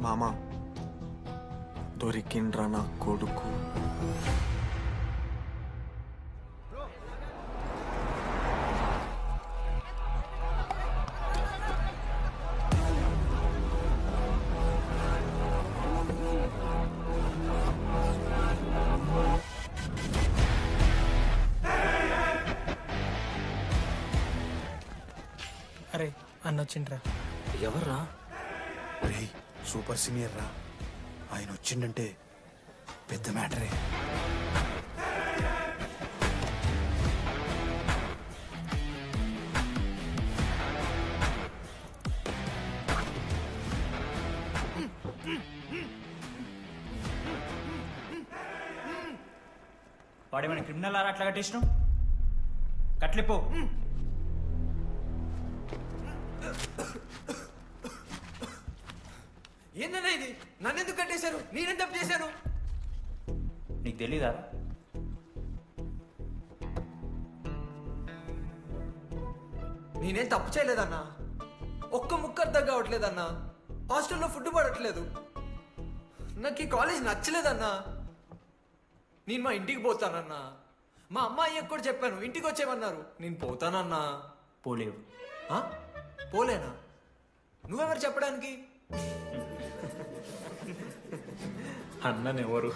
మామ దొరికిండ్రా నా కొడుకు. అరే అన్న వచ్చిండ్రా. ఎవర్రా? రే సూపర్ సీనియర్ రా, ఆయన వచ్చిండంటే పెద్ద మ్యాటరే. వాడేమైనా క్రిమినల్ ఆరా అట్లా కట్టేసినావు? కట్లిపో. ఏందన్నా ఇది? నన్నెందుకు కట్టేశారు? నేనేం తప్పు చేశాను? నీకు తెలీదా? నేనేం తప్పు చేయలేదన్నా. ఒక్క ముక్క అర్థం కావట్లేదన్నా. హాస్టల్లో ఫుడ్ పడట్లేదు. నాకు ఈ కాలేజ్ నచ్చలేదన్నా. నేను మా ఇంటికి పోతానన్నా. మా అమ్మాయి కూడా చెప్పాను, ఇంటికి వచ్చేమన్నారు. నేను పోతానన్నా. పోలేవు. ఆ? పోలేనా? నువ్వెవరు చెప్పడానికి? అన్ననెవరు?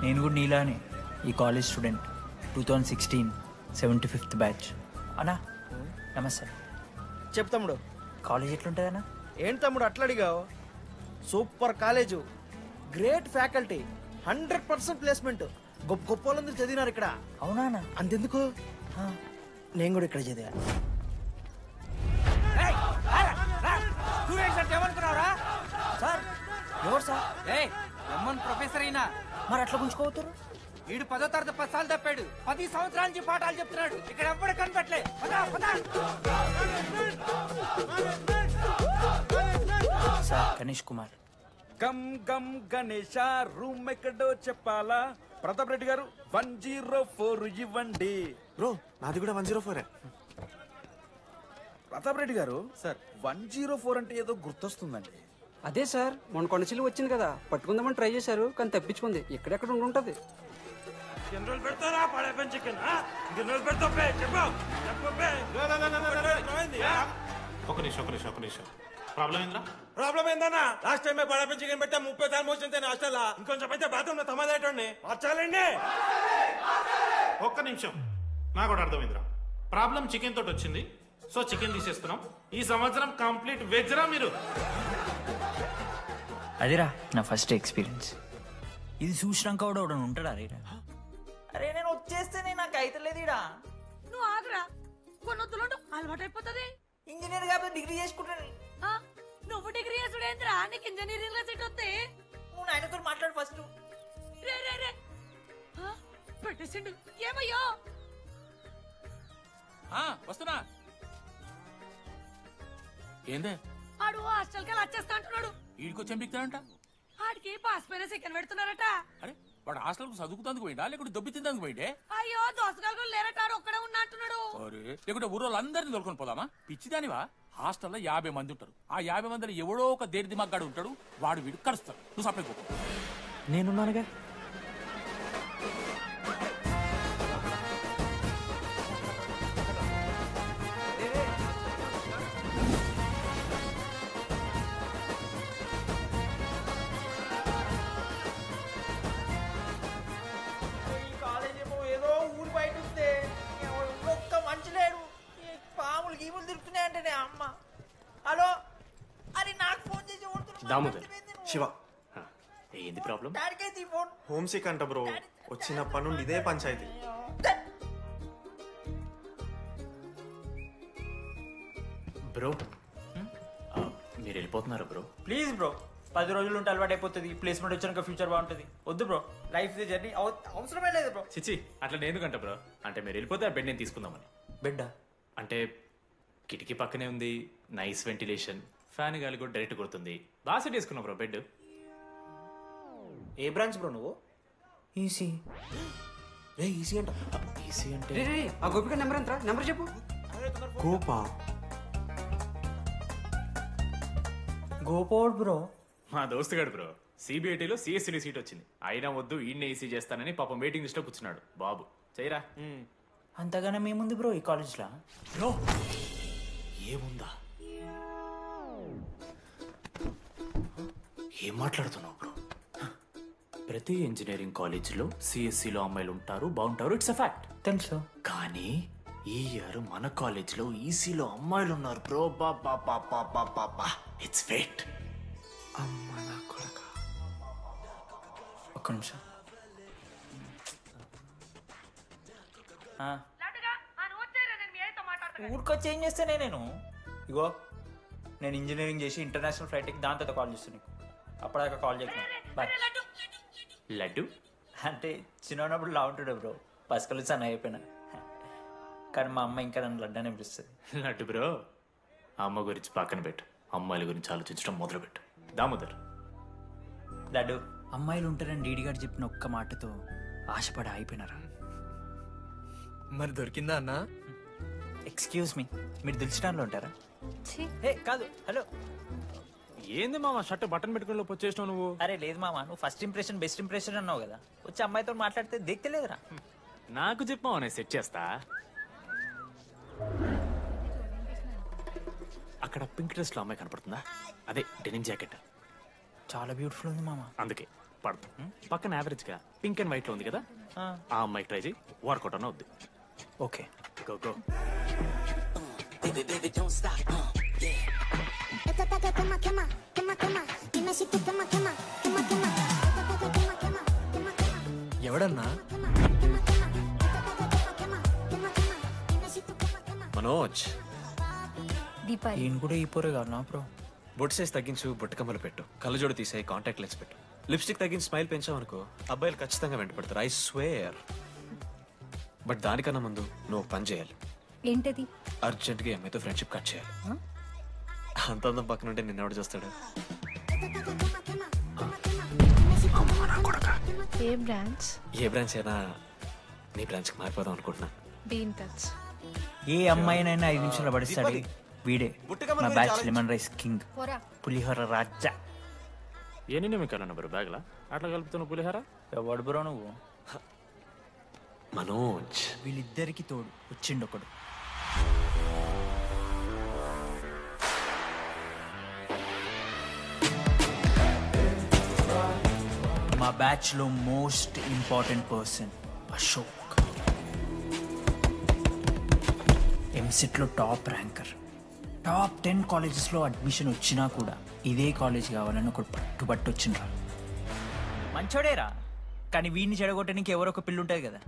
నేను కూడా నీలానే ఈ కాలేజ్ స్టూడెంట్, 2016 75th బ్యాచ్. అన్నా నమస్తే. చెప్పు తమ్ముడు. కాలేజ్ ఎట్లుంటుంది అన్న? ఏంటి తమ్ముడు అట్లా అడిగావు? Super college, great faculty, 100% placement. గొప్ప గొప్ప వాళ్ళందరూ చదివినారు ఇక్కడ. అవునా అన్న? అంతెందుకు, నేను కూడా ఇక్కడ చదివా. సార్ ఎవరు సార్? ప్రొఫెసర్ అయినా మరి అట్లా గుంజుకోవతారు? వీడు 10వ తరగతి 10 సార్లు తప్పాడు. 10 సంవత్సరాల నుంచి పాఠాలు చెప్తున్నాడు. ఇక్కడ ఎవ్వడు కనిపెట్టలే. Sir Ganesh Kumar. Gum gum Ganesha room ఎక్కడో చెప్పాలా? ప్రతాప్ రెడ్డి గారు 104 ఇవ్వండి. బ్రో నాది కూడా 104. ప్రతాప్ రెడ్డి గారు సార్ 104 అంటే ఏదో గుర్తొస్తుందండి. అదే సార్, మొన్న కొండచిల్లి వచ్చింది కదా, పట్టుకుందామని ట్రై చేశారు కానీ తప్పించుకుంది. ఎక్కడెక్కడ ఉండుంటది. ఒక నిమిషం ప్రాబ్లం ఏంద్రా? ప్రాబ్లం ఏందన్నా? లాస్ట్ టైం పడపం చికెన్ పెట్టా 30 సార్లు మోసింది హాస్టల్లా. ఇంకొంచెం అయితే బాత్రూమ్ లో తమాదేటండి మార్చాలండి. ఒక్క నిమిషం, నాకు కూడా అర్థమైందిరా. ప్రాబ్లం చికెన్ తోటి వచ్చింది, సో చికెన్ తీసేస్తున్నాం. ఈ సంవత్సరం కంప్లీట్ వెజ్ రా మీరు. అదేరా నా ఫస్ట్ ఎక్స్పీరియన్స్. ఇది చూసినాక కూడా ఒకడు ఉంటాడా రే? అరే నేను వచ్చేస్తేనే నాకు అయితలేదు ఇడా. నువ్వు ఆగరా, కొన్నొద్దులు అలవాటు అయిపోతుంది. ఇంజనీర్ కాబట్టి డిగ్రీ చేసుకుంటాను. నువ్వు డిగ్రీ చేసుడేంద్రా? నీకు ఇంజనీరింగ్ లో సీట్ వస్తే నువ్వు నాయనతో మాట్లాడు ఫస్ట్. రే రే రే పెట్టేసిండు. ఏమయ్యో వస్తున్నా. ఏందే ఆడు హాస్టల్ కి వచ్చేస్తా అంటున్నాడు. వీడికొచ్చి ఎంపిక్తాడంట. ఆడికి పాస్ పైన సెకండ్ పెడుతున్నారట. అరే వాడు హాస్టల్ కు చదువుకుతానికి పోయిండా లేకుంటే దొబ్బి తిందానికి పోయిండే? అయ్యో దోసగాలు లేరట, ఆడు ఒక్కడే ఉన్నా అంటున్నాడు. అరే లేకుంటే ఊరోళ్ళందరినీ దొరుకుని పోదామా? పిచ్చిదానివా? హాస్టల్లో 50 మంది ఉంటారు. ఆ 50 మందిలో ఎవడో ఒక దేడి దిమాగ్గాడు ఉంటాడు. వాడు వీడు కలుస్తాడు. నువ్వు సప్లై పో. నేనున్నానుగా. ఈ కాలేజ్ ఏమో ఏదో ఊరు బయట ఉంటే ఒక్క మంచి లేడు. పాములు గీములు తిరుగుతున్నాయి అంటే అమ్మ. హలో, అరే నాకు ఫోన్ చేసి దామోదర్ శివ, ఏంది ప్రాబ్లం? డాడీకైతే ఈ ఫోన్. హోమ్ సిక్ అంట బ్రో. వచ్చినప్పటి నుండి ఇదే పంచాయతీ. బ్రో మీరు వెళ్ళిపోతున్నారా బ్రో? ప్లీజ్ బ్రో, 10 రోజులు ఉంటే అలవాటు అయిపోతుంది. ప్లేస్మెంట్ వచ్చాక ఫ్యూచర్ బాగుంటుంది. వద్దు బ్రో, లైఫ్ జర్నీ అవసరమే లేదు బ్రో. చిచి అట్లా నేను ఎందుకంట బ్రో? అంటే మీరు వెళ్ళిపోతే ఆ బెడ్ నేను తీసుకుందామని. బెడ్డా? అంటే కిటికీ పక్కనే ఉంది, నైస్ వెంటిలేషన్, ఫ్యాన్ గాలి కూడా డైరెక్ట్ కొడుతుంది. బాగా సెట్ చేసుకున్నా బ్రో బెడ్. ఏ బ్రాంచ్ బ్రో నువ్వు? ఈసీ. రే ఈసీ అంట. ఈసీ అంటే రే ఆ గోపిక నెంబర్ ఎంతరా? నెంబర్ చెప్పు. గోపా. గోపోడ్ బ్రో. మా దోస్తుగాడు బ్రో సిబిఐటీలో సిఎస్సీలో సీట్ వచ్చింది. అయినా వద్దు ఈయన్నే ఈసీ చేస్తానని పాపం వెయిటింగ్ లిస్ట్ లో కూర్చున్నాడు. బాబు చేయరా. అంతగానే మేముంది బ్రో ఈ కాలేజ్లో. బ్రో ఏముందా? ఏం మాట్లాడుతున్నావు బ్రో? ప్రతి ఇంజనీరింగ్ కాలేజీలో సిఎస్సిలో అమ్మాయిలు ఉంటారు, బాగుంటారు. It's a fact. తెలుసు. కానీ ఈ ఇయర్ మన కాలేజీలో ఈసీలో అమ్మాయిలు ఉన్నారు బ్రో. Baba it's fate. అమ్మ నా కొడక. ఒక్క నిమిషం. ఊరికొచ్చి ఏం చేస్తానే నేను? ఇగో నేను ఇంజనీరింగ్ చేసి ఇంటర్నేషనల్ ఫ్లైట్కి దాని తర్వాత కాల్ చేస్తాను నీకు. అప్పటిదాకా కాల్ చేయకు. బాయ్. లడ్డు అంటే చిన్నప్పుడు లా ఉంటాడు బ్రో, పసుకలు సన్న అయిపోయినా. కానీ మా అమ్మ ఇంకా నన్ను లడ్డు అని పిలుస్తుంది. లడ్డు బ్రో అమ్మ గురించి పక్కన పెట్టు, అమ్మాయిల గురించి ఆలోచించడం మొదలుపెట్టు. దామోదర్ లడ్డు, అమ్మాయిలు ఉంటారని డీడీ గారు చెప్పిన ఒక్క మాటతో ఆశపడి అయిపోయినారా? మరి దొరికిందా అన్నా? ఎక్స్క్యూజ్ మీ, మీరు దిల్చడంలో ఉంటారా? ఏ కాదు. హలో. ఏంది మామ షర్ట్ బటన్ పెట్టుకుని లోపు వచ్చేసినావు నువ్వు? అరే లేదు మామ, నువ్వు ఫస్ట్ ఇంప్రెషన్ బెస్ట్ ఇంప్రెషన్ అన్నావు కదా, వచ్చి అమ్మాయితో మాట్లాడితే దిక్కలేదురా. నాకు చెప్పావు నేను సెట్ చేస్తా. అక్కడ పింక్ డ్రెస్ లో అమ్మాయి కనపడుతుందా? అదే డెనిమ్ జాకెట్. చాలా బ్యూటిఫుల్ ఉంది మామ. అందుకే పడదు. పక్కన యావరేజ్ గా పింక్ అండ్ వైట్ లో ఉంది కదా, ఆ అమ్మాయి ట్రై చేయి. వర్కౌట్ అన్న వద్దు. Okay go go. ఎవడన్నా? మనోజ్. ఈయన కూడా ఈ పోరే కాదు నా బ్రో. బొట్టు సైజ్ తగ్గించు, బొట్టు కమ్మలు పెట్టు, కళ్ళజోడు తీసాయి, కాంటాక్ట్ లెన్స్ పెట్టు, లిప్స్టిక్ తగ్గించి స్మైల్ పెంచావనుకో అబ్బాయిలు ఖచ్చితంగా వెంటపడతారు. I swear. బట్ దానికన్నా ముందు నువ్వు ఒక పని చేయాలి. ఏంటది? అర్జెంట్గా ఈ అమ్మాయితో ఫ్రెండ్షిప్ కట్ చేయాలి. అంత అందం పక్కన ఉంటే నిన్నెవడు చూస్తాడు? ఏ బ్రాంచ్? ఏ బ్రాంచ్ అయినా నీ బ్రాంచ్కి మారిపోదాం అనుకుంటున్నా. Be in touch. ఏ అమ్మాయినైనా 5 నిమిషాలు పడిస్తాడు వీడే. మా బ్యాచ్ లెమన్ రైస్ కింగ్, పోరా. పులిహోర రాజా. ఎన్ని నిమిషాలు బ్రో బ్యాగ్లా అట్లా కలుపుతున్న పులిహార? ఎవడు బ్రో నువ్వు? మనోజ్. వీళ్ళిద్దరికి తోడు వచ్చిండు ఒకడు. మా బ్యాచ్ లో most important person Ashok. EAMCET లో టాప్ ర్యాంకర్. టాప్ 10 కాలేజెస్ లో అడ్మిషన్ వచ్చినా కూడా ఇదే కాలేజ్ కావాలని ఒకటి పట్టుబట్టి వచ్చిండ్రా. మంచోడేరా, కానీ వీడిని చెడగొట్టడానికి ఎవరో ఒక పిల్లు ఉంటుంది కదా.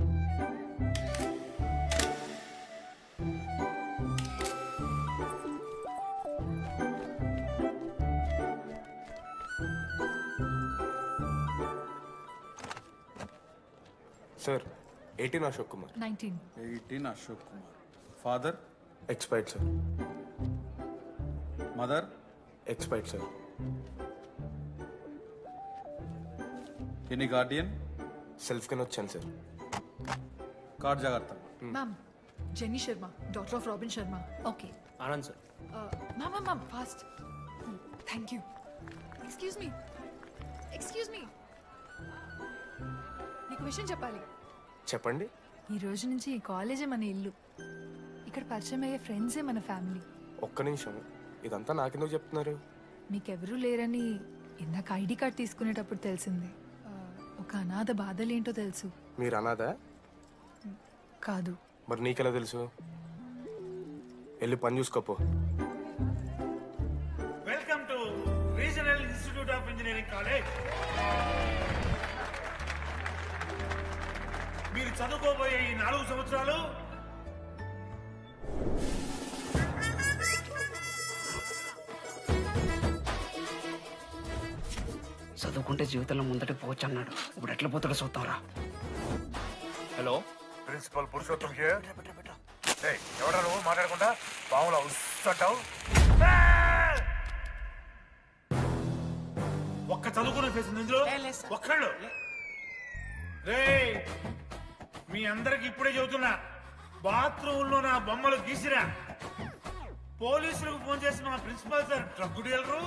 Sir 18 Ashok Kumar. 19. Ashok Kumar. Father? Expired sir. Mother? Expired sir. Any Guardian? Self కింద వచ్చాను సార్. కార్డ్ జాగ్రత్త. Ma'am, Jenny Sharma, daughter of Robin Sharma. Okay. Anand sir. Ma'am, fast. Thank you. Excuse me. నీకు విషయం చెప్పాలి. చెప్పండి. ఈ రోజు నుంచి ఈ కాలేజే మన ఇల్లు. ఇక్కడ పరిచయం అయ్యే ఫ్రెండ్సే మన ఫ్యామిలీ. ఒక్క నిమిషం, ఇదంతా నాకెందుకు చెప్తున్నారు? మీకెవరూ లేరని ఇందాక ఐడి కార్డ్ తీసుకునేటప్పుడు తెలిసింది. ఒక అనాథ బాధలేంటో తెలుసు. మీరు అనాదా? కాదు. మరి నీకెలా తెలుసు? వెళ్ళి పని చూసుకోపో. Welcome to regional institute of engineering college. మీరు చదువుకోబోయే ఈ 4 సంవత్సరాలు చదువుకుంటే జీవితంలో ముందటి పోవచ్చు అన్నాడు. ఇప్పుడు ఎట్లా పోతాడో చూద్దాంరా. Hello, principal Purushottam here. ఎవడా నువ్వు మాట్లాడకుండా పాములా ఉస్సంటావు? ఒక్క చదువుకునే ఫేస్ ఇందులో ఒక్కళ్ళు. రే మీ అందరికి ఇప్పుడే చెబుతున్నా, బాత్రూమ్ లో నా బొమ్మలు గీసిరా. పోలీసులకు ఫోన్ చేసి మా principal sir drug dealer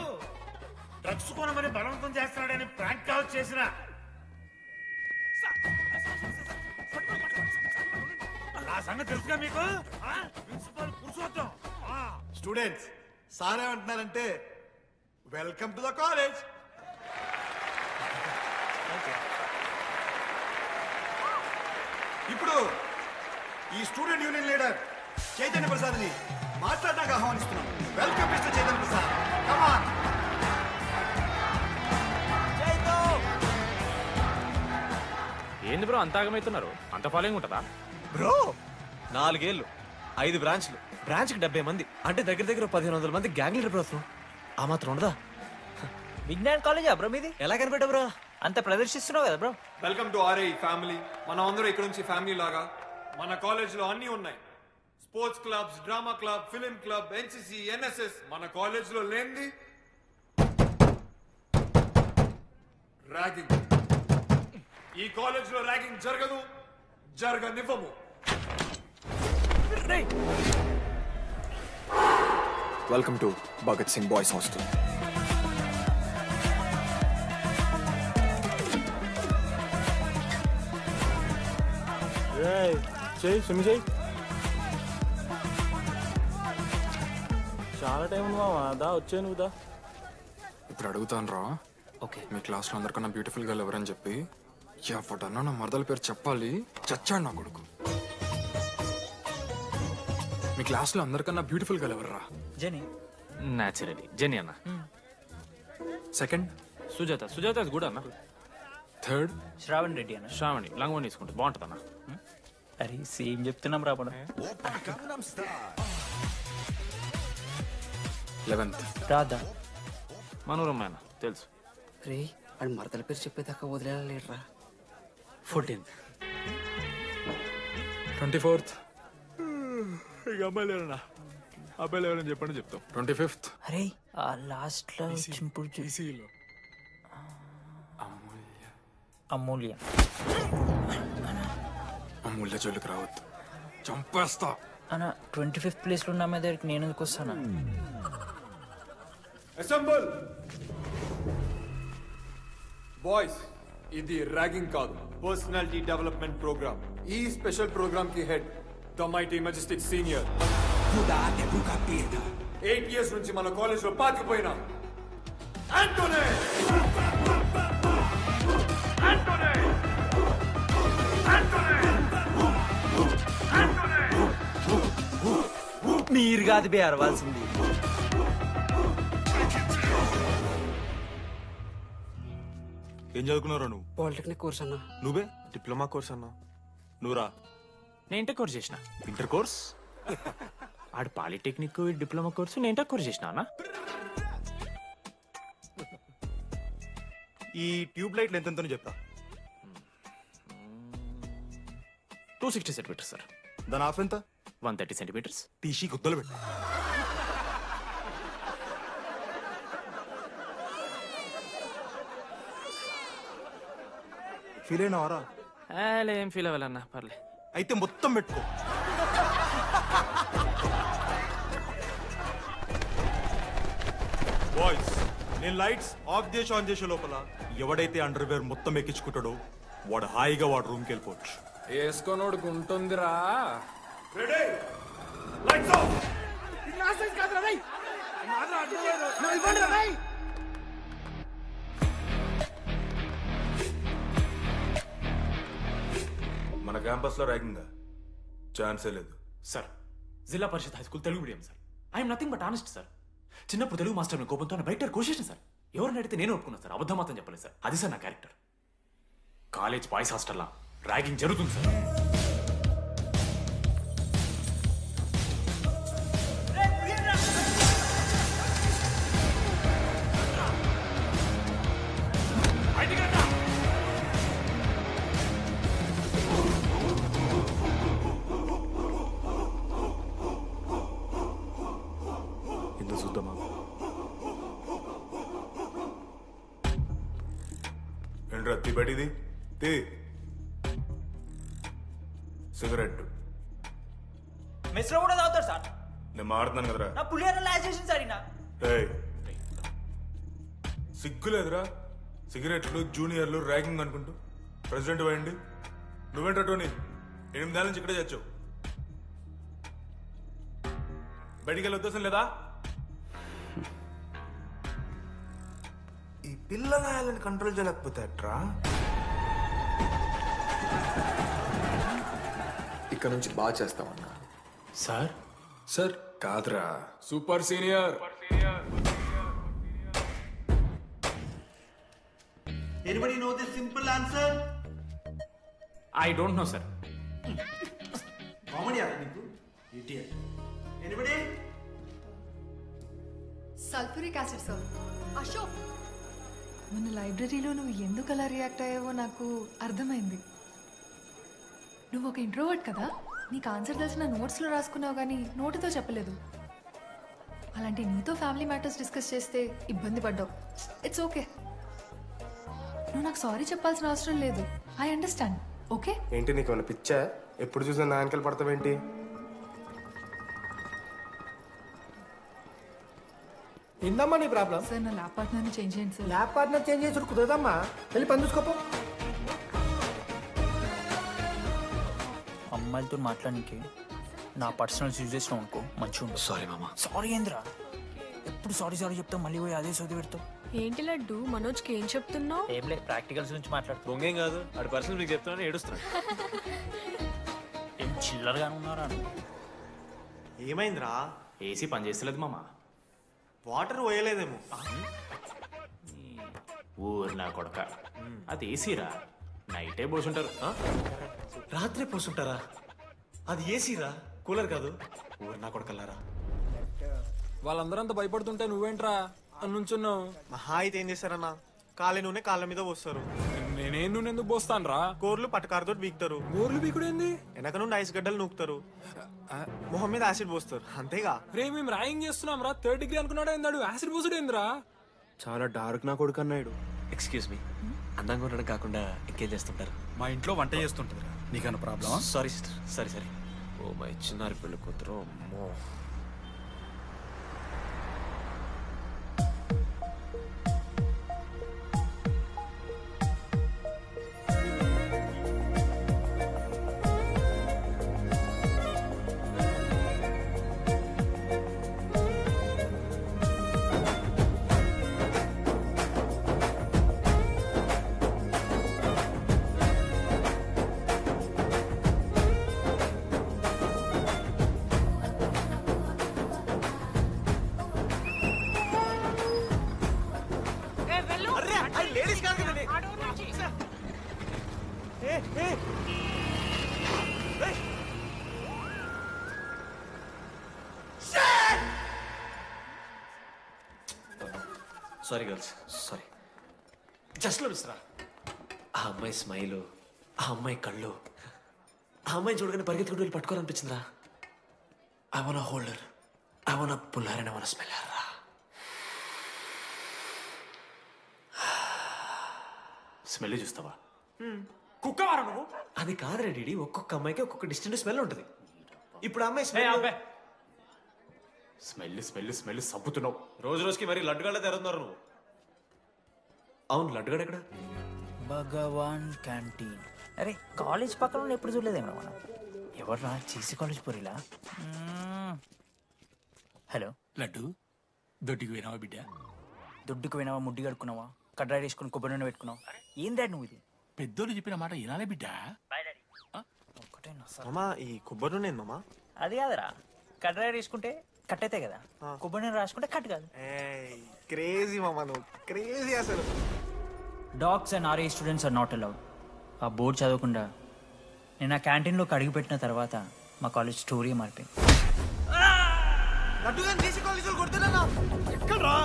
drugs కొనమని బలవంతం చేస్తున్నాడని ప్రాంక్ కాల్ చేసిన. ఆ సంగతి తెలుసుగా మీకు? ప్రిన్సిపల్ పురుషోత్తం. స్టూడెంట్స్, సార్ ఏమంటున్నారంటే వెల్కమ్ టు ద కాలేజ్. ఇప్పుడు ఈ స్టూడెంట్ యూనియన్ లీడర్ చైతన్య ప్రసాద్ని మాట్లాడడానికి ఆహ్వానిస్తున్నాం. Welcome mister Chaitanya Prasad, come on. ఏంది బ్రో అంత ఆగమవుతున్నారు? అంత ఫాలోయింగ్ ఉంటుందా బ్రో? 4 ఏళ్ళు, 5 బ్రాంచ్లు, బ్రాంచ్కి 70 మంది, అంటే దగ్గర దగ్గర 1500 మంది గ్యాంగ్ లీడర్ బ్రో. ఆ మాత్రం ఉండదా? విజ్ఞాన్ కాలేజా బ్రో మీది? ఎలా కనిపెట్టా బ్రో? అంత ప్రదర్శిస్తున్నావు కదా bro. Welcome to RI family. మనం అందరూ ఇక్కడ నుంచి ఫ్యామిలీ లాగా. మన కాలేజ్ లో అన్ని ఉన్నాయి. Sports clubs, drama club, film club, NCC, NSS. మన కాలేజ్ లో లేనిది ర్యాగింగ్. ఈ కాలేజ్ లో ర్యాగింగ్ జరగదు, జరగనివ్వము. Welcome to Bhagat Singh boys hostel. చాలా టైం ఉంది మావా, దా వచ్చే నువ్వు దా. ఇప్పుడు అడుగుతాను రా. ఓకే. మీ క్లాస్లో అందరికన్నా బ్యూటిఫుల్ గర్ల్ ఎవరని చెప్పి ఎవడన్నా నా మరదల పేరు చెప్పాలి. చచ్చాడు నా కొడుకు. మీ క్లాస్లో అందరికన్నా బ్యూటిఫుల్ గర్ల్ ఎవర్రా? జెనీ. న్యాచురలీ జెనీ అన్న. సెకండ్ సుజాత. సుజాత గుడ్ అన్న. థర్డ్ శ్రావణ్ రెడ్డి అన్న. శ్రావణి లంగోని తీసుకుంటుంది, బాగుంటుంది అన్న. అరే సేమ్ చెప్తున్నాం రాపడం. 11th రాధా. మనోరమ్మాయన తెలుసు. రే అని మరదల పేరు చెప్పేదాకా వదిలేరా. 14th 24th ఇక అమ్మాయిలు ఎవరన్నా, అబ్బాయిలు ఎవరని చెప్పండి చెప్తాం. 25th అరే ఆ లాస్ట్ లో అమూల్య. అమూల్య జోలికి రావద్దు, చంపేస్తా. అన్న 25th ప్లేస్ లో ఉన్న అమ్మాయి దగ్గరికి నేను ఎందుకు వస్తానా? Assemble boys. ఇది ర్యాగింగ్ కాదు, పర్సనాలిటీ డెవలప్మెంట్ ప్రోగ్రామ్. ఈ స్పెషల్ ప్రోగ్రామ్ కి head the mighty Majestic senior. 8 years నుంచి మన కాలేజ్ లో పాతిపోయినా ఆంటోనీ. మీరు కాదు బే అరవాల్సింది. ఏం చదువుకున్నారా నువ్వు? పాలిటెక్నిక్ కోర్స్ అన్న. నువ్వే? డిప్లొమా కోర్స్ అన్నా. నువ్వురా? నేను ఇంటర్ కోర్స్ చేసిన. Inter course? ఆడు పాలిటెక్నిక్ డిప్లొమా కోర్సు, నేను ఇంటర్ కోర్స్ చేసిన అన్న. ఈ ట్యూబ్ లైట్లు ఎంతెంతనో చెప్తా. 260 సెంటీమీటర్స్ సార్. దాని ఆఫ్ ఎంత? 130 సెంటీమీటర్స్. తీసి గుద్దలు పెట్టు. ఫీల్ అయినావారా? ఏం ఫీల్ అవ్వాలన్నా, పర్లే. అయితే మొత్తం పెట్టుకో. బాయ్స్, నేను లైట్స్ ఆఫ్ చేసి ఆన్ చేసే లోపల ఎవడైతే అండర్వేర్ మొత్తం ఎక్కించుకుంటాడో వాడు హాయిగా వాడు రూమ్కి వెళ్ళిపోవచ్చు. వేసుకోనోడుకు ఉంటుందిరా. Ready, lights off. మన క్యాంపస్ లో ర్యాగింగ్ ఛాన్సే లేదు sir. Zilla Parishad high school Telugu medium sir. I'm nothing but honest sir. చిన్నప్పుడు తెలుగు మాస్టర్ కోపంతో బయట కోసేసిన సార్. ఎవరిని అడిగితే నేను ఒప్పుకున్నాను సార్. అబద్ధం మాత్రం చెప్పలేదు సార్. అది సార్ నా క్యారెక్టర్. కాలేజ్ బాయ్స్ హాస్టల్లా ర్యాగింగ్ జరుగుతుంది సార్. ఎందుకు చూద్దామా? ఏంట్రా బయటిది? సిగరెట్ మెస్ లో కూడా తాగుతారు సార్. నేను మాడుతున్నాను కదరా. నా పులిహోర లాస్ట్ చేసింది సార్ ఈయన. ఏయ్, సిగ్గులేదురా? సిగరెట్లు జూనియర్లు ర్యాగింగ్ అనుకుంటూ ప్రెసిడెంట్ పోయండి. నువ్వేంటో టోనీ 8 నెలల నుంచి ఇక్కడే చచ్చావు. బయటికి వెళ్ళే ఉద్దేశం లేదా? ఈ పిల్లలని కంట్రోల్ చేయలేకపోతే అట్రా. ఇక్కడ నుంచి బాగా చేస్తామన్నా. సార్ సార్ కాదురా, super senior. Anybody know the simple answer? I don't know, sir. Comedy నీకు idiot. Anybody? Sulphuric acid sir. Ashok, మొన్న లైబ్రరీలో నువ్వు ఎందుకు అలా రియాక్ట్ అయ్యావో నాకు అర్థమైంది. నువ్వు ఒక ఇంట్రోవర్ట్ కదా, నీకు ఆన్సర్ తెలిసిన నోట్స్లో రాసుకున్నావు కానీ నోటితో చెప్పలేదు. అలాంటి నీతో ఫ్యామిలీ మ్యాటర్స్ డిస్కస్ చేస్తే ఇబ్బంది పడ్డావు. ఇట్స్ ఓకే, నువ్వు నాకు సారీ చెప్పాల్సిన అవసరం లేదు. I understand. ఓకే? ఏంటి నీకు ఏమైనా పిచ్చా? ఎప్పుడు చూసినా నా వెనకాల పడతావేంటి? ఏందమ్మా నీ ప్రాబ్లం? సార్ నా ల్యాబ్ పార్ట్నర్ని చేంజ్ చేయండి సార్. ల్యాబ్ పార్ట్నర్ చేంజ్ చేసుడు కుదరదమ్మా. వెళ్ళి పని చూసుకోపో. అమ్మాయిలతో మాట్లాడడానికి నా పర్సనల్స్ యూజ్ చేసినావు అనుకో మంచిగా ఉంటుంది. సారీ మామా. సారీ ఏంద్రా, ఎప్పుడు సారీ సారీ చెప్తావు, మళ్ళీ పోయి అదే సోది పెడతావు. ఏంటి లడ్డు, మనోజ్కి ఏం చెప్తున్నావు? ఏం లేదు, ప్రాక్టికల్స్ గురించి మాట్లాడుతావు. దొంగేం కాదు, వాడి పర్సనల్ మీకు చెప్తున్నాను ఏడుస్తున్నాడు. ఏం చిల్లరగా ఉన్నారా? ఏమైందిరా? ఏసీ పని చేస్తలేదు మామ. వాటర్ పోయలేదేమో. ఊరు నా కొడక, అది ఏసీరా, నైటే పోసుంటారు. రాత్రి పోసుంటారా? అది ఏసీరా, కూలర్ కాదు. ఊరు నా కొడకల్లారా. వాళ్ళందరూ అంత భయపడుతుంటే నువ్వేంట్రా నుంచున్నావు? మహా అయితే ఏం చేస్తారన్నా, కాళ్ళ నూనె కాళ్ళ మీద పోస్తారు. నేనేం నూనె ఎందుకు పోస్తాను రా? కోర్లు పట్టకారుతో బీకుతారు. గోర్లు బీకుడేంది? వెనక నుండి ఐస్ గడ్డలు నూకుతారు. మొహం మీద యాసిడ్ పోస్తారు, అంతేగా. రే మేము ర్యాగింగ్ చేస్తున్నాం రా. 3rd డిగ్రీ అనుకున్నాడు ఏందాడు, యాసిడ్ పోసుడేంద్రా? చాలా డార్క్ నా కొడుకు అన్నాడు. ఎక్స్క్యూజ్ మీ, అందంగా ఉండడం కాకుండా ఇంకేం చేస్తుంటారు? మా ఇంట్లో వంట చేస్తుంటారు. నీకన్నా ప్రాబ్లమా? Sorry sister, sorry sorry. Oh my చిన్నారి పెళ్ళి కూతురు. అమ్మో. Sorry girls, sorry. జస్ట్ లో మిస్రా. ఆ అమ్మాయి స్మైలు, ఆ అమ్మాయి కళ్ళు, ఆ అమ్మాయి చూడగానే పరిగెత్తుకుంటూ వెళ్ళి పట్టుకోవాలనిపించిందిరా. I want holder, I want puller and I want smell రా. స్మెల్ చూస్తావా? కుక్కవారా నువ్వు? అది కాదురా డీడీ, ఒక్కొక్క అమ్మాయికి ఒక్కొక్క డిస్టెంట్ స్మెల్ ఉంటుంది. ఇప్పుడు ఆ అమ్మాయి స్మెల్ స్మెల్ స్మెల్ స్మెల్ సబ్బుతున్నావు. రోజు రోజుకి మరి లడ్డుగాళ్ళ తెరుతున్నారు నువ్వు. అవును, లడ్డుగాడు ఎక్కడ? భగవాన్ క్యాంటీన్. అరే కాలేజ్ పక్కన ఎప్పుడు చూడలేదేమో మనం. ఎవర్రా చేసి కాలేజ్ పోరిలా? హలో లడ్డు, దొడ్డికి పోయినావా బిడ్డ? దొడ్డుకు పోయినావా, ముడ్డి కడుక్కున్నావా, కడ్రాయి వేసుకుని కొబ్బరి నూనె పెట్టుకున్నావా? ఏం డాడ్ నువ్వు ఇది? పెద్దోళ్ళు చెప్పిన మాట వినాలే బిడ్డ. మామా, ఈ కొబ్బరి నూనె ఏంది మామా? అది కాదురా, కడ్రాయి వేసుకుంటే కట్ అవుతాయి కదా, కొబ్బరి నూనె రాసుకుంటే కట్ కాదు. క్రేజీ మామా, నువ్వు క్రేజీ అసలు. Dogs and RA students are not allowed. ఆ బోర్డు చదవకుండా నేను ఆ క్యాంటీన్లోకి అడుగుపెట్టిన తర్వాత మా కాలేజ్ స్టోరీ మారిపోయింది. లడ్డుగాని తీసి కాలేజీలో కొడుతున్నా ఎక్కడ్రా?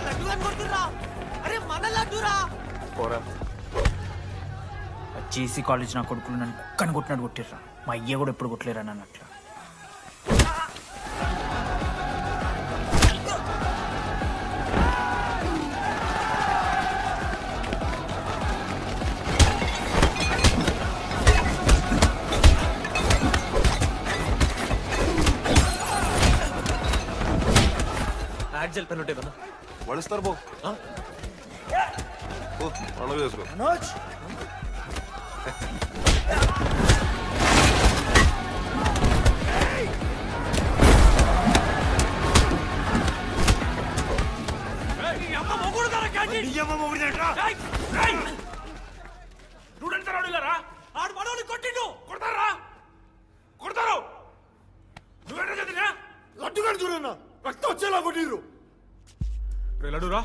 లడ్డుగాని కొడుతున్నా? అరే మన లడ్డురా. పోరా. జేసీ కాలేజ్ నా కొడుకులు నన్ను కుక్కని కొట్టినట్టు కొట్టిర్రా. మా అయ్య కూడా ఎప్పుడు కొట్టలేరా నన్ను అట్లా. బ్లాక్ జెల్ పెన్ ఉంటే కదా వడిస్తారు బో పండుగ చేసుకో మనోజ్ ఆడు మనోని కొట్టిండు కొడతారా కొడతారు నువ్వేంటో చదివినా లడ్డుగాని చూడన్నా రక్తం వచ్చేలా కొట్టిర్రు లడ్డురా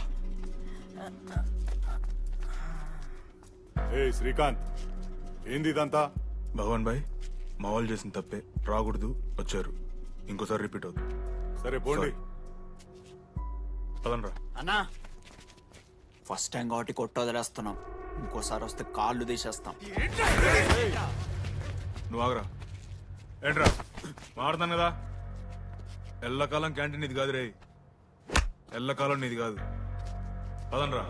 ఏ శ్రీకాంత్ ఏంది ఇదంతా భగవాన్ భాయ్ మా వాళ్ళు చేసిన తప్పే రాకూడదు వచ్చారు ఇంకోసారి రిపీట్ అవుతుంది సరే పోండి పదనరా అన్నా ఫస్ట్ టైం కాబట్టి కొట్టు వదిలేస్తున్నాం ఇంకోసారి వస్తే కాళ్ళు తీసేస్తాం నువ్వు ఆగరా ఏంట్రా మారుతాను కదా ఎల్లకాలం క్యాంటీన్ ఇది కాదు రే ఎల్లకాలం నీది కాదు పదనరా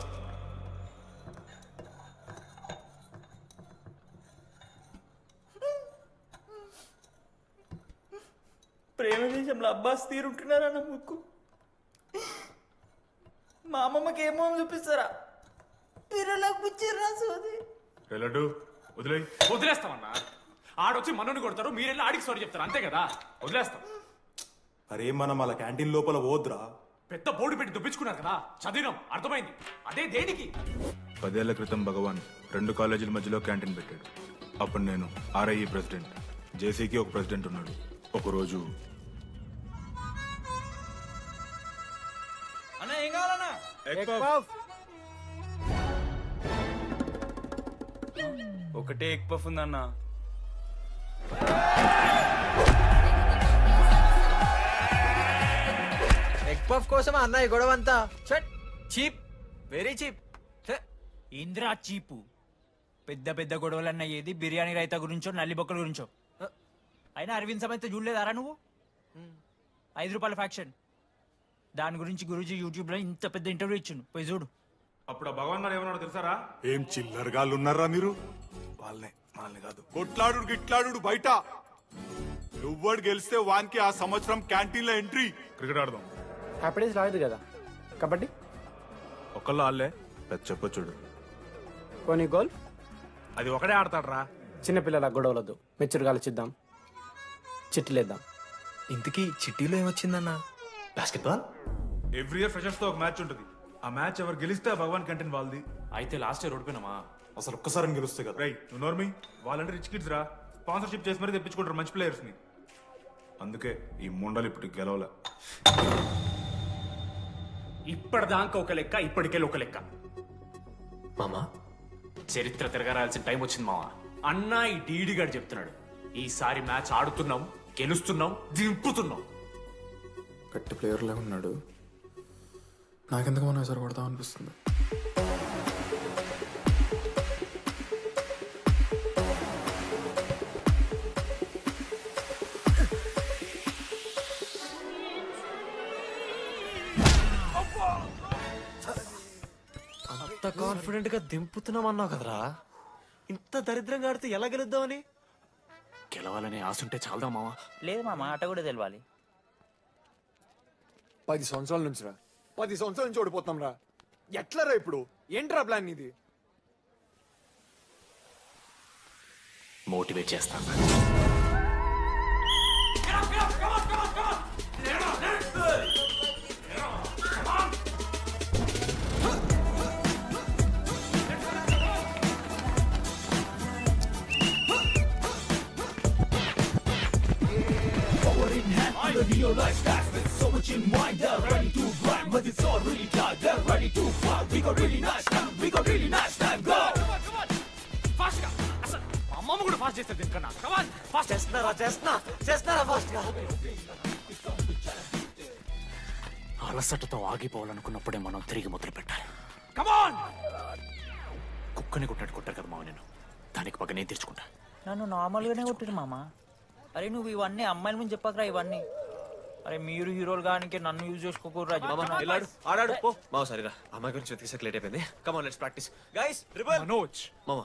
ప్రేమ దేశంలో అబ్బాస్ తీరుంటున్నారా నా ముక్కు మా అమ్మమ్మకి ఏమో చూపిస్తారా పిల్లలకు పుచ్చిర్రా సోది లడ్డు వదిలే వదిలేస్తామన్నా ఆడొచ్చి మనోని కొడతారు మీరెళ్ళి ఆడికి సారీ చెప్తారు అంతే కదా వదిలేస్తాం అరే మనం అలా క్యాంటీన్ లోపల పోద్రా పెద్ద బోర్డు పెట్టి దుబ్బించుకున్నారు కదా చదివినాం అర్థమైంది అదే దేనికి 10 ఏళ్ల క్రితం భగవాన్ 2 కాలేజీల మధ్యలో క్యాంటీన్ పెట్టాడు అప్పుడు నేను ఆర్ఐఈ ప్రెసిడెంట్ జేసీకి ఒక ప్రెసిడెంట్ ఉన్నాడు ఒకరోజు అన్న ఏం కావాలన్నా ఒకటే ఎగ్ పఫ్ ఉందన్నా ఎగ్ పఫ్ కోసం అన్న ఈ గొడవ అంతా చీప్ వెరీ చీప్ ఇంద్రా చీపు పెద్ద పెద్ద గొడవలన్న ఏది బిర్యానీ రైతా గురించో నల్లి బొక్కల గురించో అయినా అరవింద్ సమేత చూడలేదారా నువ్వు 5 రూపాయల ఫ్యాక్షన్ దాని గురించి గురూజీ యూట్యూబ్ లో ఇంత పెద్ద ఇంటర్వ్యూ ఇచ్చిండు పోయి చూడు అప్పుడు భగవాన్ గారు ఏమన్నాడు తెలుసారా ఏం చిల్లరగాళ్ళు ఉన్నారా మీరు వాళ్ళని కాదు కొట్లాడు గిట్లాడు బయట ఎవ్వడు గెలిస్తే వానికి ఆ సంవత్సరం క్యాంటీన్ లో ఎంట్రీ క్రికెట్ ఆడదాం హ్యాపీడేస్ రాలేదు కదా కబడ్డీ ఒకళ్ళు ఆడలే పెద్ద చెప్పొచ్చుడు కొన్ని గోల్ అది ఒకడే ఆడతాడు రా చిన్నపిల్లల గొడవలొద్దు మెచ్యూర్గా ఆలోచిద్దాం చిట్టిలేద్దాం ఇంతకీ చిట్టీలో ఏమొచ్చిందన్నా బాస్కెట్బాల్ ఎవ్రీ ఇయర్ ఫ్రెషర్స్ తో ఒక మ్యాచ్ ఉంటుంది ఆ మ్యాచ్ ఎవరు గెలిస్తే ఆ భగవాన్ క్యాంటీన్ వాళ్ళది అయితే లాస్ట్ ఇయర్ ఓడిపోయినామా అసలు ఒక్కసారి గెలుస్తే కదా రై నువ్వు నోర్మి వాళ్ళంటే రిచ్ కిడ్స్ రా స్పాన్సర్షిప్ చేసి మరీ తెప్పించుకుంటారు మంచి ప్లేయర్స్ ని అందుకే ఈ ముండలు ఇప్పుడు గెలవలే ఇప్పటిదాకా ఒక లెక్క ఇప్పటికెళ్ళి ఒక లెక్క మామా చరిత్ర తిరగరాల్సిన టైం వచ్చింది మావా అన్నా ఈ డీడీ గారు చెప్తున్నాడు ఈసారి మ్యాచ్ ఆడుతున్నాం గెలుస్తున్నాం దింపుతున్నాం గట్టి ప్లేయర్లే ఉన్నాడు నాకెందుకు మనం ఎసరు కొడతాం అనిపిస్తుంది అంత కాన్ఫిడెంట్ గా దింపుతున్నాం అన్నావు కదరా ఇంత దరిద్రంగా ఆడితే ఎలా గెలుద్దామని గెలవాలనే ఆశ ఉంటే చాలదా మావా లేదు మామ ఆట కూడా తెలవాలి 10 సంవత్సరాల నుంచి రా 10 సంవత్సరాల నుంచి ఓడిపోతాం రా ఎట్లా రా ఇప్పుడు ఏంట్రా ప్లాన్ ఇది మోటివేట్ చేస్తాను అమ్మమ్మ కూడా ఫాస్ట్ చేస్తారు దీనికన్నా ఫాస్ట్ చేస్తున్నారా ఫాస్ట్ గా అలసటతో ఆగిపోవాలనుకున్నప్పుడే మనం తిరిగి మొదలు పెట్టాలి కమాన్ కుక్కని కొట్టాడు కొట్టారు కదా మావ నేను దానికి పక్క నేను తెచ్చుకుంటా నన్ను నార్మల్గానే కొట్టిరు మామ అరే నువ్వు ఇవన్నీ అమ్మాయిల ముందు చెప్పకరా ఇవన్నీ అరే మీరు హీరోలు కానీ నన్ను యూజ్ చేసుకోకూడరా ఆడాడు పో మావ సరిగా అమ్మాయి గురించి వెతికేసాక లేట్ అయిపోయింది come on let's practice guys ribbon Manoj మామ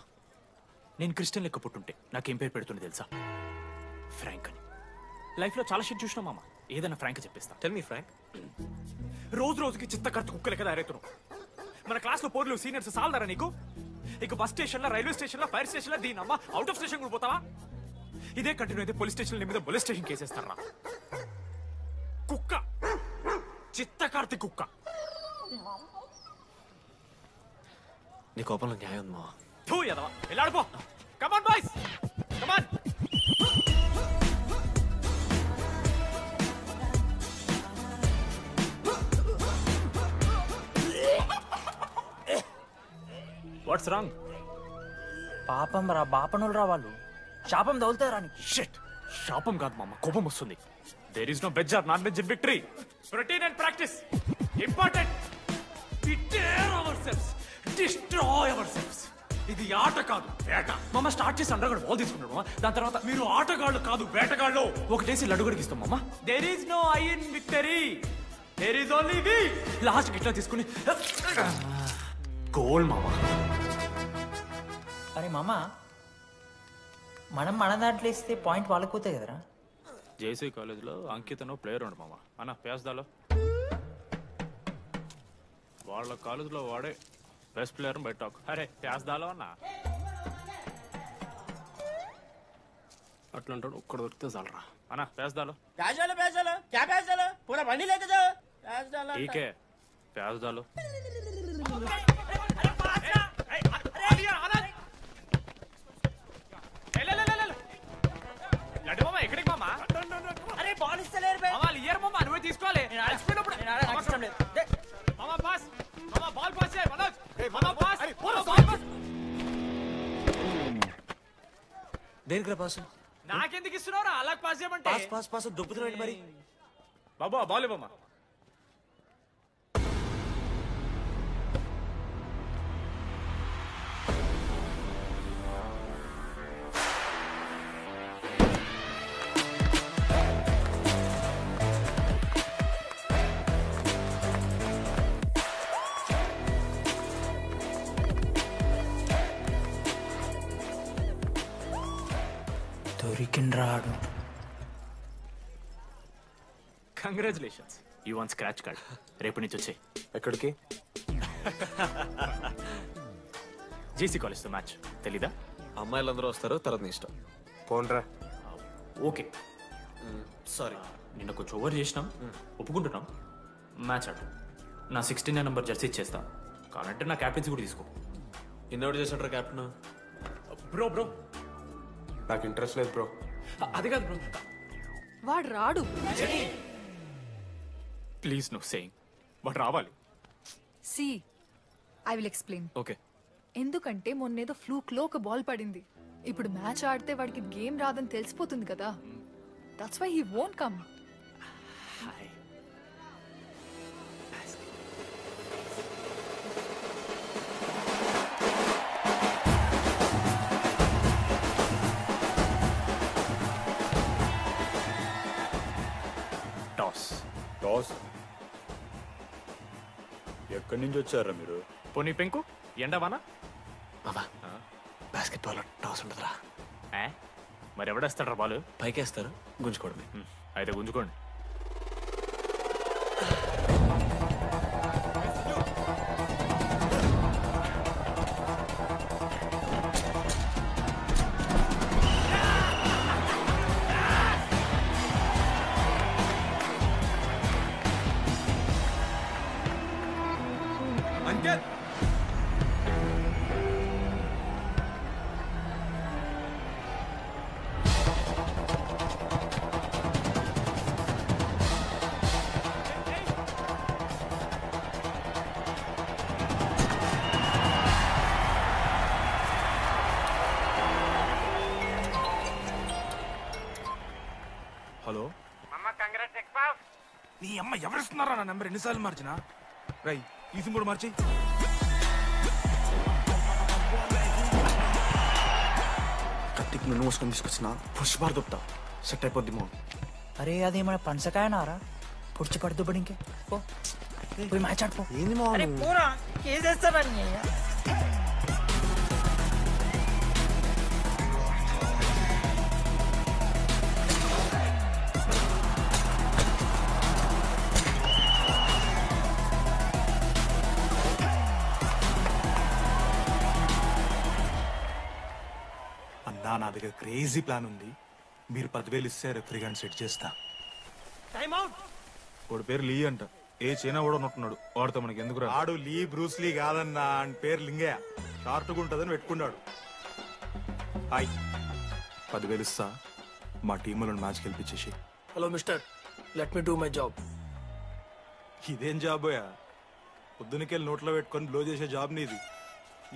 నేను క్రిస్టియన్ లెక్క పుట్టుంటే నాకేం పేరు పెడుతుండే తెలుసా ఫ్రాంక్ అని లైఫ్ లో చాలా షిట్ చూసినా మామ ఏదైనా ఫ్రాంక్ చెప్పేస్తా టెల్ మీ ఫ్రాంక్ రోజు రోజుకి చిత్తకర్త కుక్కలు కదా ఎరేతున్నావు. మన క్లాస్ లో పోర్లు సీనియర్స్ సాలదారా నీకు? ఇక బస్ స్టేషన్ లో, రైల్వే స్టేషన్ లో, ఫైర్ స్టేషన్ లో దీని అమ్మ అవుట్ ఆఫ్ స్టేషన్ కూడా పోతావా? ఇదే కంటిన్యూ అయితే పోలీస్ స్టేషన్ మీద పోలీస్ స్టేషన్ కేసేస్తారా? కుక్క, చిత్తకార్తి కుక్క. నీ కోపంలో న్యాయం ఉంది మావా. థూ ఎదవా, వెళ్ళాడిపో. Come on boys, come on. What's wrong? పాపం రా, బాపనులు రా వాళ్ళు. శాపం తగులుతారా నీకు? షిట్, శాపం కాదు మామ, కోపం వస్తుంది. There is no veg or non veg in victory. Routine and practice important. We dare ourselves, destroy ourselves. ఇది ఆట కాదు, వేట. మామ స్టార్ట్ చేసి అండర్గాడు బాల్ తీసుకున్నాడు మామ. దాని తర్వాత మీరు ఆటగాళ్ళు కాదు, వేటగాళ్ళు. ఒకటేసి లడ్డుగడికి ఇస్తాం మామ. There is no I in victory, there is only we. Last ఇట్లా తీసుకుని గోల్ మామ. అరే మామ, మనం మన దాంట్లో ఇస్తే పాయింట్ వాళ్ళకి పోతాయి కదరా. జేసీ కాలేజ్లో అంకితను ప్లేయర్ ఉండు మామ. అన్న ప్యాస్దాలో వాళ్ళ కాలేజ్లో వాడే బెస్ట్ ప్లేయర్ బయట. అరే ప్యాస్దాలో అన్న అట్లా అంటాడు. ఒక్కడ దొరికితే చాలరా అన్న. ప్యాస్దాలో పూరా బండి లేక జాओ. ఠీకే ప్యాస్దాలో. ఎక్కడికి మామా? అరే బాల్ ఇస్తలేరు బే. మామా ఇయర్ మామా, నువ్వే తీసుకోవాలి. నేను ఆడకపోయినప్పుడు మామా పాస్, మామా బాల్ పాస్ చేయి మనోజ్. మామా పాస్, బాల్ పాస్. దేనికి పాస్? నాకెందుకు ఇస్తున్నావురా? అలా పాస్ చేయమంటే. పాస్ పాస్ పాస్ దుబ్బుతున్నాడు మరి. బాబు ఆ బాల్ ఇవ్వమ్మా. దొరికిండ్రాడు. Congratulations, you won scratch card. రేపు నుంచి వచ్చే. ఎక్కడికి? జేసీ కాలేజ్తో మ్యాచ్ తెలీదా? అమ్మాయిలందరూ వస్తారు, తర్వాత నీ ఇష్టం. పోన్రా. ఓకే సారీ, నిన్న కొంచెం ఓవర్ చేసినాం, ఒప్పుకుంటున్నాం. మ్యాచ్ ఆడు. నా 69 నెంబర్ జెర్సీ ఇచ్చేస్తా. కానంటే నా క్యాప్టెన్సీ కూడా తీసుకో. ఇన్నోటి చేసినట్టు క్యాప్టెన్. బ్రో బ్రో నాకు ఇంట్రెస్ట్ లేదు బ్రో. అది కాదు బ్రో. వాడు రాడు. ప్లీజ్ నో సేయింగ్, బట్ రావాలి. See I will explain. Okay. ఎందుకంటే మొన్నేదో ఫ్లూక్ లో ఒక బాల్ పడింది. ఇప్పుడు మ్యాచ్ ఆడితే వాడికి గేమ్ రాదని తెలిసిపోతుంది కదా. That's why he won't come. Toss. Toss ఎక్కడి నుంచి వచ్చారా మీరు? పోనీ పెంకు ఎండవానా? మామా బాస్కెట్ బాల్ టాస్ ఉంటుందిరా. మరి ఎవడేస్తాడ్రా బాల్? పైకేస్తారు, గుంజుకోవడమే. అయితే గుంజుకోండి. అంకిత్ హలో. నీ అమ్మ ఎవరిస్తున్నారా నా నెంబర్? ఎన్నిసార్లు మార్చినా? రై ఈ సిమ్ కూడా మార్చి. కత్తికి నన్ను మోసుకొని తీసుకొచ్చిన పుష్పార్ దొప్తా సెట్ అయిపోద్ది మో. అరే అదేమైనా పంచకాయనారా? పుడిచి పడుతూ ఇంకే పో, పోయి మ్యాచ్ ఆడిపో. ఏంది మా అరే పూరా కేసేస్తారని. నా దగ్గర క్రేజీ ప్లాన్ ఉంది. మీరు 10,000 ఇస్తే రెఫరీ గారిని సెట్ చేస్తా. Time out. వాడి పేరు లీ అంట. ఏ చైనా కూడా ఉన్నట్టున్నాడు. వాడితో మనకి ఎందుకు రా? ఆడు లీ బ్రూస్ లీ కాదన్నా, అని పేరు లింగయ్య. షార్ట్గా ఉంటుందని పెట్టుకున్నాడు. హాయ్, 10,000 ఇస్తా. మా టీంలో మ్యాచ్ గెలిపించేసి. Hello mister, let me do my job. ఇదేం జాబోయా? పొద్దునకెళ్ళి నోట్లో పెట్టుకొని బ్లో చేసే జాబ్ నీది.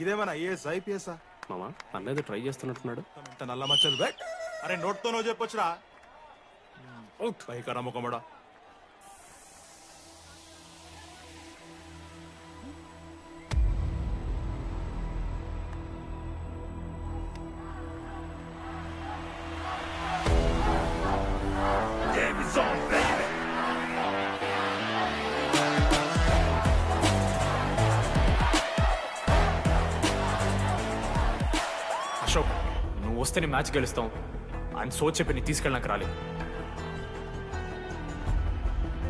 ఇదేమన్నా ఐఏఎస్ ఐపీఎస్? మామా అన్నది ట్రై చేస్తున్నట్టున్నాడు. నల్ల మచ్చలు బెట్. అరే నోట్తో నువ్వు చెప్పొచ్చురా. పైకరా ముఖమడా. అశోక్, నువ్వు వస్తే నీ మ్యాచ్ గెలుస్తాం అని సోచ్ చెప్పి నీ తీసుకెళ్ళడానికి రాలేదు.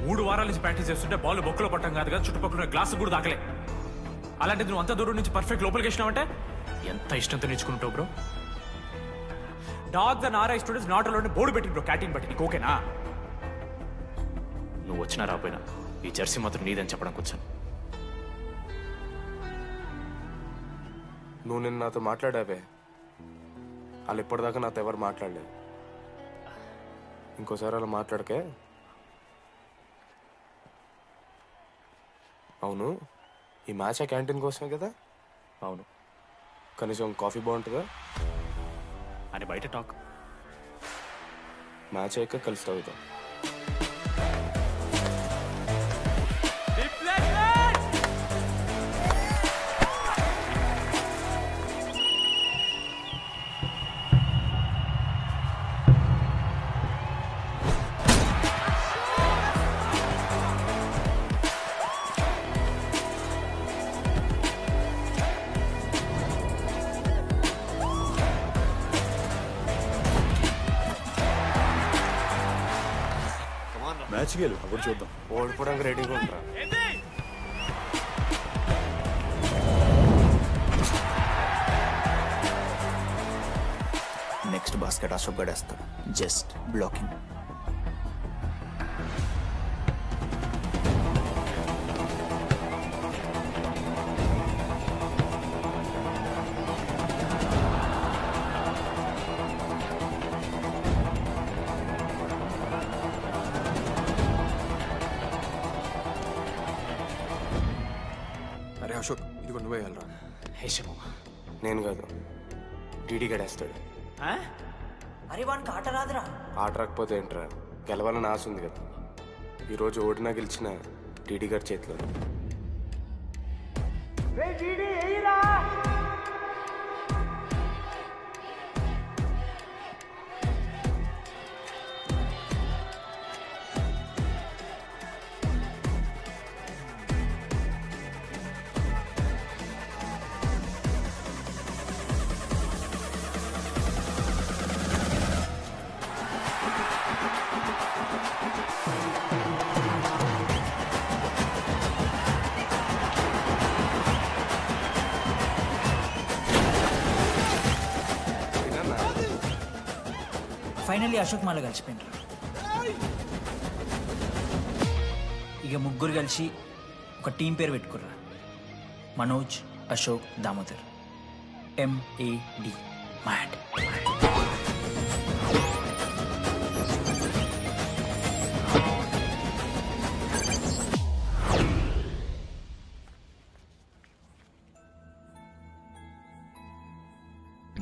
3 వారాల నుంచి ప్రాక్టీస్ చేస్తుంటే బాల్ బొక్కలో పట్టం కాదు కదా, చుట్టుపక్కల గ్లాస్ కూడా దాకలే. అలాంటిది నువ్వు అంత దూరం నుంచి పర్ఫెక్ట్ లోపలికి వేసినావంటే ఎంత ఇష్టంతో నేర్చుకుంటావు bro. Dogs and RI students not allowed board పెట్టి బ్రో, క్యాటింగ్ బట్టి. నీకు ఓకేనా? నువ్వు వచ్చినా రాపోయినా ఈ జెర్సీ మాత్రం నీదని చెప్పడానికి వచ్చాను. నువ్వు నిన్న నాతో మాట్లాడావే, వాళ్ళు ఇప్పటిదాకా నాతో ఎవరు మాట్లాడలేదు. ఇంకోసారి అలా మాట్లాడకే. అవును, ఈ మ్యాచ్ ఆ క్యాంటీన్ కోసమే కదా? అవును. కనీసం కాఫీ బాగుంటుందా అని బయట టాక్. మ్యాచ్ అయ్యాక కలిసి తాగుతాం. మ్యాచ్ గెలు అప్పుడు చూద్దాం. ఓడిపోవడానికి రెడీగా ఉంటారా? నెక్స్ట్ బాస్కెట్ అశోక్ గడేస్తాడు. Just blocking. అరే అశోక్, ఇదిగో నువ్వే వెళ్ళరా. హేషమో, నేను కాదు, డీడీ గడేస్తాడు. అరే వానికి ఆట రాదురా. ఆట రాకపోతే ఏంట్రా, గెలవాలని ఆశ ఉంది కదా. ఈరోజు ఓడినా గెలిచిన డీడీ గారి చేతిలో. ఫైనల్లీ అశోక్ మాల కలిసిపోయినారు. ఇక ముగ్గురు కలిసి ఒక టీం పేరు పెట్టుకుర్రా. మనోజ్, అశోక్, దామోదర్. MAD. మ్యాడ్.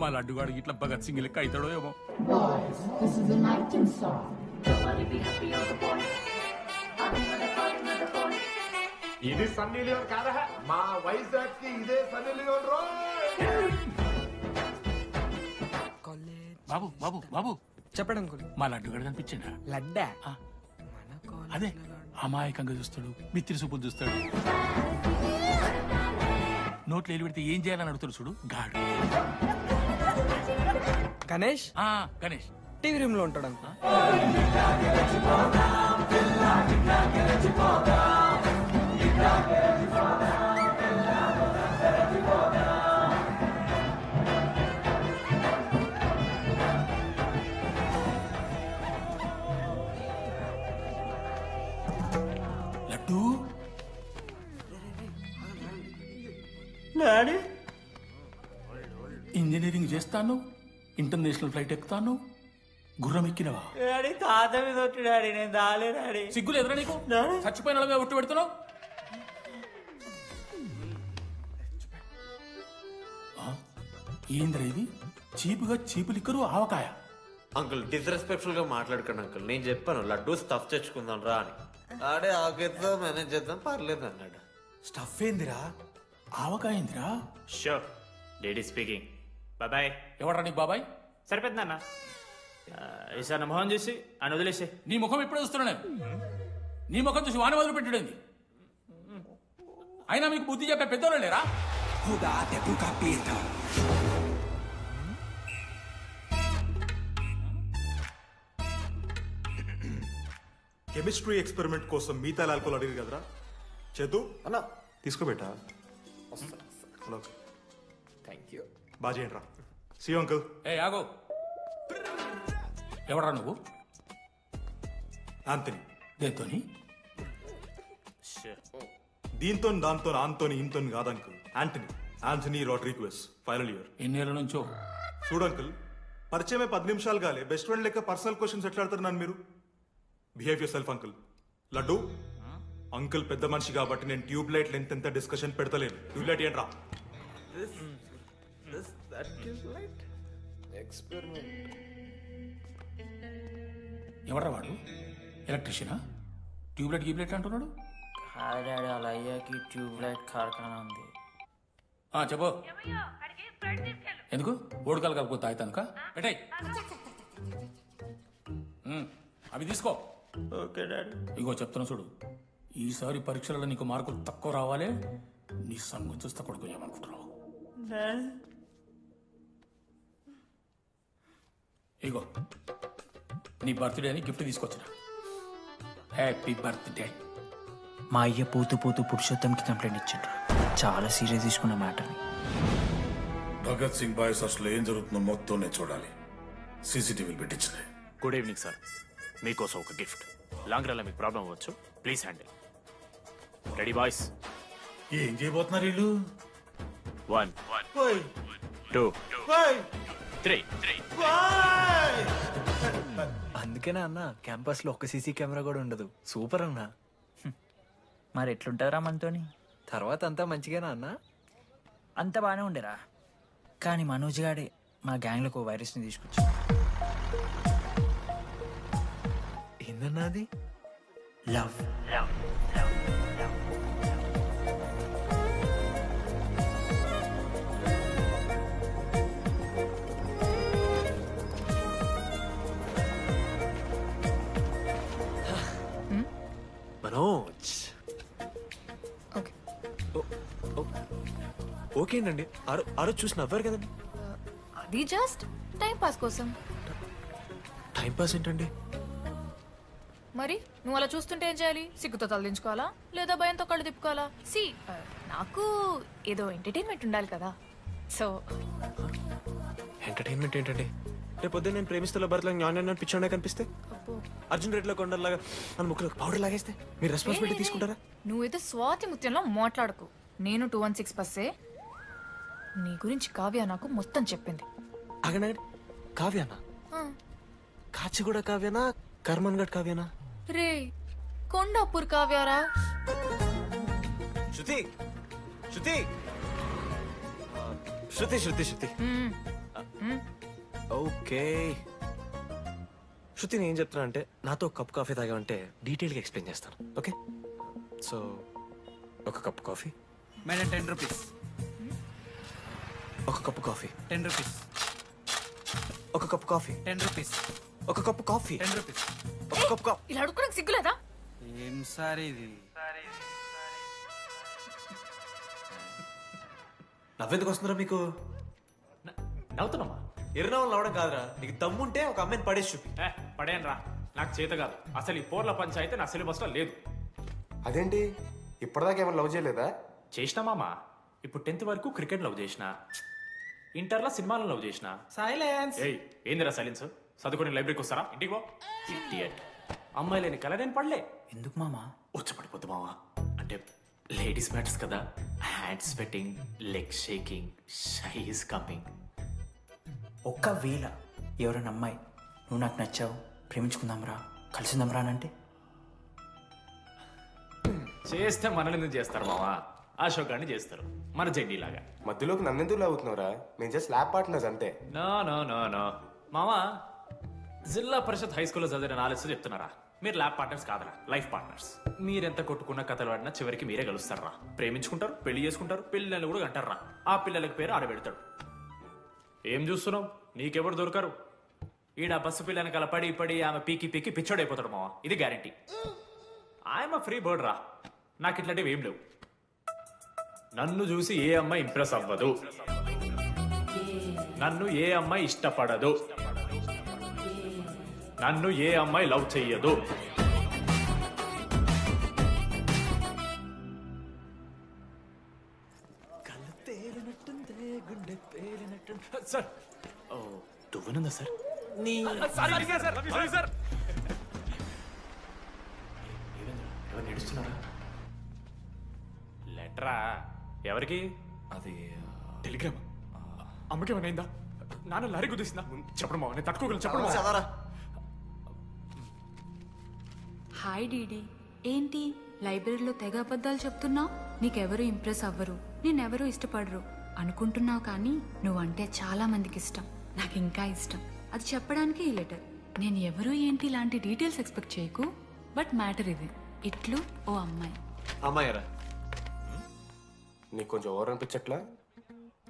మా లడ్డుగాడు ఇట్లా భగత్ సింగ్ లెక్క అవుతాడో ఏమో. ఇది సన్నీ లియోన్ కాదా? మా వైజాగ్ కి ఇదే సన్నీ లియోన్ రో. బాబు బాబు బాబు చెప్పండి అంకుల్. మా లడ్డుగాడు కనిపించిందా? లడ్డా? అదే అమాయకంగా చూస్తాడు, మిత్రి చూపులు చూస్తాడు, నోట్లో ఎల్లు పెడితే ఏం చేయాలని అడుగుతాడు చూడు గాడు. గణేష్? గణేష్ టీవీ రూమ్ లో ఉంటాడు అంకుల్. డాడీ ఇంజనీరింగ్ చేస్తాను, ఇంటర్నేషనల్ ఫ్లైట్ ఎక్కుతాను, గుర్రం ఎక్కినవా? డాడీ తాత మీద ఒట్టు డాడీ, నేను దాలే డాడీ. సిగ్గులు ఎదురా నీకు? చచ్చిపోయిన వాళ్ళ మీద ఒట్టు పెడుతున్నావు. ఏంద్రా ఇది? చీపుగా చీపు లిక్కరు ఆవకాయ. అంకుల్ డిస్రెస్పెక్ట్ఫుల్ గా మాట్లాడకండి అంకుల్. నేను చెప్పాను లడ్డూ స్టఫ్ తెచ్చుకుందాం రా అని. ఆడే ఆకేతో మేనేజ్ చేద్దాం పర్లేదు అన్నాడు. స్టఫ్ ఏందిరా? ఆవకాయ ఏందిరా? Sure daddy speaking. బాబాయ్. ఎవడ్రా నీకు బాబాయ్? సరిపోతుంది అన్న. ఈసారి నా మొహం చూసి అని వదిలేసే. నీ ముఖం ఎప్పుడే చూస్తున్నా నేను. నీ ముఖం చూసి వాని వదిలి పెట్టడండి. అయినా మీకు బుద్ధి చెప్పే పెద్దోళ్ళు లేరా? కెమిస్ట్రీ ఎక్స్పెరిమెంట్ కోసం మీథైల్ ఆల్కహాల్ అడిగారు కదరా చేతు అన్న తీసుకోబెట్టా. Hello thank you. బాగా చేయండి రా. See uncle. ఏ ఆగో, ఎవడరా నువ్వు? ఆంథనీ. దేంతోని? దీంతో దాంతో ఆంతోని ఇంతో కాదు uncle. Anthony Rodrigues, final year. ఎన్నేళ్ళ నుంచో? చూడు అంకుల్, పరిచయమే 10 నిమిషాలు కాలే బెస్ట్ ఫ్రెండ్ లెక్క పర్సనల్ క్వశ్చన్స్ ఎట్లా ఆడతారు నన్ను మీరు? Behave yourself uncle. Laddu uncle పెద్ద మనిషి కాబట్టి నేను ట్యూబ్ లైట్ లెంత్ ఎంత డిస్కషన్ పెడతలేను. ట్యూబ్ లైట్ ఏంట్రా? ఎవడ్రా వాడు? ఎలక్ట్రీషియనా? ట్యూబ్లైట్ గీబ్లైట్ అంటున్నాడు. డాడీ అలా అయ్యాకి ట్యూబ్ లైట్ కార్ఖానా ఉంది. చెప్పు. ఎందుకు ఓడికాలు కలుపుకో తాగుతానుక పెట్టాయి. అవి తీసుకో. Okay daddy. ఇగో చెప్తున్నా చూడు, ఈసారి పరీక్షలలో నీకు మార్కులు తక్కువ రావాలి. నీ సంగతి చూస్తే కొడుకు ఏమనుకుంటున్నావు? ఇగో నీ బర్త్డే అని గిఫ్ట్ తీసుకొచ్చిన. Happy birthday. మా అయ్య పోతూ పోతూ పురుషోత్తంకి కంప్లైంట్ ఇచ్చిండ్రు. చాలా సీరియస్ తీసుకున్న మ్యాటర్ని. భగత్ సింగ్ బాయ్స్ అసలు ఏం జరుగుతుందో మొత్తం నేను చూడాలి. సీసీటీవీలు పెట్టించినాయి. Good evening sir. మీకోసం ఒక గిఫ్ట్. లాంగ్ రన్లో మీకు ప్రాబ్లం అవ్వచ్చు, ప్లీజ్ హ్యాండిల్. Ready boys? ఏం చేయబోతున్నారు వీళ్ళు? 1 2 3. అందుకేనా అన్న క్యాంపస్ లో ఒక సీసీ కెమెరా కూడా ఉండదు. సూపర్ అన్న. మరి ఎట్లుంటారా మనతోని? తర్వాత అంతా మంచిగానా అన్న? అంత బాగానే ఉండేరా, కానీ మనోజ్ గాడే మా గ్యాంగ్లోకి ఓ వైరస్ని తీసుకొచ్చి. ఏందన్నా అది? లవ్. మనోజ్ ఓకేనండి. ఆరో చూసి నవ్వారు కదండి. అది జస్ట్ టైం పాస్ కోసం. టైం పాస్ ఏంటండి? మరి నువ్వు అలా చూస్తుంటే ఏం చేయాలి? సిగ్గుతో తలదించుకోవాలా లేదా భయంతో కళ్ళు తిప్పుకోవాలా? నాకు ఏదో ఎంటర్టైన్మెంట్ ఉండాలి కదా. సో ఎంటర్టైన్మెంట్ ఏంటండి? రేపొద్దు నేను ప్రేమిస్తున్న భర్తలో జ్ఞానం పిచ్చోనే కనిపిస్తే, అర్జున్ రెడ్డిలో కొండలాగా మన ముక్కలో పౌడర్ లాగేస్తే మీరు రెస్పాన్సిబిలిటీ తీసుకుంటారా? నువ్వైతే స్వాతి ముత్యంలో మాట్లాడకు. నేను 216 బస్సే. నీ గురించి కావ్య నాకు మొత్తం చెప్పింది. అగనండి. కావ్యానా? కాచిగూడ కావ్యానా? కర్మన్ గడ్ కావ్యానా? రే కొండాపూర్ కావ్యారా? శృతి శృతి శృతి శృతి శృతి ఓకే. శృతి నేను చెప్తున్నా అంటే నాతో కప్ కాఫీ తాగామంటే డీటెయిల్గా ఎక్స్ప్లెయిన్ చేస్తాను. ఓకే? సో ఒక కప్ కాఫీ. Madam 10 rupees. ఒక కప్పు కాఫీ. 10 రూపీస్. ఒక కప్పు కాఫీ. 10 రూపీస్. ఒక కప్పు కాఫీ. 10 రూపీస్. ఒక కప్పు కాఫీ. ఇలా అడుక్కోడానికి సిగ్గులేదా? ఏం సార్ ఇది? నవ్వెందుకు వస్తున్నారా మీకు? నవ్వుతున్నామా? ఎర్రనవ్వులు నవ్వడం కాదురా. నీకు దమ్ముంటే ఒక అమ్మాయిని పడేసి చూపి. పడేయను రా, నాకు చేత కాదు. అసలు ఈ పోర్ల పంచాయితీ నా సిలబస్ లో లేదు. అదేంటి ఇప్పటిదాకా ఏమైనా లవ్ చేయలేదా? చేసినా మామా. ఇప్పుడు 10th వరకు క్రికెట్ లవ్ చేసిన, ఇంటర్లో సినిమాలో లవ్ చేసిన. సైలెన్స్. ఏయ్ ఏందిరా సైలెన్స్? చదువుకొని లైబ్రరీకి వస్తారా? ఇంటికి పో. ఇడియట్. అమ్మాయి లేని కల నేను పడలే. ఎందుకు మామా? వచ్చి పడిపోద్దు మావా. అంటే లేడీస్ మ్యాటర్స్ కదా, hand sweating, leg shaking, shy is coming. ఒకవేళ ఎవరైనా అమ్మాయి నువ్వు నాకు నచ్చావు, ప్రేమించుకుందాంరా, కలిసిందాంరా అని అంటే చేస్తే మనల్ని ఎందుకు చేస్తారు మావా? అశోక్ గారిని చేస్తారు, మన జెండీ లాగా. మధ్యలోకి నన్నెందుకు లాగుతున్నారా? మేము జస్ట్ ల్యాబ్ పార్ట్నర్స్ అంతే. నో నో నో నో మావా, జిల్లా పరిషత్ హై స్కూల్లో చదివిన నాలెడ్జ్ చెప్తున్నారా? మీరు ల్యాబ్ పార్ట్నర్స్ కాదరా, లైఫ్ పార్ట్నర్స్. మీరెంత కొట్టుకున్న కథలు ఆడినా చివరికి మీరే కలుస్తారా, ప్రేమించుకుంటారు, పెళ్లి చేసుకుంటారు, పిల్లలు కూడా అంటారా. ఆ పిల్లలకి పేరు ఆడబెడతాడు. ఏం చూస్తున్నావు? నీకెవరు దొరకరు. ఈడ బస్సు పిల్లని కల పడి పడి ఆమె పీకి పీకి పిచ్చోడైపోతాడు మావా, ఇది గ్యారంటీ. ఆయమ ఫ్రీ బర్డ్ రా, నాకు ఇట్లాంటివి ఏం లేవు. నన్ను చూసి ఏ అమ్మాయి ఇంప్రెస్ అవ్వదు, నన్ను ఏ అమ్మాయి ఇష్టపడదు, నన్ను ఏ అమ్మాయి లవ్ చెయ్యదు. సార్ దువ్వనుందా సార్? ఎవరు నడుస్తున్నారా? లెటరా ఎవరికి? అది టెలిగ్రామ్. అమ్మకి ఏమైనా నాన్న లారీ కుదిస్తుందా? చెప్పడం మావా, నేను తట్టుకోగలను. చెప్పడం చదవరా. హాయ్ డీడీ, ఏంటి లైబ్రరీలో తెగ అబద్ధాలు చెప్తున్నావు? నీకెవరు ఇంప్రెస్ అవ్వరు, నేనెవరూ ఇష్టపడరు అనుకుంటున్నావు, కానీ నువ్వంటే చాలా మందికి ఇష్టం, నాకు ఇంకా ఇష్టం. అది చెప్పడానికి ఈ లెటర్. నేను ఎవరు ఏంటి ఇలాంటి డీటెయిల్స్ ఎక్స్పెక్ట్ చేయకు, బట్ మ్యాటర్ ఇది. ఇట్లు ఓ అమ్మాయి. అమ్మాయిరా, నీకు కొంచెం ఓవర్ అనిపించట్లా?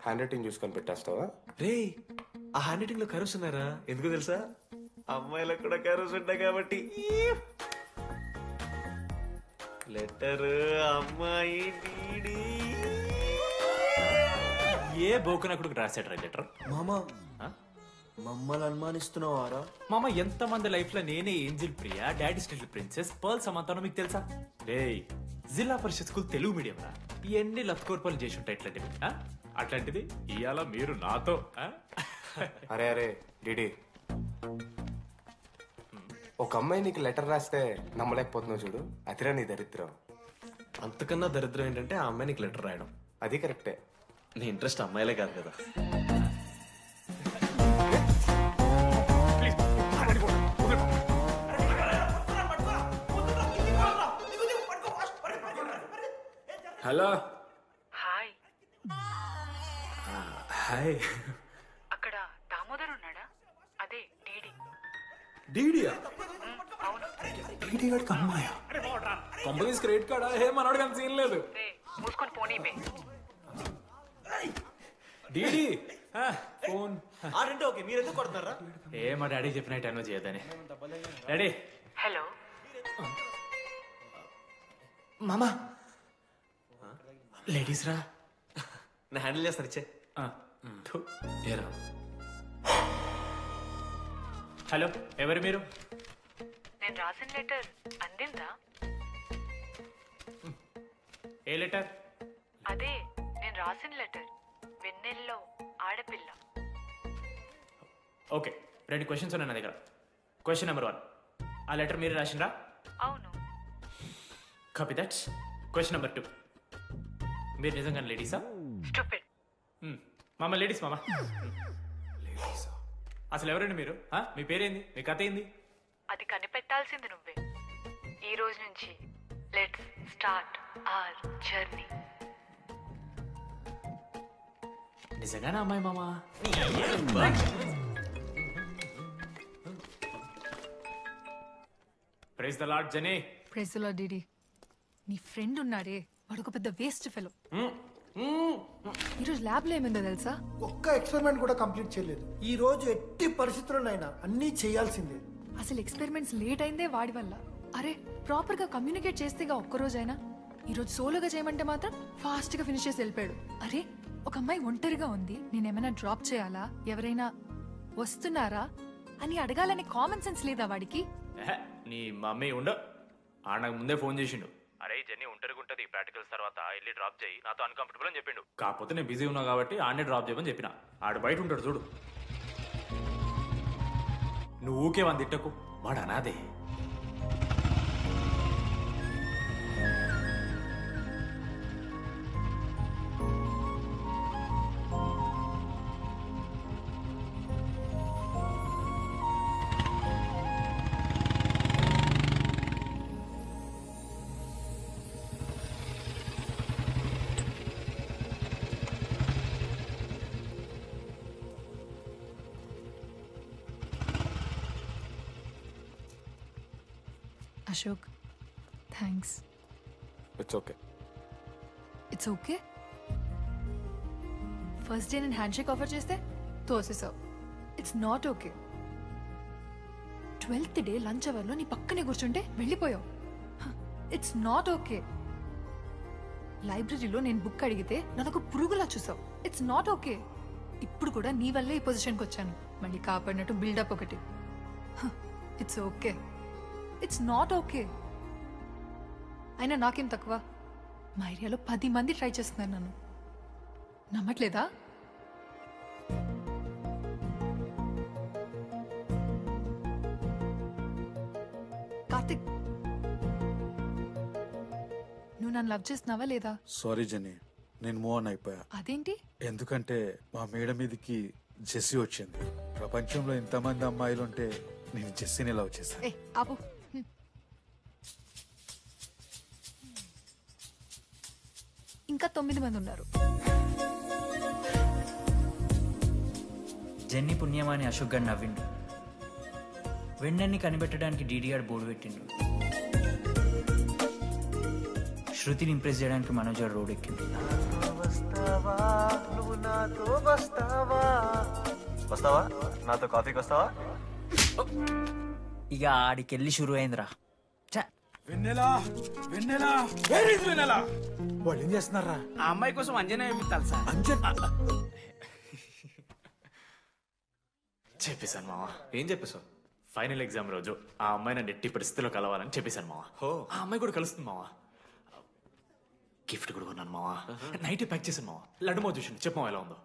హ్యాండ్ రైటింగ్ చూసుకొని పెట్టేస్తావా? రే, ఆ హ్యాండ్ రైటింగ్ లో కర్వ్స్ ఉన్నారా? ఎందుకు తెలుసా? అమ్మాయిలకు కూడా కర్వ్స్ ఉంటాయి కాబట్టి. లెటర్ అమ్మాయి డీడీ. ఏ బోకనకుడికి రాశాడు లెటర్? మామా మమ్మల్ని అనుమానిస్తున్నావారా? మామ, ఎంతమంది లైఫ్ లో నేనే angel Priya, daddy still princess, pearl సమంతానో మీకు తెలుసా? రే, జిల్లా పరిషత్ స్కూల్ తెలుగు మీడియం రా, ఎన్ని లత్కోర్పాలు చేసి ఉంటాయి ఇట్లాంటివి. అట్లాంటిది ఇవాళ మీరు నాతో. అరే అరే డిడి, ఒక అమ్మాయి నీకు లెటర్ రాస్తే నమ్మలేకపోతున్నావు చూడు, అతిరా నీ దరిద్రం. అంతకన్నా దరిద్రం ఏంటంటే ఆ అమ్మాయి నీకు లెటర్ రాయడం. అది కరెక్టే. నీ ఇంట్రెస్ట్ అమ్మాయిలే కాదు కదా. హలో. హాయ్. హాయ్. అక్కడ దామోదర్ ఉన్నాడా? అదే డీడీ. డీడీయా? అవును. డీడీ గడికి అమ్మాయా? Companies credit కార్డా? ఏ మనోడు కానీ సీన్ లేదు. మూసుకొని పోనీ బే. DD phone. ఆడంటే ఓకే, మీరు ఎందుకు కొడుతున్నారా? ఏ మా డాడీ చెప్పిన టైం చేయదని. డాడీ. హలో మామా, లేడీస్ రా. నేను హ్యాండిల్ చేస్తాను, ఇచ్చే. ఏరా. హలో, ఎవరు మీరు? నేను రాసిన లెటర్ అందిందా? ఏ లెటర్? అదే నేను రాసిన లెటర్, వెన్నెల్లో ఆడపిల్ల. ఓకే, 2 క్వశ్చన్స్ ఉన్నాయి నా దగ్గర. క్వశ్చన్ నెంబర్ 1, ఆ లెటర్ మీరు రాసిండ్రా? అవును. Copy that. క్వశ్చన్ నెంబర్ 2, మీరు నిజంగా లేడీసా? స్టూపిడ్. మామ లేడీస్ మామ. అసలు ఎవరండి మీరు? మీ పేరేంది? మీ కథ ఏంది? అది కనిపెట్టాల్సింది నువ్వే. ఈ రోజు నుంచి లెట్స్ స్టార్ట్ అవర్ జర్నీ. నిజంగానే అమ్మాయి మామా? Praise the lord Jani. Praise the lord DD. నీ ఫ్రెండ్ ఉన్నాడే, వాడు ఒక పెద్ద వేస్ట్ ఫెలో. ఈరోజు ల్యాబ్లో ఏమైందో తెలుసా? ఒక్క ఎక్స్పెరిమెంట్ కూడా కంప్లీట్ చేయలేదు. ఈ రోజు ఎట్టి పరిస్థితుల్లోనైనా అన్నీ చేయాల్సిందే. అసలు ఎక్స్పెరిమెంట్స్ లేట్ అయిందే వాడి వల్ల. అరే, ప్రాపర్ గా కమ్యూనికేట్ చేస్తేగా ఒక్కరోజైనా. ఈరోజు సోలోగా చేయమంటే మాత్రం ఫాస్ట్ గా ఫినిష్ చేసి వెళ్ళిపోయాడు. అరే, ఒక అమ్మాయి ఒంటరిగా ఉంది, నేనేమైనా డ్రాప్ చేయాలా, ఎవరైనా వస్తున్నారా అని అడగాలనే కామన్ సెన్స్ లేదా వాడికి? నీ మమ్మీ ఉండ నాకు ముందే ఫోన్ చేసిండు. అరే జర్నీ ఒంటరిగా ఉంటుంది, ప్రాక్టికల్స్ తర్వాత వెళ్ళి డ్రాప్ చేయి, నాతో అన్కంఫర్టబుల్ అని చెప్పిండు. కాకపోతే నేను బిజీ ఉన్నా కాబట్టి ఆడనే డ్రాప్ చేయమని చెప్పిన. ఆడు బయట ఉంటాడు చూడు. నువ్వు ఊకే వాని తిట్టకు, వాడు అనాదే. Ashok thanks. It's okay. It's okay. First day నేను హ్యాండ్ షేక్ ఆఫర్ చేస్తే తోసేసావు. It's not okay. 12th day lunch అవర్లో నీ పక్కనే కూర్చుంటే వెళ్ళిపోయావు. It's not okay. లైబ్రరీలో నేను బుక్ అడిగితే నన్ను పురుగులా చూసావు. It's not okay. ఇప్పుడు కూడా నీ వల్లే ఈ పొజిషన్కి వచ్చాను. మళ్ళీ కాపాడినట్టు బిల్డప్ ఒకటి. It's okay. It's not okay. అయినా నాకేం తక్కువ? మా ఏరియాలో 10 మంది ట్రై చేస్తున్నారు నన్ను. నమ్మట్లేదా? కార్తిక్, నువ్వు నన్ను లవ్ చేస్తున్నావా లేదా? సారీ జెన్నీ, నేను మూవ్ ఆన్ అయిపోయా. అదేంటి? ఎందుకంటే మా మేడ మీదకి జెస్సీ వచ్చింది. ప్రపంచంలో ఇంతమంది అమ్మాయిలు ఉంటే నేను జెస్సీని లవ్ చేశాను. ఏ ఆపు. ఇంకా 9 మంది ఉన్నారు. జెన్నీ పుణ్యమాని అశోక్ గారు నవ్విండు. వెన్నెన్ని కనిపెట్టడానికి డీడీ గారు బోర్డు పెట్టిండు. శృతిని ఇంప్రెస్ చేయడానికి మనోజ్ గారు రోడ్ ఎక్కిండు. వస్తావా నాతో కాఫీకి వస్తావా? ఇక ఆడికెళ్ళి షురు అయిందిరా. వెన్నెలా వెన్నెలా వెన్నెలా వాళ్ళు ఏం చేస్తున్నారా? ఆ అమ్మాయి కోసం అంజనా ఏమిట్టాలి సార్? చెప్పేశాను మావా. ఏం చెప్పేశావు? ఫైనల్ ఎగ్జామ్ రోజు ఆ అమ్మాయి నన్ను ఎట్టి పరిస్థితిలో కలవాలని చెప్పేశాను మావా. ఆ అమ్మాయి కూడా కలుస్తుంది మావా. గిఫ్ట్ కూడా కొన్నాను మావా. నైట్ ప్యాక్ చేశాను మావా. లడ్డు మావ చూసిండు. చెప్పు మావా ఎలా ఉందో.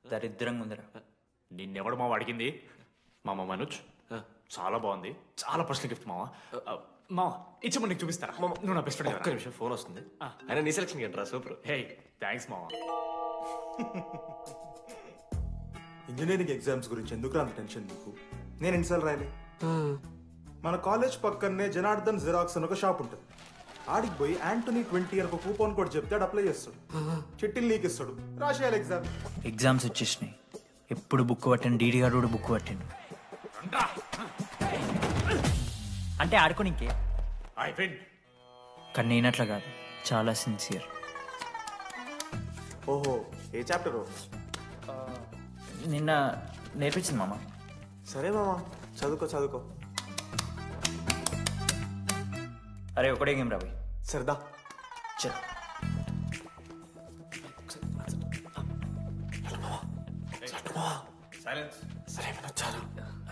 దరిద్రంగా ఉందిరా. నిన్నెవడు మావ అడిగింది? మామ మనోజ్ చాలా బాగుంది. చాలా పర్సనల్ గిఫ్ట్ మావా. మావా ఇచ్చమ్మ నీకు చూపిస్తారా? నువ్వు నా బెస్ట్ ఫ్రెండ్. ఒక్క నిమిషం ఫోన్ వస్తుంది. అయినా నీ సెలక్షన్ ఏంట్రా? సూపర్. హే థ్యాంక్స్ మావా. ఇంజనీరింగ్ ఎగ్జామ్స్ గురించి ఎందుకు అంత టెన్షన్ నీకు? నేను ఎన్నిసార్లు రాయలే. మన కాలేజ్ పక్కనే జనార్దన్ జిరాక్స్ అని ఒక షాప్ ఉంటుంది. ఆడికి పోయి యాంటోనీ 20 అని ఒక కూపన్ కోడ్ చెప్తే అప్లై చేస్తాడు. చిట్టిల్ నీకు ఇస్తాడు. రాసేయాలి ఎగ్జామ్. ఎగ్జామ్స్ వచ్చేసినాయి. ఎప్పుడు బుక్ పట్టాను. డీడీ గారు కూడా బుక్ పట్టాను. అంటే ఆడుకోనికే. కానీ నేనట్లా కాదు, చాలా సిన్సియర్. ఓహో, ఏ చాప్టర్? నిన్న నేర్పించింది మామ. సరే మామ, చదువుకో చదువుకో. అరే ఒకటే గేమ్ రాబోయ్. సరదా చల్.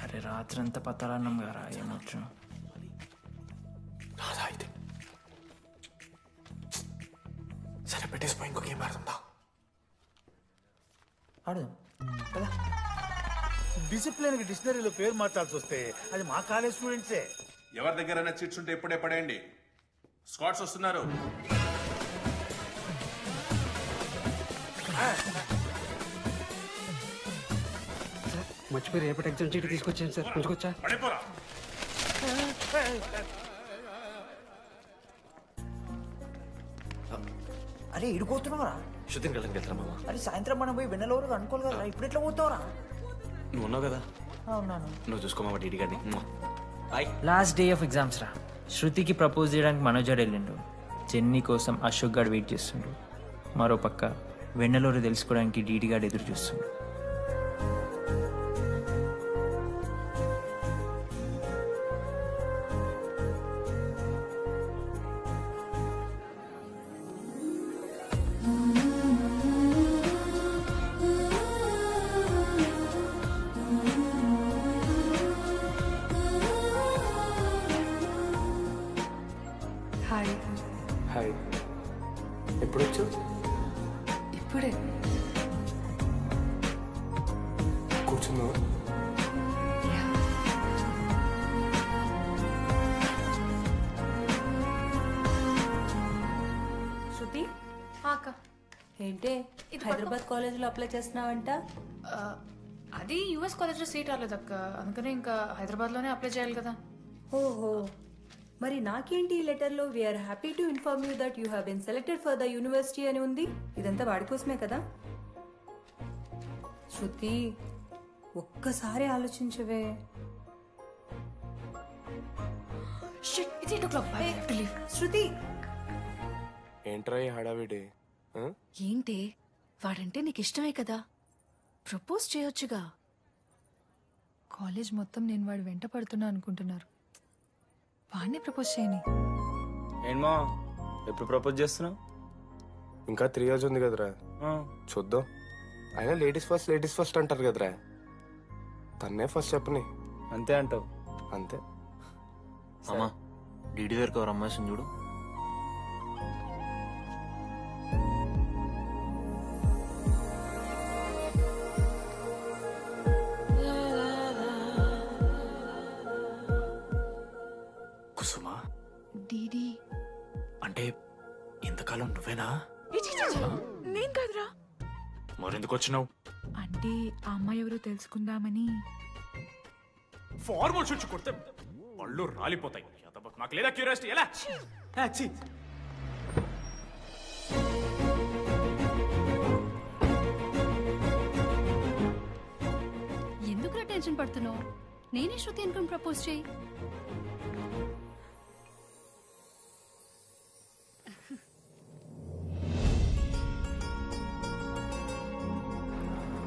అరే రాత్రంతా పత్తాలన్నం గారా ఏమొచ్చు. సరే పెట్టేసిపో, ఇంకో గేమ్ ఆడుతుందా? ఆడదాం. డిసిప్లిన్ కి డిక్షనరీలో పేరు మార్చాల్సి వస్తే అది మా కాలేజ్ స్టూడెంట్సే. ఎవరి దగ్గరైనా చిట్స్ ఉంటే ఇప్పుడే పడేయండి. స్క్వాడ్స్ వస్తున్నారు. మర్చిపోయి రేపటి ఎగ్జామ్ చీటీ తీసుకొచ్చాను సార్. కొంచెం పడిపోరా. అరే ఇడిపోతున్నావురా. శృతిని కళ్ళకి వెళ్తారా మామ? అరే సాయంత్రం మనం పోయి వెన్నెలవరకు అనుకోవాలి కదా. ఇప్పుడు ఎట్లా పోతావురా? నువ్వు ఉన్నావు కదా. అవునాను. నువ్వు చూసుకోమా డీడీ గారిని. లాస్ట్ డే ఆఫ్ ఎగ్జామ్స్ రా. శృతికి ప్రపోజ్ చేయడానికి మనోజ్ గారు వెళ్ళిండు. జెన్నీ కోసం అశోక్ గారు వెయిట్ చేస్తుండు. మరో పక్క వెన్నెలూరు తెలుసుకోవడానికి డీడీ గారు ఎదురు చూస్తుండు. హాయ్. హాయ్. ఎప్పుడు వచ్చావు? ఇప్పుడే. కూర్చున్నావు? శృతి అక్క ఏంటే హైదరాబాద్ కాలేజీలో అప్లై చేస్తున్నావంట? అది యుఎస్ కాలేజ్లో సీట్ రాలేదు అక్క. అందుకనే ఇంకా హైదరాబాద్లోనే అప్లై చేయాలి కదా. ఓహో, మరి నాకేంటి ఈ లెటర్లో we are happy to inform you that you have been selected for the university అని ఉంది. ఇదంతా వాడి కోసమే కదా? శృతి ఒక్కసారి ఆలోచించవే. Shit it's 8 o'clock. I have to leave. Shruti ఏంట్రా ఈ హడావిడి ఆ? ఏంటి వాడంటే నీకు ఇష్టమే కదా, ప్రపోజ్ చేయొచ్చుగా. కాలేజ్ మొత్తం నేను వాడు వెంట పడుతున్నా అనుకుంటున్నారు. వాడిని ప్రపోజ్ చేయని. ఏంటమ్మా ఎప్పుడు ప్రపోజ్ చేస్తున్నావు? ఇంకా 3 years ఉంది కదరా, చూద్దాం. అయినా లేడీస్ ఫస్ట్ అంటారు కదరా, తన్నే ఫస్ట్ చెప్పని. అంతే అంటావు? అంతే. అమ్మా డీడీ దగ్గరికి ఎవరు అమ్మాయిస్తుంది చూడు. కుసుమా డీడీ అంటే ఇంతకాలం నువ్వేనా? నేను కాదురా. మరెందుకు వచ్చినావు? అంటే ఆ అమ్మాయి ఎవరో తెలుసుకుందామని. ఫార్మల్ షూట్స్ కొడితే పళ్ళు రాలిపోతాయి. మాకు లేదా క్యూరియాసిటీ? ఎలా ఎందుకురా టెన్షన్ పడుతున్నావు? నేనే శృతి అనుకుని ప్రపోజ్ చేయి.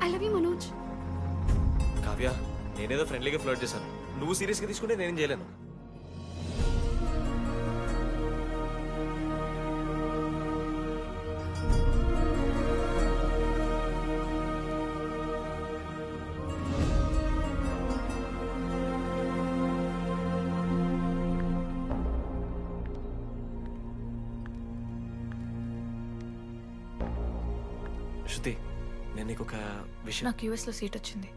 I love you Manoj. Kavya, నేనేదో ఫ్రెండ్లీగా ఫ్లర్ట్ చేశాను. నువ్వు సీరియస్గా తీసుకుంటే నేనేం చేయలేను. శృతి, నేను నీకు ఒక విషయం. నాకు యూఎస్ లో సీట్ వచ్చింది.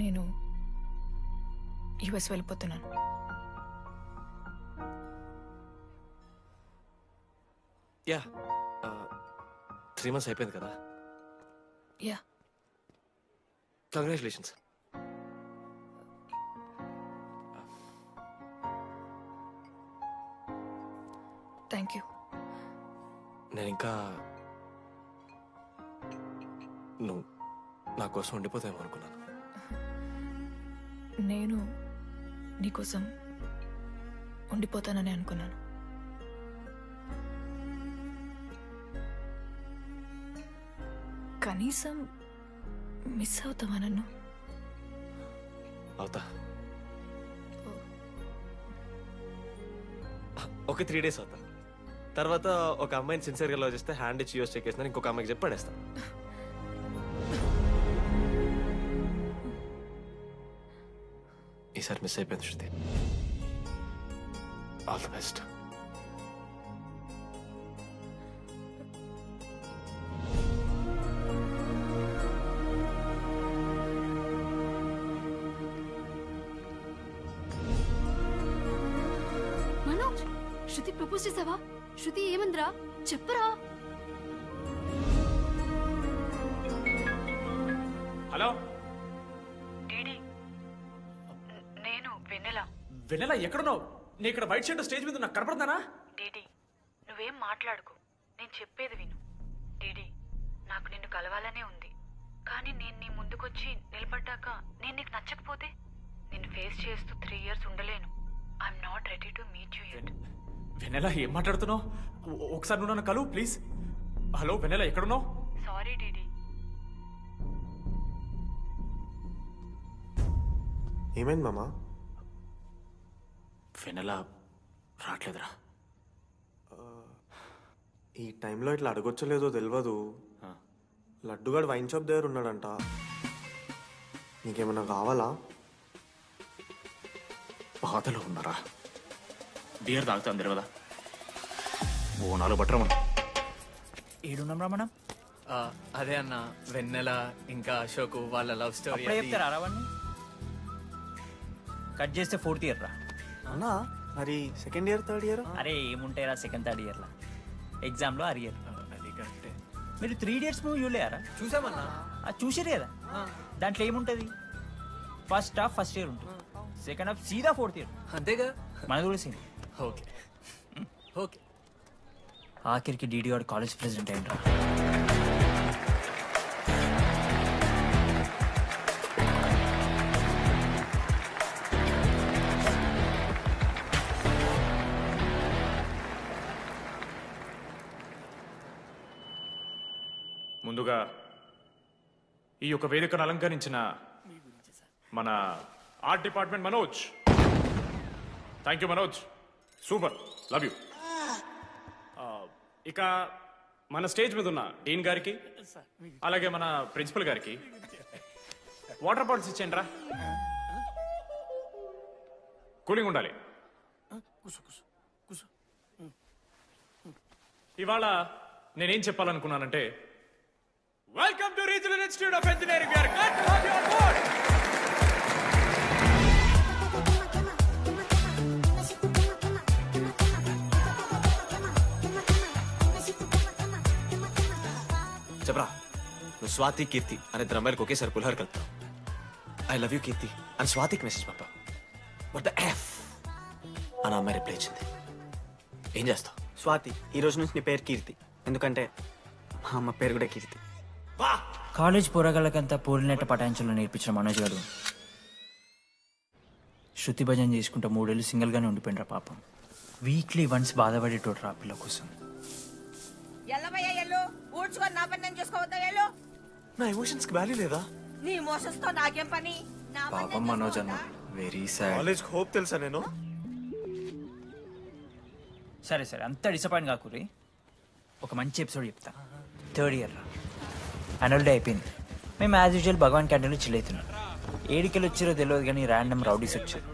నేను యుఎస్ వెళ్ళిపోతున్నాను. యా 3 months అయిపోయింది కదా. Yeah congratulations. Thank you. నేను ఇంకా నువ్వు నా కోసం ఉండిపోతాయేమో అనుకున్నాను. నేను నీకోసం ఉండిపోతానని అనుకున్నాను. కనీసం మిస్ అవుతావా నన్ను? అవుతా. ఒక 3 days అవుతా. తర్వాత ఒక అమ్మాయిని సిన్సియర్గా లవ్ చేస్తే హ్యాండ్ ఇచ్చి యూస్ చెక్ చేసిన ఇంకొక అమ్మాయికి చెప్పి పడేస్తా. ఈసారి మిస్ అయిపోయింది Shruti. All the best. Manoj, Shruti propose చేసావా? శృతి ఏమందిరా చెప్పరా? హలో డీడీ, నేను వెన్నెల. వెన్నెల ఎక్కడున్నావు? నేను ఇక్కడ వైట్ షర్ట్ స్టేజ్ మీద నాకు కనపడుతున్నానా? డీడీ, నువ్వేం మాట్లాడుకో, నేను చెప్పేది విను. డీడీ, నాకు నిన్ను కలవాలనే ఉంది, కానీ నేను నీ ముందుకొచ్చి నిలబడ్డాక నేను నీకు నచ్చకపోతే నిన్ను ఫేస్ చేస్తూ 3 years ఉండలేను. I'm not ready to meet you yet. Vennela ఏం మాట్లాడుతున్నావు? ఒకసారి నువ్వు నన్ను కలువు ప్లీజ్. హలో వెన్నెల ఎక్కడున్నావు? Sorry DD. ఏమైంది మామా? వెన్నెల రావట్లేదురా. ఈ టైంలో ఇట్లా అడగొచ్చో లేదో తెలియదు. లడ్డుగాడు వైన్ షాప్ దగ్గర ఉన్నాడంట. నీకేమన్నా కావాలా? బాధలో ఉన్నారా? బియర్ తాగుతాం తెలియదా? ఓ 4 బట్టరమణ. ఏడున్నాం రమణ? అదే అన్న, వెన్నెల ఇంకా అశోక్ వాళ్ళ లవ్ స్టోరీ. చెప్తారా రావణ్ణి? కట్ చేస్తే 4th year రా అన్నా. మరి 2nd year 3rd year? అరే ఏముంటాయిరా 2nd 3rd year లా, ఎగ్జామ్ లో అరియర్. మీరు 3 Idiots మూవీ చూడలేరా? చూసామన్నా. చూసిరే కదా. దాంట్లో ఏముంటది? ఫస్ట్ హాఫ్ ఫస్ట్ ఇయర్ ఉంటుంది, సెకండ్ హాఫ్ సీదా 4th year. అంతేగా? మనది కూడా సేమ్. Okay okay. ఆఖరికి డీడీ వాడు కాలేజ్ ప్రెసిడెంట్ అయిండ్రా. ముందుగా ఈ యొక్క వేదికను అలంకరించిన మన art department Manoj, thank you Manoj, super, love you. ఇక మన స్టేజ్ మీద ఉన్న డీన్ గారికి అలాగే మన ప్రిన్సిపల్ గారికి వాటర్ బాటిల్స్ ఇచ్చేయండి రా, కూలింగ్ ఉండాలి. ఇవాళ నేనేం చెప్పాలనుకున్నానంటే, welcome to regional institute of Engineering. We are glad to have you on board. చెప్పరా, నువ్వు స్వాతి కీర్తి అనే ఇద్దరు అమ్మాయిలకు ఒకేసారి పులిహోర కలుపుతావు. ఐ లవ్ యూ కీర్తి అని స్వాతికి మెసేజ్ పంపావు. బట్ ద ఎఫ్ అని అమ్మాయి రిప్లై ఇచ్చింది. ఏం చేస్తావు? స్వాతి, ఈ రోజు నుంచి నీ పేరు కీర్తి, ఎందుకంటే మా అమ్మ పేరు కూడా కీర్తి. కాలేజ్ పోరగాళ్ళకంతా పూరినట్ట పటాయించలో నేర్పించిన మనోజ్ గారు శృతి భజన చేసుకుంటూ 3 ఏళ్ళు సింగిల్గానే ఉండిపోయినరా పాపం. వీక్లీ వన్స్ బాధపడేటోడు రా పిల్ల కోసం. నా ఎమోషన్స్ కి వాల్యూ లేదా? నీ ఎమోషన్స్ తో నాకేం పని? పాపం మనోజ్ అన్న, వెరీ సాడ్. కాలేజ్ హోప్ తెలుసా నేను? సరే సరే, అంత డిసప్పాయింట్ కాకూరి. ఒక మంచి ఎపిసోడ్ చెప్తా. 3rd ఇయర్ రా, యాన్యువల్ డే అయిపోయింది. మేము యాజ్ యూజువల్ భగవాన్ క్యాంటీన్లో చిల్ అవుతున్నాం. ఏడికెళ్ళి వచ్చారో తెలియదు కానీ ర్యాండమ్ రౌడీస్ వచ్చారు.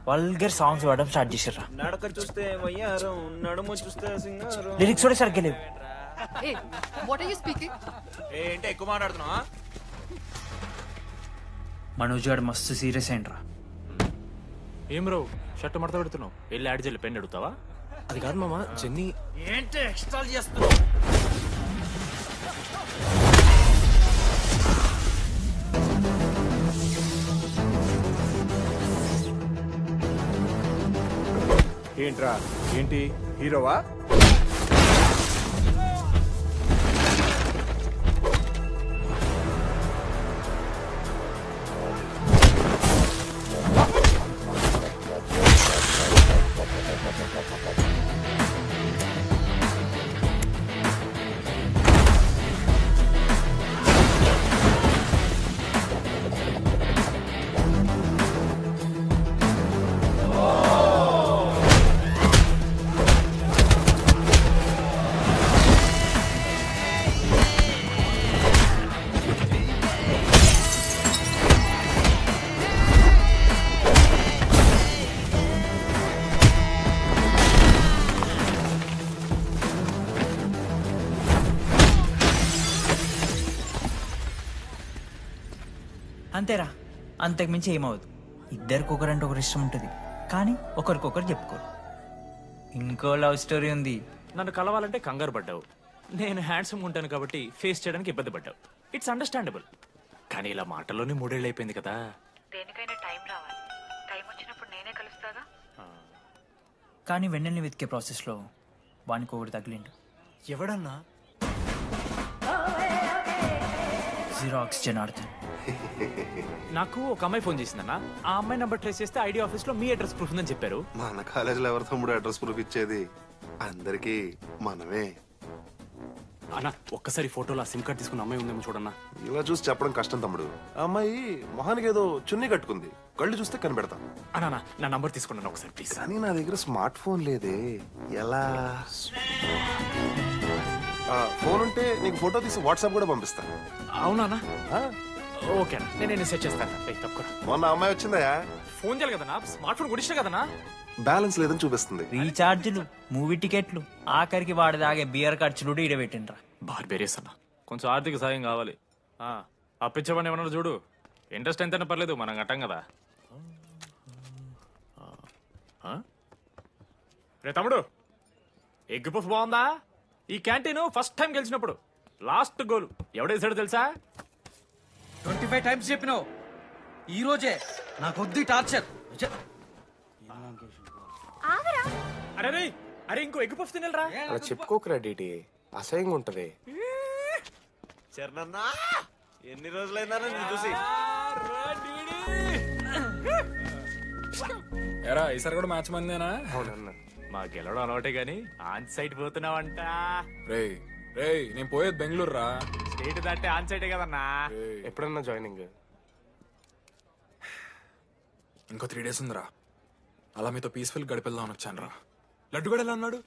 వల్గర్ సాంగ్స్ పాడడం స్టార్ట్ చేశారు. నడక చూస్తే వయ్యారం, నడుము చూస్తే సింగారం. లిరిక్స్ కూడా సరిగ్గా లేవు. ఏంటి ఎక్కువ మాట్లాడుతున్నావా? మనోజ్ గారు మస్తు సీరియస్ అయిండ్రా. ఏం రో షర్ట్ మడత పెడుతున్నావు? వెళ్ళి యాడ్ చేయాలి, పెన్ అడుగుతావా? అది కాదు మామ, జెన్నీ. ఏంటి ఎక్స్ట్రా చేస్తున్నావు? ఏంట్రా, ఏంటి హీరోవా? అంతేరా, అంతకు మించి ఏమవుదు. ఇద్దరికొకరంటే ఒకరు ఇష్టం ఉంటుంది, కానీ ఒకరికొకరు చెప్పుకోరు. ఇంకో లవ్ స్టోరీ ఉంది. నన్ను కలవాలంటే కంగారు పడ్డావు. నేను హ్యాండ్సమ్ ఉంటాను కాబట్టి ఫేస్ చేయడానికి ఇబ్బంది పడ్డావు. It's understandable. కానీ ఇలా మాటల్లోనే 3 ఏళ్ళు అయిపోయింది కదా. దేనికైనా టైం రావాలి. టైం వచ్చినప్పుడు నేనే కలుస్తాగా. కానీ వెన్నెల్ని వెతికే ప్రాసెస్లో వానికి ఒకటి తగిలిండు. ఎవడన్నా? జిరాక్స్ జనార్దన్. నాకు ఒక అమ్మాయి ఫోన్ చేసిందన్న. ఆ అమ్మాయి నంబర్ ట్రేస్ చేస్తే ఐడి ఆఫీస్ లో మీ అడ్రస్ ప్రూఫ్ ఉందని చెప్పారు. మన కాలేజీలో ఎవరి తమ్ముడు అడ్రస్ ప్రూఫ్ ఇచ్చేది? అందరికి మనమే. అన్న ఒక్కసారి ఫోటోలో సిమ్ కార్డ్ తీసుకున్న అమ్మాయి ఉందేమో చూడన్నా. ఇలా చూసి చెప్పడం కష్టం తమ్ముడు. ఆ అమ్మాయి మొహానికి ఏదో చున్నీ కట్టుకుంది, కళ్ళు చూస్తే కనిపెడతా. అన్నా నా నంబర్ తీసుకున్నాను ఒకసారి ప్లీజ్. కానీ నా దగ్గర స్మార్ట్ ఫోన్ లేదే, ఎలా? ఫోన్ ఉంటే నీకు ఫోటో తీసి వాట్సాప్ కూడా పంపిస్తా. అవునా? ఓకే నేను సెట్ చేస్తాను. తప్పకుండా. మొన్న అమ్మాయి వచ్చిందా? ఫోన్ చేయాలి కదన్నా, స్మార్ట్ ఫోన్ కొనిష్టం కదన్నా. బ్యాలెన్స్ లేదని చూపిస్తుంది. రీఛార్జ్లు, మూవీ టికెట్లు, ఆఖరికి వాడి దాగే బియర్ ఖర్చులు ఈడబెట్టిండ్రా. బార్బేరియస్ అన్న, కొంచెం ఆర్థిక సాయం కావాలి. అప్పించమని ఏమన్నా చూడు. ఇంట్రెస్ట్ ఎంతైనా పర్లేదు, మనం కట్టాం కదా. రే తమ్ముడు, ఎగ్ పఫ్ బాగుందా? ఈ క్యాంటీన్ ఫస్ట్ టైం గెలిచినప్పుడు లాస్ట్ గోల్ ఎవడేసాడు తెలుసా? 25 టైమ్స్ చెప్పినావు. ఈ రోజే నాకు వద్దు టార్చర్. అరే అరే ఇంకో ఎగ్ పఫ్ తినరా. అలా చెప్పుకోకరా డీటీ, అసహ్యంగా ఉంటది. చరణన్నా, ఎన్ని రోజులైనా నేను చూసి. ఎరా ఈసారి కూడా మ్యాచ్ మందేనా? అవునన్నా. మా గెలవడం అలవాటే గానీ ఆన్ సైట్ పోతున్నావంట. రే రేయ్ నేను పోయేది బెంగళూరు రా. స్టేట్ దాటే ఆన్ సైడే కదన్నా. ఎప్పుడన్నా జాయినింగ్? ఇంకో 3 days ఉందిరా. అలా మీతో పీస్ఫుల్ గడిపెళ్దామని వచ్చాను రా. లడ్డు కూడా ఎలా ఉన్నాడు?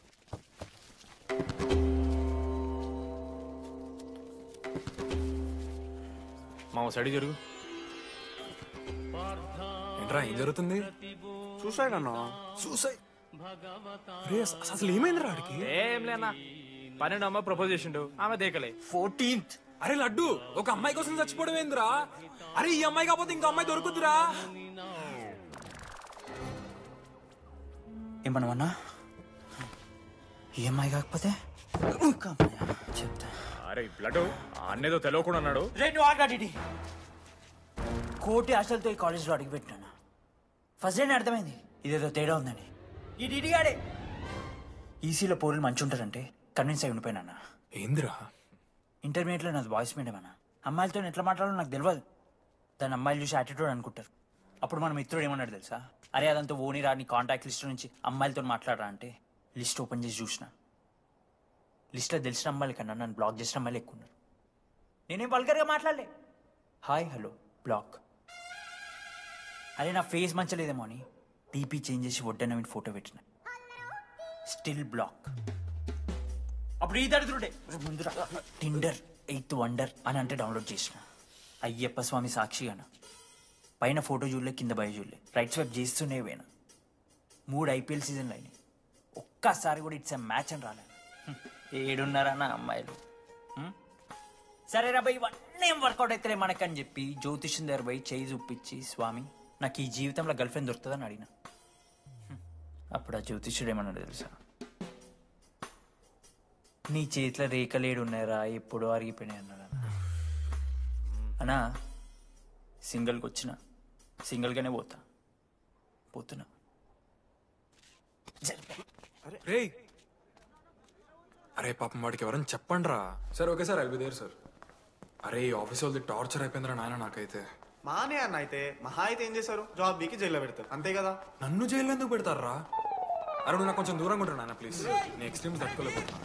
మామ సైడ్ జరుగు. ఏంట్రా ఏం జరుగుతుంది? సూసైడ్ అన్నా. సూసైడ్? అసలు ఏమైందిరా ఆడికి? ఏం లేనా, 12 అమ్మ ప్రపోజ్ చేసిండు, ఆమె దేకలే. 14th. అరే లడ్డు, ఒక అమ్మాయి కోసం చచ్చిపోవడం ఏందిరా? అరే ఈ అమ్మాయి కాకపోతే ఇంకో అమ్మాయి దొరుకుతురా? ఏమన్నా ఈఎంఐ కాకపోతే చెప్తా. అరే బ్లడ్ అన్నేదో తెలియకుండా అన్నాడు. రెండు ఆగాడి కోటి ఆశలతో ఈ కాలేజ్లో అడుగుపెట్టాను. ఫస్ట్ డే అర్థమైంది ఇదేదో తేడా ఉందని. ఈ డిడిగాడే ఈసీలో పోరులు మంచి ఉంటారంటే కన్విన్స్ అయి ఉండిపోయినా. ఏందిరా? ఇంటర్మీడియట్లో నాది బాయ్స్ మీడియం అన్న. అమ్మాయిలతో ఎట్లా మాట్లాడాలో నాకు తెలియదు. దాని అమ్మాయిలు చూసి యాటిట్యూడ్ అనుకుంటారు. అప్పుడు మన మిత్రుడు ఏమన్నాడు తెలుసా? అరే అదంతా ఓని రా, నీ కాంటాక్ట్ లిస్ట్ నుంచి అమ్మాయిలతో మాట్లాడరా అంటే లిస్ట్ ఓపెన్ చేసి చూసిన. లిస్ట్లో తెలిసిన అమ్మాయిల కన్నా నన్ను బ్లాక్ చేసిన అమ్మాయిలు ఎక్కువ ఉన్నారు. నేనేం వల్గర్గా మాట్లాడలే. Hi hello block. అరే నా ఫేస్ మంచలేదేమో అని డీపీ చేంజ్ చేసి వడ్డన మీ ఫోటో పెట్టిన. Still block. అప్పుడు ఈ దరిద్రుడే ముందురా టిండర్ 8th వండర్ అని అంటే డౌన్లోడ్ చేసిన. అయ్యప్ప స్వామి సాక్షిగాన పైన ఫోటో చూడలే, కింద బయ చూడలే, రైట్ స్వైప్ చేస్తూనే పోయినా. 3 IPL సీజన్లు అయినాయి, ఒక్కసారి కూడా ఇట్స్ ఎ మ్యాచ్ అని రాలేదు. 7 అమ్మాయిలు. సరే రా భయ్, ఇవన్నీ ఏం వర్కౌట్ అవుతాయి మనకని చెప్పి జ్యోతిష్యం దగ్గర పోయి చేయి చూపించి, స్వామి నాకు ఈ జీవితంలో గర్ల్ ఫ్రెండ్ దొరుకుతుందని అడిగిన. అప్పుడు ఆ జ్యోతిష్యుడు ఏమన్నాడు తెలుసా? నీ చేతిలో రేఖలేడు ఉన్నాయరా, ఎప్పుడో అరిగిపోయినాయి అన్నాడు. అన్నా సింగిల్కి వచ్చిన సింగిల్గానే పోతున్నా. రేయ్ అరే పాపం వాడికి ఎవరైనా చెప్పండి రా. Sir okay sir, I'll be there sir. అరే ఈ ఆఫీస్ వాళ్ళది టార్చర్ అయిపోయిందిరా నాయన నాకైతే. మానే అన్న అయితే మహా అయితే ఏం చేశారు? జాబ్ బీకి జైల్లో పెడతారు అంతే కదా. నన్ను జైల్లో ఎందుకు పెడతారా? అరే నువ్వు నాకు కొంచెం దూరంగా ఉంటాను నాన్న ప్లీజ్. నేను ఎక్స్ట్రీమ్స్ తట్టుకోలేకపోతున్నా.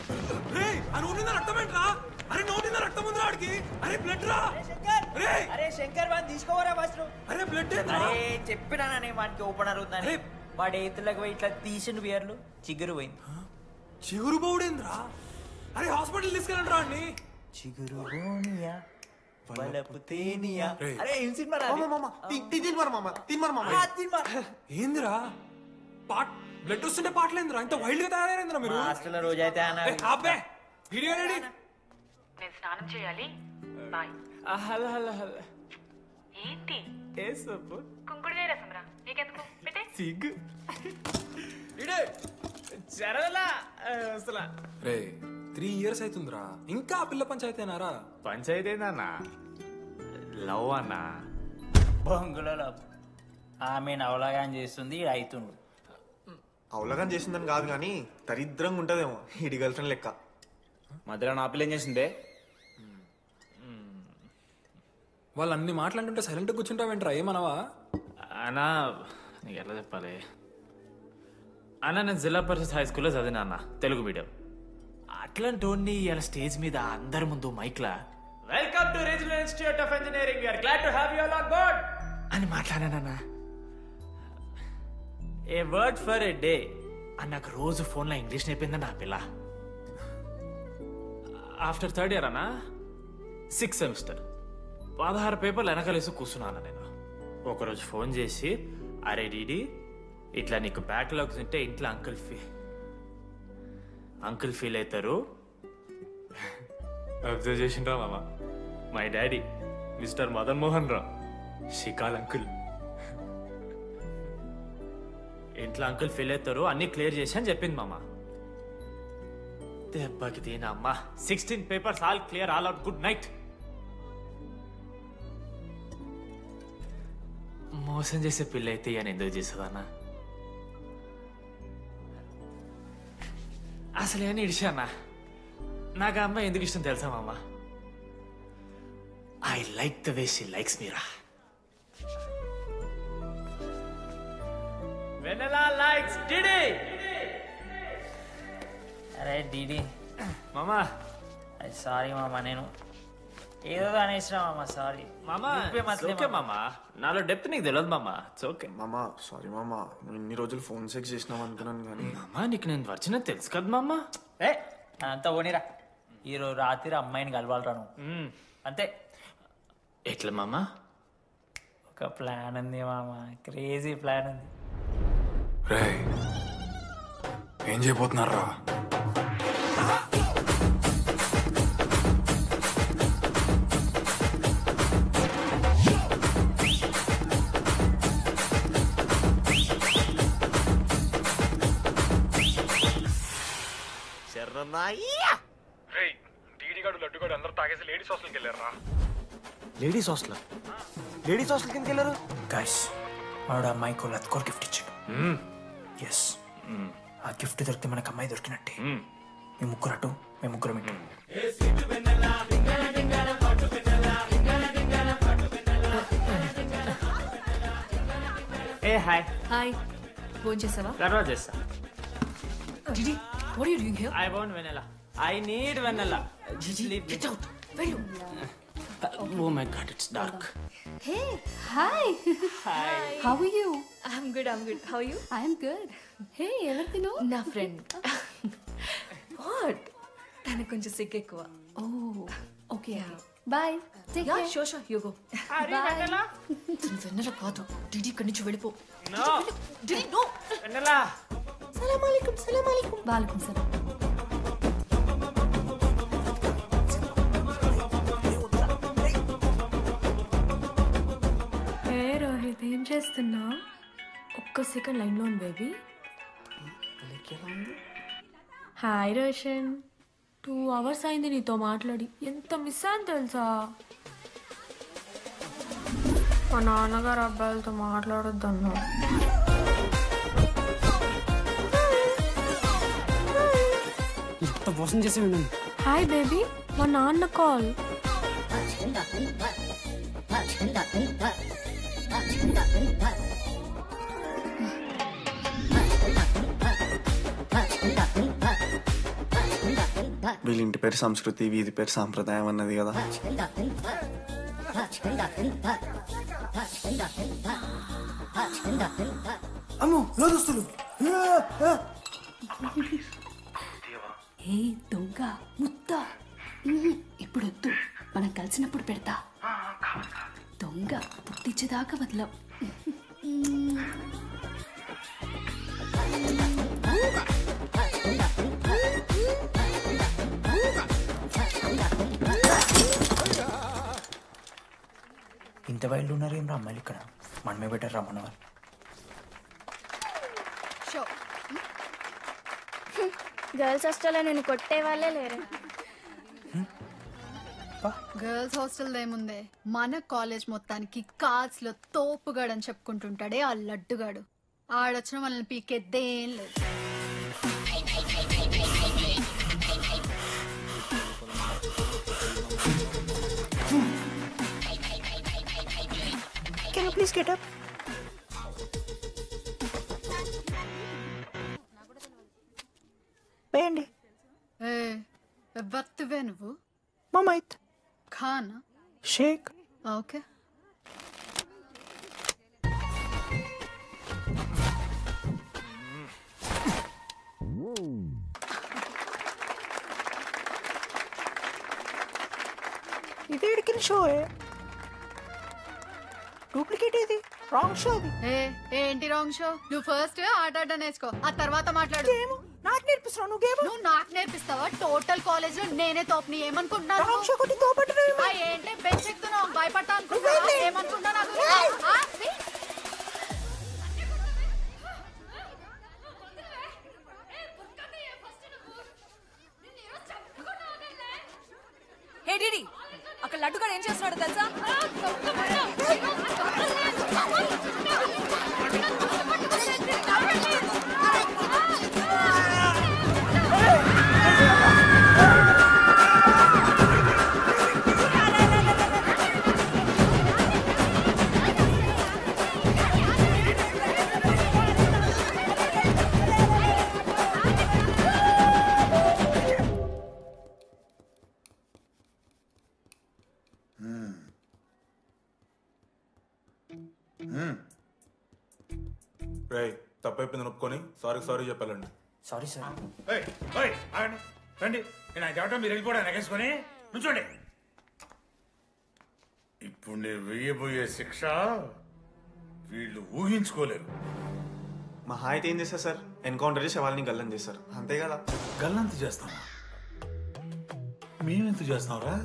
అరే నోటిన రక్తం ఉందిరా ఆడికి. అరే బ్లడ్ రా. అరే శంకర్ వాడిని తీసుకోవరా ఫస్ట్. అరే బ్లడ్. అరే చెప్పినా వాడికి ఓపెనర్ ఉందని. వాడి ఎత్తులకు పోయి ఇట్లా తీసిండు బియర్లు, చిగురు పోయింది. చిగురు బౌడేంద్రా? అరే హాస్పిటల్ తీసుకెళ్ళండి రా అండి. చిగురు బోనియా వలపు తేనియా. అరే ఏం సినిమా ఏందిరా బ్లడ్ వస్తుంటే పాటలేందిరా? ఇంత వైల్డ్ గా తయారైందిరా మీరు. హాస్టల్ రోజైతే అబ్బే వీడియో రెడీ. నేను స్నానం చేయాలి, బాయ్. Hello hello hello. ఏంటి ఏ సబ్బు? కుంకుడుకాయ రసం రా, నీకెందుకు పెట్టే. సిగ్గు జరగలా అసలు. రే 3 years అవుతుందిరా, ఇంకా ఆ పిల్ల పంచాయతీనారా? పంచాయతీ ఏందన్నా? లవ్ అన్నా. బొంగులో లవ్. ఆమె అవలాగాని చేస్తుంది, అవుతుండు. అవలగం చేసిందని కాదు కానీ దరిద్రంగా ఉంటదేమో ఇడి గర్ల్ ఫ్రెండ్ లెక్క. మధ్యలో నా పిల్ల ఏం చేసిందే? వాళ్ళు అన్ని మాట్లాడుతుంటే సైలెంట్ కూర్చుంటావేంట్రా? ఏమనవా? అన్నా నీకు ఎట్లా చెప్పాలి అన్న, నేను జిల్లా పరిషత్ హై స్కూల్లో చదివినా అన్న, తెలుగు మీడియం. అట్లాంటి ఇలా స్టేజ్ మీద అందరి ముందు మైక్లా welcome to regional institute of Engineering, we are glad to have you all on board అని మాట్లాడానన్నా. A word for a day అని నాకు రోజు ఫోన్లో ఇంగ్లీష్ నేర్పిందన్న నా పిల్ల. ఆఫ్టర్ 3rd year అన్నా, 6th semester 16 పేపర్లు వెనకలేసి కూర్చున్నాను నేను. ఒకరోజు ఫోన్ చేసి, అరే డీడీ ఇట్లా నీకు బ్యాక్లాగ్స్ ఉంటే ఇంట్లో అంకుల్ ఫీల్ అవుతారు. అబ్జర్వ్ చేసిండ్రా మామ, my daddy mister Madan Mohan Rao, షికాల్ అంకుల్. ఇంట్లో అంకుల్ ఫీల్ అవుతారు, అన్ని క్లియర్ చేసి అని చెప్పింది మామ. దెబ్బకి దీనమ్మా 16 papers all clear, all out, good night. మోసం చేసే పిల్ల అయితే అని ఎందుకు చేసేదన్నా? అసలు ఏమని ఇడిచానా? నాకు ఆ అమ్మాయి ఎందుకు ఇష్టం తెలుసా మామ? I like the way she likes Meera. Vanilla likes DD. అరే డిడి మామా సారీ మామ, నేను ఏదో అనేసిన మామ, సారీ మామా ఓకే మామా, నాలో డెప్త్ నీకు తెలియదు మామా. ఇట్స్ ఓకే మామా. సారీ మామా, నువ్వు ఇన్ని రోజులు ఫోన్ సెక్స్ చేసినావు అనుకున్నాను కానీ మామా నీకు నేను వచ్చిన తెలుసు కదా మామా. ఏ అంతా పోనీరా, ఈరోజు రాత్రి అమ్మాయిని కలవాలరా నువ్వు అంతే. ఎట్లా మామా? ఒక ప్లాన్ ఉంది మామ, క్రేజీ ప్లాన్ ఉంది. రే ఏం చేయబోతున్నారా? లడ్డుగాడు అందరూ తాగేసి లేడీస్ హాస్టల్కి వెళ్ళారా? Ladies hostel? లేడీస్ హాస్టల్ కిందకి వెళ్ళారు? గైస్ వాడు అమ్మాయికి లత్కోర్ గిఫ్ట్ ఇచ్చాడు. ఎస్, ఆ గిఫ్ట్ దొరికితే మనకు అమ్మాయి దొరికినట్టే. మీ ముగ్గురు అటు, మేము ముగ్గురం ఇటు. ఏ హాయ్. హాయ్, ఫోన్ చేసావా? తర్వాత చేస్తా. Didi, what are you doing here? I want vanilla. I need vanilla. Gigi, get out. Veru. Oh my god, it's dark. Hey, hi. Hi. How are you? I'm good. How are you? I am good. Hey, everything know? నా friend. What? తనకు కొంచెం సిగ్గు ఎక్కువ. Oh, okay. Bye. Take Yeah, care. sure. You go. Bye. వెన్నెల కాదు. DD ఇక్కడి నుంచి వెళ్ళిపో. No. DD no. Vanilla. సలాం అలైకుం. Walaikum salam. ఏ రోహిత్, ఏం చేస్తున్నా? ఒక్క సెకండ్ లైన్లో ఉంది బేబీ. హాయ్ రోషన్, 2 hours అయింది నీతో మాట్లాడి. ఎంత మిస్ అని తెలుసా? మా నాన్నగారు అబ్బాయిలతో మాట్లాడొద్దన్నా. ఎంత మోసం చేసి ఉండండి. హాయ్ బేబీ, మా నాన్న కాల్. వీళ్ళ ఇంటి పేరు సంస్కృతి, వీధి పేరు సాంప్రదాయం అన్నది కదా. అమ్మో లోదస్తులు. ఏ దొంగ ముత్త, ఇప్పుడు వద్దు, మనం కలిసినప్పుడు పెడతా. దొంగ పుట్టించేదాకా వదలం. ఇంత వైల్డ్ ఉన్నారు ఏం రా అమ్మాయిలు ఇక్కడ? మనమే బెటర్ రా మన వాళ్ళు. గర్ల్స్ హాస్టల్లో నేను కొట్టే వాళ్ళే లేరు. గర్ల్స్ హాస్టల్ ఏముందే, మన కాలేజ్ మొత్తానికి కార్స్ లో తోపుగాడని చెప్పుకుంటుంటాడే ఆ లడ్డుగాడు. ఆడొచ్చిన మనల్ని పీకెద్దేం లేదు. Can you please get up? వేయండి. ఏ ఎవత్తువే నువ్వు? మమైత్ ఖానా షేక్. ఓకే. ఇది ఎడికిన షో, డూప్లికేట్ ఇది, రాంగ్ షో అది. ఏంటి రాంగ్ షో? నువ్వు ఫస్ట్ ఆట ఆట నేర్చుకో, ఆ తర్వాత మాట్లాడు. నాకు నేర్పిస్తున్నావు నువ్వు గేమ్? నువ్వు నాకు నేర్పిస్తావా? టోటల్ కాలేజ్ లో నేనే తోపని ఏమనుకుంటున్నాను? రాంగ్ షో కొట్టి తోపట్టున్నావు. ఏంటి బెంచ్ ఎక్కుతున్నావు? భయపడతా అనుకుంటున్నావా? ఏమనుకుంటా నాకు? హే డిడి, అక్కడ లడ్డుగాడు ఏం చేస్తున్నాడు తెలుసా? కనుక్కొని సారీ చెప్పాలండి. Sorry sir. ఆగండి రండి. నేను ఆయన చెప్పడం మీరు వెళ్ళిపోవడం ఎగేసుకొని నుంచోండి. ఇప్పుడు నేను వేయబోయే శిక్ష వీళ్ళు ఊహించుకోలేరు. మహా అయితే ఏం చేస్తారు సార్? ఎన్కౌంటర్ చేసి వాళ్ళని గల్లం చేస్తారు, అంతే కదా? గల్లంత చేస్తాం. మేమెంత చేస్తాంరా?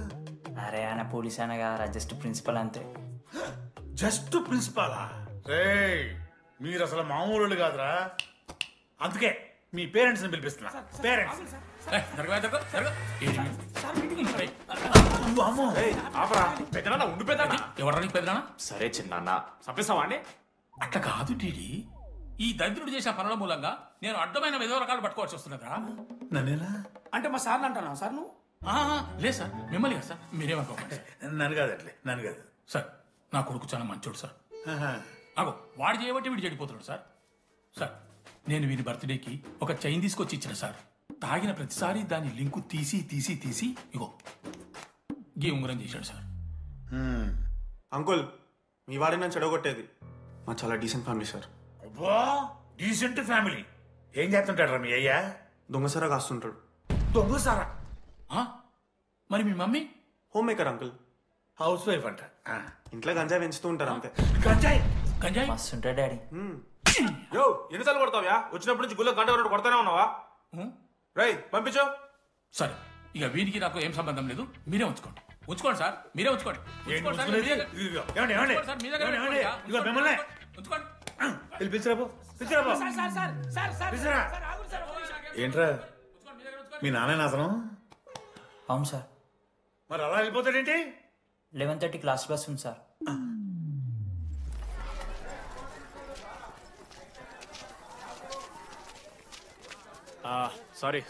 అరే ఆయన పోలీస్ అయినా కదా, జస్ట్ ప్రిన్సిపల్ అంతే. జస్ట్ ప్రిన్సిపాలా? రేయ్ మీరు అసలు మామూలు కాదురా. అందుకే మీ పేరెంట్స్ ని పిలిపిస్తున్నా. పేరెంట్స్ సరే చిన్న చంపేస్తావా అండి? అట్లా కాదు టీడీ, ఈ దరిద్రుడు చేసిన పనుల మూలంగా నేను అడ్డమైన ఏదో రకాలు పట్టుకోవాల్సి వస్తున్నదా? నన్నేనా అంటే మా సార్ని అంటానా సార్ నువ్వు? లేదు సార్, మిమ్మల్ని కదా సార్. మీరేమనుకోకండి. నన్ను కాదు అట్లే, నన్ను కాదు సార్. నా కొడుకు చాలా మంచోడు సార్. అగో వాడు చేయబట్టి వీడు చెడిపోతున్నాడు సార్. సార్ నేను వీరి బర్త్డేకి ఒక చైన్ తీసుకొచ్చి ఇచ్చిన సార్. తాగిన ప్రతిసారి దాని లింకు తీసి ఇగో గీ ఉంగరం చేశాడు సార్. అంకుల్, మీ వాడిని నన్ను చెడగొట్టేది. మా చాలా డీసెంట్ ఫ్యామిలీ సార్. అబ్బా డీసెంట్ ఫ్యామిలీ. ఏం చేస్తుంటాడు రా మీ అయ్యా? దొంగసారా కాస్తుంటాడు. దొంగసారా? మరి మీ mummy? Homemaker uncle. Housewife అంట. ఇంట్లో గంజాయి పెంచుతూ ఉంటారు అంతే. గంజాయి మస్తు ఉంటాడు డాడీ. యో ఎన్నిసార్లు కొడతావ్యా? వచ్చినప్పటి నుంచి గుళ్ళ గంట కొట్టు కొడతానే ఉన్నావా? రై పంపించు. సరే ఇక వీరికి నాకు ఏం సంబంధం లేదు, మీరే ఉంచుకోండి. ఉంచుకోండి సార్, మీరే ఉంచుకోండి. ఏంట్రా మీ నాన్న అతను? అవును సార్. మరి అలా వెళ్ళిపోతాడేంటి? 11:30 క్లాస్ బస్ ఉంది సార్.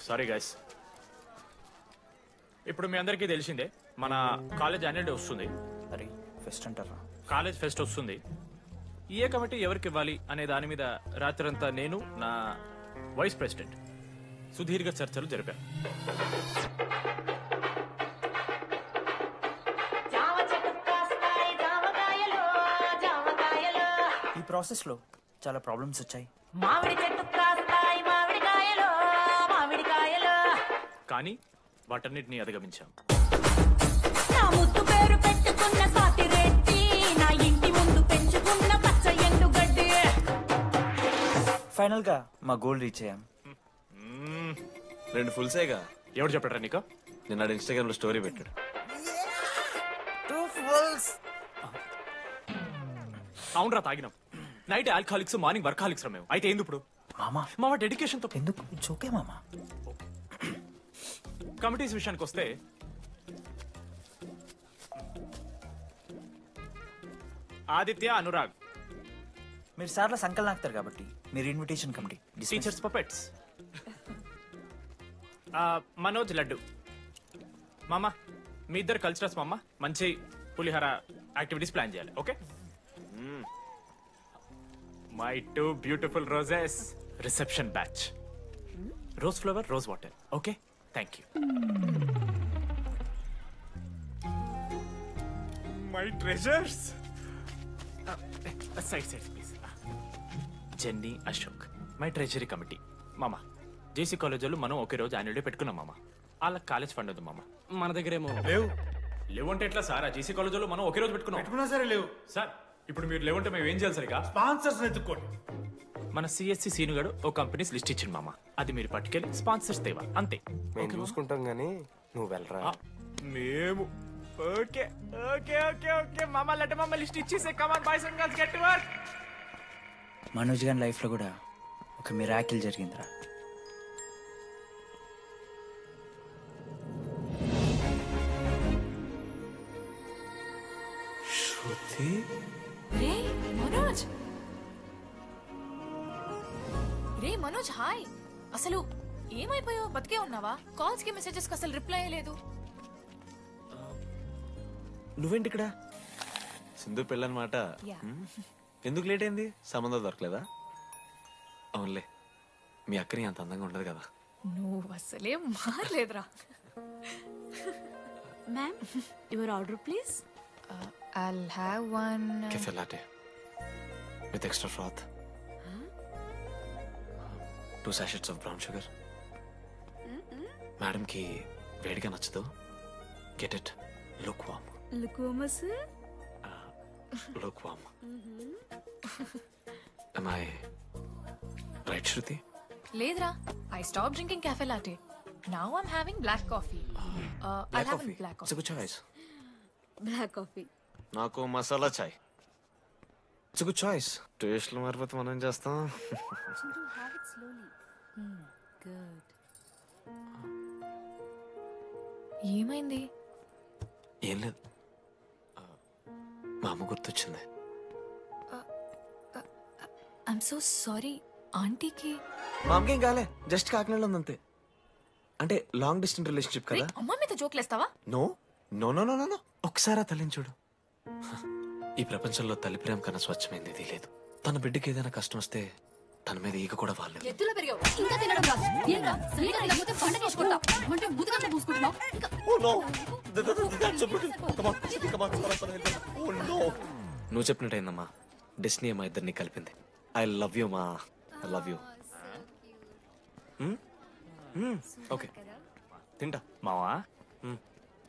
Sorry guys. ఇప్పుడు మీ అందరికీ తెలిసిందే మన కాలేజ్ యాన్యువల్ డే వస్తుంది. అరే ఫెస్ట్ అంటారా? కాలేజ్ ఫెస్ట్ వస్తుంది. ఏ కమిటీ ఎవరికి ఇవ్వాలి అనే దాని మీద రాత్రంతా నేను నా వైస్ ప్రెసిడెంట్ సుదీర్ఘ చర్చలు జరిపాను. ఈ ప్రాసెస్లో చాలా ప్రాబ్లమ్స్ వచ్చాయి. కానీ వాటన్నిటిని అధిగమించాం. ఫైనల్ గా మా గోల్ రీచ్ అయ్యాం. 2 ఫుల్సేగా. ఎవరు చెప్పారా నీకు? నిన్న ఇన్స్టాగ్రామ్ లో స్టోరీ పెట్టాడు. 2 ఫుల్స్. అవునరా తాగినాం. నైట్ ఆల్కహాలిక్స్, మార్నింగ్ వర్కాలిక్స్ రా మేము. అయితే ఏంది ఇప్పుడు? మా డెడికేషన్ తో ఎందుకు? ఇట్స్ ఓకే మామా. కమిటీస్ విషయానికి వస్తే ఆదిత్య, అనురాగ్ మీరు సార్ల సంకలనం ఆగుతారు కాబట్టి మీరు invitation committee. Teachers puppets. Manoj, laddu. మామ మీ ఇద్దరు కల్చరల్స్ మామ. మంచి పులిహార యాక్టివిటీస్ ప్లాన్ చేయాలి. Okay? My 2 beautiful roses. Reception batch. Rose flower, rose water. Okay, thank you. My treasures. Side please. Jenny, Ashok my treasury committee. మామ జేసీ కాలేజ్ వాళ్ళు మనం ఒకే రోజు యాన్యువల్ డే పెట్టుకున్నాం మామ. వాళ్ళకి కాలేజ్ ఫండ్ ఉంది మామ. మన దగ్గర ఏమో లేవు అంటే ఎట్లా సార్? ఆ జేసీ కాలేజ్ వాళ్ళు మనం ఒకే రోజు పెట్టుకున్నా సరే లేవు సార్. ఇప్పుడు మీరు లేవంటే మేము ఏం చేయాలి సరిగా? స్పాన్సర్స్ ఎత్తుకోండి. మన సిఎస్సి సీనుగాడు ఓ కంపెనీస్ లిస్ట్ ఇచ్చింది మామ. అది మీరు పట్టుకెళ్ళి స్పాన్సర్స్ తేవాలి అంతే. మేము చూసుకుంటాం గానీ నువ్వు వెళ్ళరా. మేము ఓకే ఓకే ఓకే ఓకే మామ. లెట్ మామ లిస్ట్ ఇచ్చేసే. Come on boys and girls, get to work. Manoj గారి లైఫ్ లో కూడా ఒక మిరాకిల్ జరిగిందిరా. శృతి. రే మనోజ్. రే మనోజ్, హాయ్. అసలు ఏమైపోయావు? బతికే ఉన్నావా? కాల్స్ కి మెసేజెస్ కి అసలు రిప్లై అయ్యలేదు. నువ్వేంటి ఇక్కడ? సింధు పెళ్ళనమాట. ఎందుకు లేట్ అయింది? సంబంధం దొరకలేదా? అవునులే, మీ అక్కని అంత అందంగా ఉండదు కదా. నువ్వు అసలే మారలేదురా. Ma'am, your order please. I'll have one Cafe latte with extra froth. 2 sachets of brown sugar. మేడంకి వేడిగా నచ్చదు. Get it lukewarm. లుకోమస్ Lukewarm. Am I right, Shruti? లేదురా, I stopped drinking cafe latte. Now I'm having black coffee. I'll have a black It's a coffee. good choice. Black coffee. నాకు మసాలా చాయ్. It's a good choice. టేస్ట్లు మారిపోతే మనం ఏం చేస్తాం? Have it slowly. Good. ఏమైంది? ఏం లేదు, మా అమ్మ గుర్తొచ్చింది. I'm so sorry. ఆంటీకి మా అమ్మకి ఏం కాలే, జస్ట్ కాకినాడలో ఉంది అంతే. అంటే లాంగ్ డిస్టెన్స్ రిలేషన్షిప్ కదా. అమ్మ మీద జోక్లేస్తావా? No no no no no ఒకసారి ఆ తల్లిని చూడు. ఈ ప్రపంచంలో తల్లి ప్రేమ కన్నా స్వచ్ఛమైంది ఇది లేదు. తన బిడ్డకి ఏదైనా కష్టం వస్తే తన మీద ఈగ కూడా వాళ్ళలేదు. ఎత్తులో పెరిగావు ఇంకా తినడం రాదు. ఏంట్రా స్త్రీగా లేకపోతే పంట చేసుకుంటా అంటే ముదుగంటే పూసుకుంటున్నావు. నువ్వు చెప్పినట్టయిందమ్మా, డెస్నీ మా ఇద్దరిని కలిపింది. ఐ లవ్ యూ మా, ఐ లవ్ యూ. ఓకే తింటా. మావా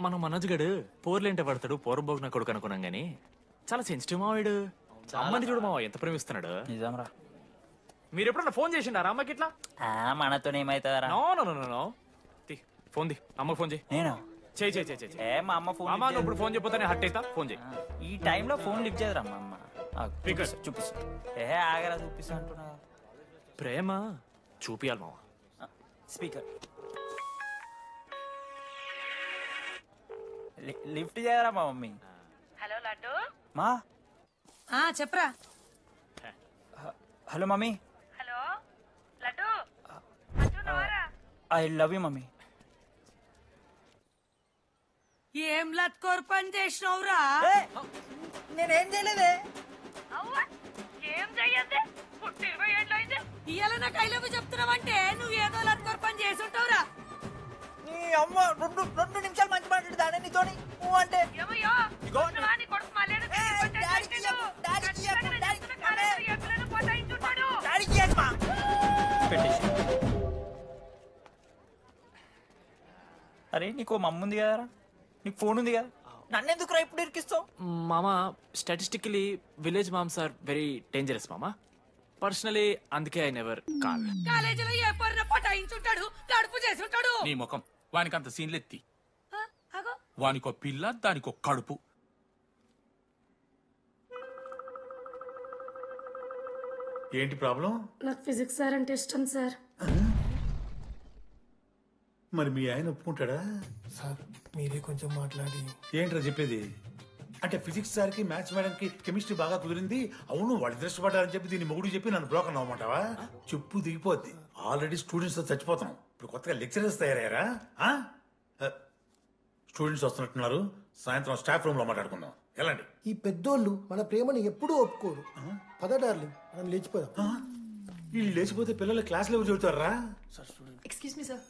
మనం మనోజ్ గడు పోర్లేంటే పడతాడు, పోరబోగు నా కొడుకు అనుకున్నాం గానీ చాలా సెన్సిటివ్ మావాడు. అమ్మని చూడు మావా ఎంత ప్రేమిస్తున్నాడు. నిజంరా. మీరు ఎప్పుడన్నా ఫోన్ చేసిండారా అమ్మకి ఇట్లా? మనతో ఏమైతుందరా? No no no no no phone ది అమ్మకి ఫోన్ చేయి. నేను చేయి చేయి చేయి చేయి. ఏ మా అమ్మ ఫోన్ అమ్మ నువ్వు ఇప్పుడు ఫోన్ చెప్పితే హట్ అవుతా. ఫోన్ చేయి. ఈ టైంలో ఫోన్ లిఫ్ట్ చేయదురా మా అమ్మ. చూపిస్తా. ఏ ఆగరా చూపిస్తా అంటున్నా. ప్రేమ చూపియాలి మావా. స్పీకర్ లిఫ్ట్ చేయరా మా మమ్మీ. హలో లడ్డు. మా చెప్పరా. Hello mummy. Hello laddu. I love you mummy. ఏం లత్కోర్ పని చేసినవురా? నేనేం చేయలేదే. ఏం చెయ్యద్దే, పుట్టి 20 ఏళ్ళు అయితే ఇవాళ నాకు ఐ లవ్ యూ చెప్తున్నావంటే నువ్వు ఏదో లత్కోర్ పని చేసి ఉంటావురా. నీ అమ్మ 2 నిమిషాలు మంచి మాట్లాడు దానే నీతోని నువ్వు అంటే అరే నీకు మమ్మ ఉంది కదరా, నీకు ఫోన్ ఉంది కదా, నన్నెందుకురా ఇప్పుడు ఇరికిస్తావు? మామా statistically village moms are very dangerous మామా. పర్సనలీ అందుకే ఐ నెవర్ కాల్. కాలేజీలో ఏ పొరిన పటాయించుంటాడు, కడుపు చేసి ఉంటాడు. నీ ముఖం వానికి అంత సీన్లెత్తి. వానికో పిల్ల దానికో కడుపు. ఏంటి ప్రాబ్లం? నాకు ఫిజిక్స్ సార్ అంటే ఇష్టం సార్. మరి మీ ఆయన ఒప్పుకుంటాడా? సార్ మీరే కొంచెం మాట్లాడి. ఏంట్రా చెప్పేది? అంటే ఫిజిక్స్ సార్కి మ్యాథ్స్ మేడంకి కెమిస్ట్రీ బాగా కుదిరింది, అవును వాళ్ళు ఇష్టపడ్డారని చెప్పి దీన్ని మొగుడు చెప్పి నన్ను బ్రోకర్ అవ్వమంటావా? చెప్పు దిగిపోద్ది. ఆల్రెడీ స్టూడెంట్స్ తో చచ్చిపోతాం, ఇప్పుడు కొత్తగా లెక్చరర్స్ తయారయ్యారా? స్టూడెంట్స్ వస్తున్నట్టున్నారు, సాయంత్రం స్టాఫ్ రూమ్ లో మాట్లాడుకుందాం. ఎలాంటి ఈ పెద్దోళ్ళు మన ప్రేమని ఎప్పుడూ ఒప్పుకోరు. పద డార్లింగ్ మనం లేచిపోదాం. వీళ్ళు లేచిపోతే పిల్లలు క్లాస్లో ఎవరు చెబుతారా? Excuse me sir.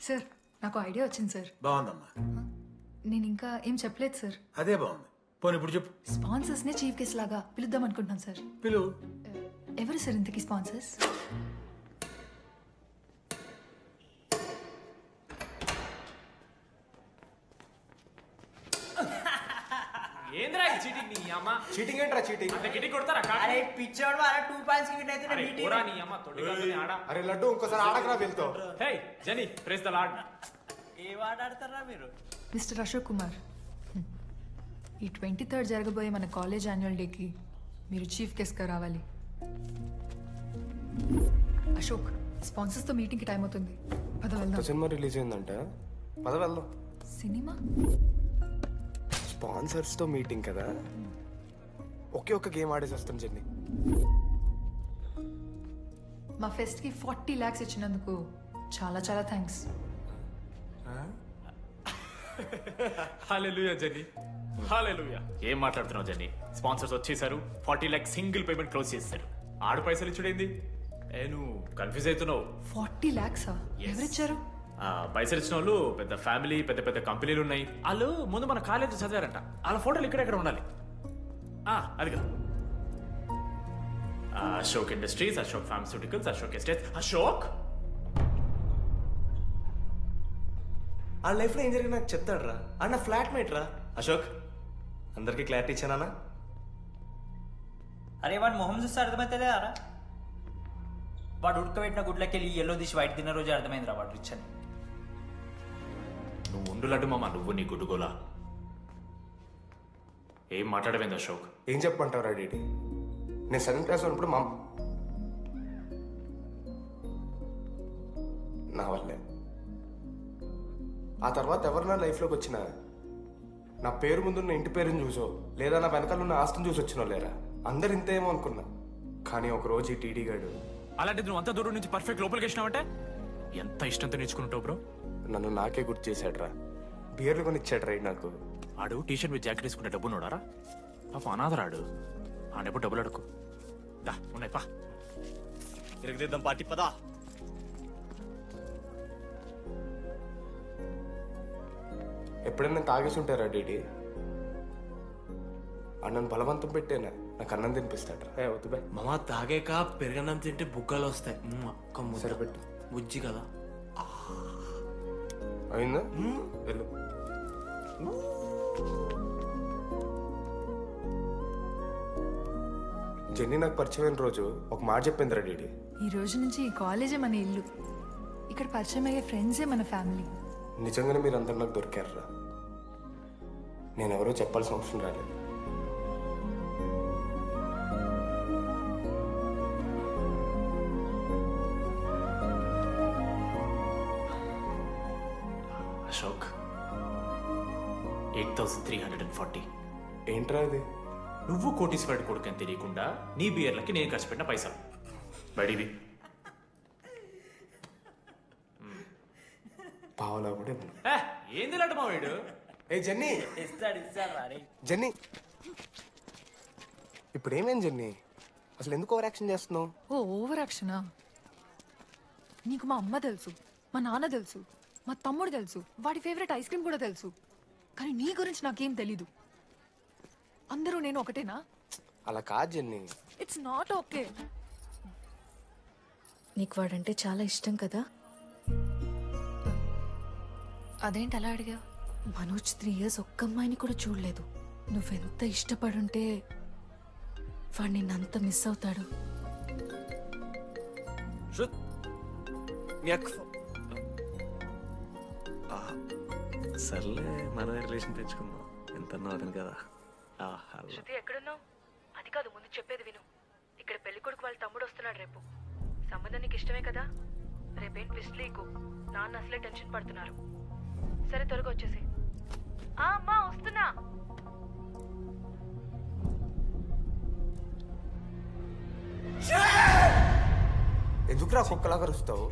సార్ నాకు ఐడియా వచ్చింది సార్. బాగుందమ్మా. నేను ఇంకా ఏం చెప్పలేదు సార్. అదే బాగుంది. పోనీ ఇప్పుడు చెప్పు. స్పాన్సర్స్ ని చీఫ్ గెస్ట్ లాగా పిలుద్దాం అనుకుంటున్నాను సార్. పిలువు. ఎవరు సార్ ఇంతకీ స్పాన్సర్స్? ఏంద్రా ఈ చీటింగ్ నీ అమ్మ? చీటింగ్ ఏంట్రా చీటింగ్? అంత గిటి కొడతారా? అరే పిచ్చోడు అలా 2 పాయింట్స్ కి విన్ అయితే అరే పోరా నీ అమ్మ తొడిగొద్దని ఆడ. అరే లడ్డు ఇంకోసారి ఆడకరా వెళ్తావు. హే జెనీ ప్రెస్ ద లార్డ్. ఏ వాడు ఆడతారా మీరు? మిస్టర్ అశోక్ కుమార్, ఈ 23rd జరగబోయే మన కాలేజ్ యాన్యువల్ డేకి మీరు చీఫ్ గెస్ట్గా రావాలి. అశోక్, స్పాన్సర్స్తో మీటింగ్కి టైం అవుతుంది. పద వెళ్దాం. సినిమా రిలీజ్ అయిందంట, పద వెళ్దాం. సినిమా? స్పాన్సర్స్తో మీటింగ్ కదా, ఒకే ఒక్క గేమ్ ఆడేసి వస్తాం జర్నీ. మా ఫెస్ట్కి 40 lakhs ఇచ్చినందుకు చాలా చాలా థ్యాంక్స్. హల్లెలూయా జెన్నీ, హల్లెలూయా. ఏం మాట్లాడుతున్నావు జెన్నీ? స్పాన్సర్స్ వచ్చేసారు, 40 lakhs సింగిల్ పేమెంట్ క్లోజ్ చేస్తారు. ఆడు పైసలు ఇచ్చుడేంది? నువ్వు కన్ఫ్యూజ్ అవుతున్నావు. 40 lakhs ఎవరిచ్చారు? పైసలు ఇచ్చిన వాళ్ళు పెద్ద ఫ్యామిలీ, పెద్ద పెద్ద కంపెనీలు ఉన్నాయి. వాళ్ళు ముందు మన కాలేజ్ చదివారంట, వాళ్ళ ఫోటోలు ఇక్కడెక్కడ ఉండాలి. అదిగా Ashok industries, Ashok pharmaceuticals, Ashok estates. Ashok ఆ లైఫ్లో ఏం జరిగింది నాకు చెప్తాడు రా. అన్న ఫ్లాట్ మేట్ రా అశోక్. అందరికీ క్లారిటీ ఇచ్చానా? అరే వాడు మొహం చూస్తే అర్థమవుతుందే అరా. వాడు ఉడకబెట్టిన గుడ్లకి వెళ్ళి ఎల్లో తీసి వైట్ తిన్న రోజే అర్థమైందిరా వాడు రిచ్ అని. నువ్వు ఉండులడ్డు మామ, నువ్వు నీ గుడ్డుగోలా. ఏం మాట్లాడవేంది అశోక్? ఏం చెప్పమంటావురా డీడీ? నేను 7th క్లాస్ ఉన్నప్పుడు మా నా వల్లే. ఆ తర్వాత ఎవరు నా లైఫ్లోకి వచ్చినా నా పేరు ముందున్న ఇంటి పేరుని చూసో లేదా నా వెనకాల ఉన్న ఆస్తిని చూసి వచ్చినో లేరా, అందరు ఇంతేమో అనుకున్నా. కానీ ఒకరోజు ఈ టీడీ గాడు అలాంటిది నువ్వు అంత దూరం నుంచి పర్ఫెక్ట్ లోపలికి వచ్చినావంటే ఎంత ఇష్టంతో నేర్చుకుంటావు బ్రో. నన్ను నాకే గుర్తు చేశాడు రా. బియర్లు కొని ఇచ్చాడు రా నాకు. ఆడు టీషర్ట్ మీద జాకెట్ వేసుకుంటే డబ్బు నోడారా? పాప అనాథరాడు. ఆడెప్పుడు డబ్బులు అడుకు. దా ఉన్నాయి పా తిరగదిద్దాం పార్టీ పదా. ఎప్పుడైనా తాగేసి ఉంటారా డీడీ? అన్నను బలవంతం పెట్టేనా నాకు అన్నం తినిపిస్తాడు రా. వద్దు బే మామ, తాగాక పెరగన్నం తింటే బుగ్గలు వస్తాయి. సరిపెట్టు. బుజ్జి కదా. అయిందా? వెళ్ళు. జెన్నీ నాకు పరిచయమైన రోజు ఒక మాట చెప్పింది రా డీడీ. ఈ రోజు నుంచి ఈ కాలేజే మన ఇల్లు. ఇక్కడ పరిచయం అయ్యే ఫ్రెండ్సే మన ఫ్యామిలీ. నిజంగానే మీరు అందరు నాకు దొరికారురా. నేనెవరో చెప్పాల్సిన అవసరం రాలేదు. అశోక్ 8,340. ఏంట్రా ఇది? నువ్వు కోటీశ్వరుడి కొడుకు అని తెలియకుండా నీ బియర్లకి నేను ఖర్చు పెట్టిన పైసలు బడివి. పావలా కూడా ఏంది లాంటి మా వీడు? ఏ జెన్నీ, ఇస్తాడు జెన్నీ ఇప్పుడు ఏమేం జెన్నీ? అసలు ఎందుకు ఓవర్ యాక్షన్ చేస్తున్నావు? ఓ ఓవర్ యాక్షనా? నీకు మా అమ్మ తెలుసు, మా నాన్న తెలుసు, మా తమ్ముడు తెలుసు, వాడి ఫేవరెట్ ఐస్ క్రీమ్ కూడా తెలుసు. కానీ నీ గురించి నాకేం తెలీదు. అందరూ నేను ఒకటేనా? అలా కాదు జెన్నీ. It's not okay. నీకు వాడంటే చాలా ఇష్టం కదా? అదేంటి అలా అడిగా? మనోజ్ 3 years ఒక్క అమ్మాయిని కూడా చూడలేదు. నువ్వెంత ఇష్టపడుంటే వాడు నిన్నంత మిస్ అవుతాడు. సర్లే, మనమే రిలేషన్ తెచ్చుకుందాం. ఎంత అతను కదా. శృతి ఎక్కడున్నావు? అది కాదు, ముందు చెప్పేది విను. ఇక్కడ పెళ్లి కొడుకు వాళ్ళ తమ్ముడు వస్తున్నాడు రేపు. సంబంధం నీకు ఇష్టమే కదా? రేపేం ట్విస్ట్ లీకు. నాన్న అసలే టెన్షన్ పడుతున్నారు. సరే త్వరగా వచ్చేసి. అమ్మా వస్తున్నా. ఎందుకురా కుక్కలాగా కరుస్తావు?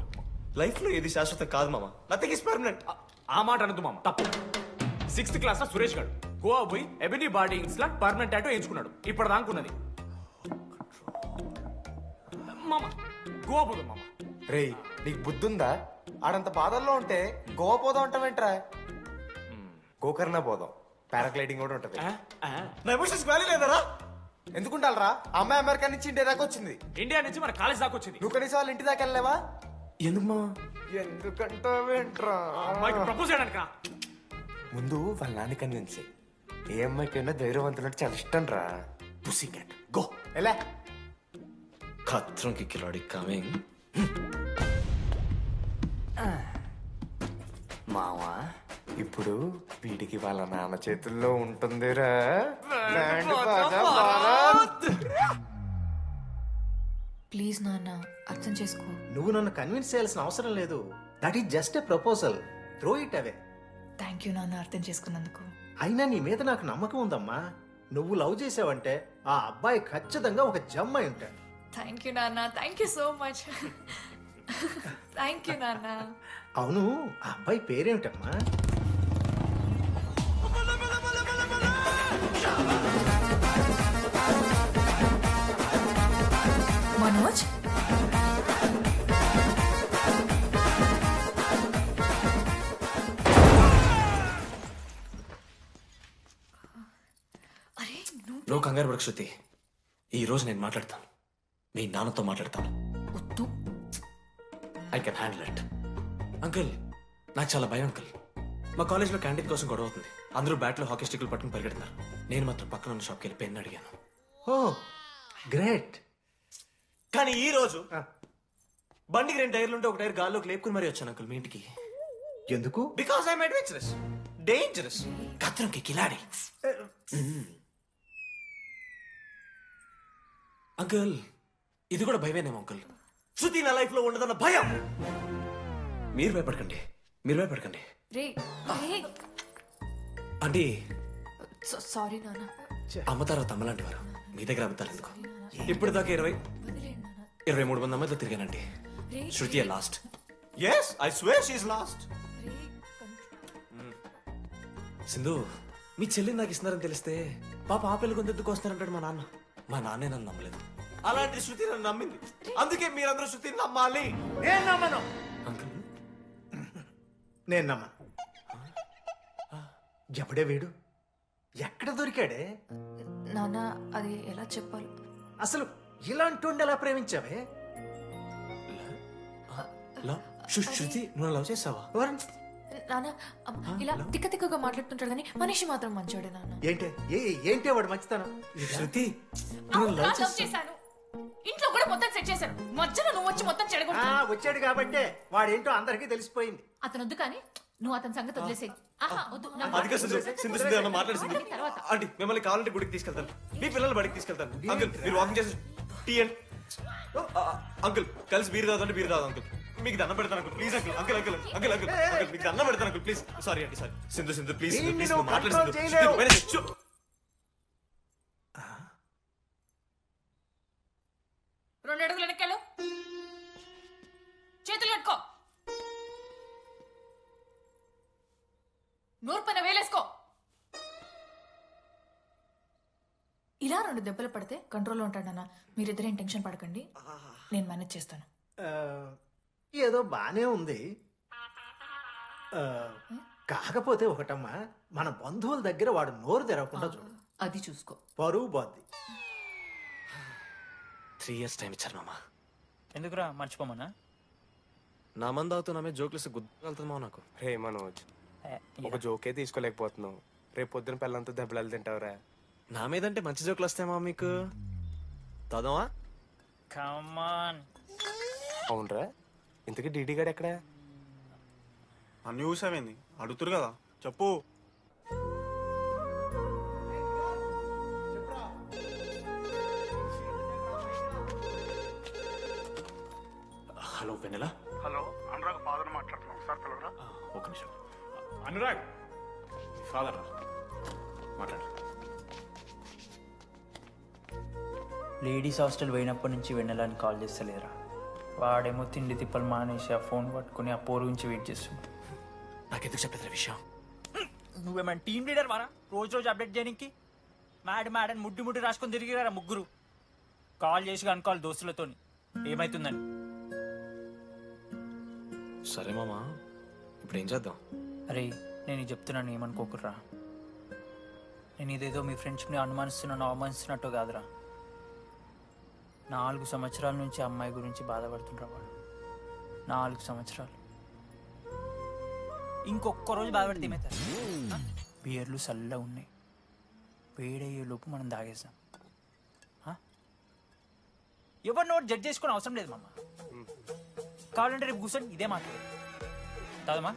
లైఫ్ లో ఏది శాశ్వతం కాదు మామ. Nothing is permanent. ఆ మాట అనదు మామ, తప్పు. 6th క్లాస్ లో సురేష్ గారు గోవా పోయి ఎబినీ బాడీస్ లా పర్మనెంట్ టాటూ వేయించుకున్నాడు. ఇప్పుడు దానుకున్నది మామ. గోవా పోదాం మామ. రేయ్, నీకు బుద్ధుందా? ఆడంత బాధల్లో ఉంటే గోవా పోదాం అంటావేంట్రా? గోకర్ణ పోదాం, పారాగ్లైడింగ్ కూడా ఉంటది. నా ఎమోషన్స్ వాల్యూ లేదరా? ఎందుకుంటారా? అమ్మాయి అమెరికా నుంచి ఇండియా దాకా వచ్చింది. ఇండియా నుంచి మన కాలేజ్ దాకా వచ్చింది. నువ్వు కనీసం వాళ్ళ ఇంటి దాకా వెళ్ళలేవా? ఎందుకు మా? ఎందుకంటావేంట్రా? అమ్మాయికి ప్రపోజ్ చేయడానికి. ముందు వాళ్ళ నాన్న కన్విన్స్. ఏ అమ్మాయికైనా ధైర్యవంతులంటే చాలా ఇష్టం రా. పుసి క్యాట్ గో. ఎలా? ఖత్రం కి కిలాడి కమింగ్. మావా, ఇప్పుడు వీడికి వాళ్ళ నాన్న చేతుల్లో ఉంటుందిరా. ప్లీజ్ నాన్న, అర్థం చేసుకో. నువ్వు నన్ను కన్విన్స్ చేయాల్సిన అవసరం లేదు. That is just a proposal. Throw it away. Thank you నాన్న, అర్థం చేసుకున్నందుకు. అయినా నీ మీద నాకు నమ్మకం ఉందమ్మా. నువ్వు లవ్ చేసావంటే ఆ అబ్బాయి ఖచ్చితంగా ఒక జమ్మాయి ఉంటాడు. థ్యాంక్ యూ నాన్న, thank you so much. Thank you నాన్న. అవును, ఆ అబ్బాయి పేరేమిటమ్మా? మనోజ్. నువ్వు కంగారు పడకు శృతి. ఈ రోజు నేను మాట్లాడతాను. మీ నాన్నతో మాట్లాడతాను. I can handle it. Uncle, నాకు చాలా భయం అంకుల్. మా కాలేజ్లో క్యాంటీన్ కోసం గొడవ అవుతుంది. అందరూ బ్యాట్లో హాకీ స్టిక్లు పట్టుకుని పరిగెడుతున్నారు. నేను మాత్రం పక్కన ఉన్న షాప్కి వెళ్ళి పెన్ అడిగాను. ఓ గ్రేట్. కానీ ఈ రోజు బండికి 2 టైర్లు ఉంటే ఒక టైర్ గాల్లోకి లేపుకుని మరీ వచ్చాను అంకుల్ మీ ఇంటికి. ఎందుకు? బికాస్ ఐఎమ్ అడ్వెంచరస్, డేంజరస్, కత్రంకి కిలాడి. అంకుల్, ఇది కూడా భయమేనేమో అంకుల్. శృతి నా లైఫ్ లో ఉండదన్న భయం. మీరు భయపడకండి, మీరు భయపడకండి. అంటే సారీ నాన్న. అమ్మ తర్వాత అమ్మలాంటి వారు మీ దగ్గర అబద్ధాలు ఎందుకు? ఇప్పుడు దాకా 23 మంది అమ్మాయితో తిరిగానండి. Shruti last. Yes, I swear she is last. Sindhu, మీ చెల్లిని నాకు ఇస్తున్నారని తెలిస్తే పాప ఆ పెళ్లి కొందెందుకు వస్తారంటాడు మా నాన్న. మా నాన్నే నన్ను నమ్మలేదు. అలాంటి శృతి నన్ను నమ్మింది. అందుకే మీరందరూ శృతిని నమ్మాలి. నేను నమ్మను. నేను నమ్మను. ఎప్పుడే వీడు ఎక్కడ దొరికాడే? నాన్న, అది ఎలా చెప్పాలి? అసలు ఇలాంటి ఎలా ప్రేమించావే? శృతి, నువ్వు లవ్ చేసావా? నాన్న, ఇలా తిక్క తిక్కగా మాట్లాడుతుంటాడు కానీ మనిషి మాత్రం మంచోడే నాన్న. ఏంటి వాడు మంచితనం? శృతి, లవ్ చేశాను. ఇంట్లో కూడా మొత్తం సెట్ చేశాను. మధ్యలో నువ్వు వచ్చి మొత్తం చెడగొట్టావు. వచ్చాడు కాబట్టే వాడేంటో అందరికీ తెలిసిపోయింది. అతను వద్దు కానీ నువ్వు అతని సంగతి వదిలేసేయి. అదిగా సింధు మాట్లాడుతుంది. ఆంటీ, మిమ్మల్ని కావాలంటే గుడికి తీసుకెళ్తాను, మీ పిల్లలు బడికి తీసుకెళ్తాను. అంకుల్, మీరు వాకింగ్ చేసి టీ అండ్ అంకుల్ కలిసి బీరు తాగుతుంటే బీరు తాగు అంకుల్. మీకు దండం పెడతాను uncle, please uncle. Uncle uncle uncle uncle uncle మీకు దండం పెడతాను అంకుల్, ప్లీజ్. సారీ అండి, సారీ. సింధు ప్లీజ్ ప్లీజ్ మాట్లాడుతుంది. 2 అడుగులు వెనకాలు, చేతులు కట్టుకో, నోరు పైన వేలేసుకో. ఇలా 2 దెబ్బలు పడితే కంట్రోల్లో ఉంటాడన్నా. మీరిద్దరేం టెన్షన్ పడకండి, నేను మేనేజ్ చేస్తాను. ఏదో బానే ఉంది. కాకపోతే ఒకటమ్మా, మన బంధువుల దగ్గర వాడు నోరు తెరవకుండా చూడు. అది చూసుకో, పరువు బాద్ది. 3 years టైం ఇచ్చారు మామ. ఎందుకురా మర్చిపోమన్నా? నా మంది అవుతూ నా మీద జోక్లు గుర్తుకెళ్తుంది మామ నాకు. రే మనోజ్, ఒక జోకే తీసుకోలేకపోతున్నావు. రేపు పొద్దున పిల్లలంతా దెబ్బలు తింటావురా. నా మీదంటే మంచి జోకులు వస్తాయమా మీకు? తదమా? కమాన్. అవునరా, ఇంతకీ డీడీ గారు ఎక్కడా? అన్ని చూసావేంది? అడుగుతురు కదా, చెప్పు. హలో వెన్నెలా. హలో, అనురాగ్ ఫాదర్ మాట్లాడుతున్నాం సార్, పిల్లరా. ఒక నిమిషం. అనురాగ్ ఫాదర్ మాట్లాడు. లేడీస్ హాస్టల్ పోయినప్పటి నుంచి వెన్నెలని కాల్ చేస్తలేరా. వాడేమో తిండి తిప్పలు మానేసి ఆ ఫోన్ పట్టుకుని ఆ పోరు గురించి వెయిట్ చేస్తుంది. నాకెందుకు చెప్పలేదు విషయం? నువ్వేమైనా టీమ్ లీడర్ వారా రోజు అప్డేట్ చేయడానికి? మేడం ముడ్డి రాసుకొని తిరిగిరారా ముగ్గురు. కాల్ చేసి అనుకోవాలి దోస్తులతోని ఏమైతుందని. సరే మామా, ఇప్పుడు ఏం చేద్దాం? అరే, నేను చెప్తున్నాను, ఏమనుకోకుర్రా. నేను ఇదేదో మీ ఫ్రెండ్స్ని అవమానిస్తున్నట్టు కాదురా. 4 సంవత్సరాల నుంచి అమ్మాయి గురించి బాధపడుతుండ్రా వాడు. 4 సంవత్సరాలు. ఇంకొక్క రోజు బాధపడితే ఏమవుతారు? బియర్లు చల్లగా ఉన్నాయి, వేడయ్యే లోపు మనం తాగేసాం. ఎవరు నోట్ జడ్జ్ చేసుకుని అవసరం లేదు మామ. కావాలంటే రేపు కూర్చొని ఇదే మాట్లాడు తాదమ్మా.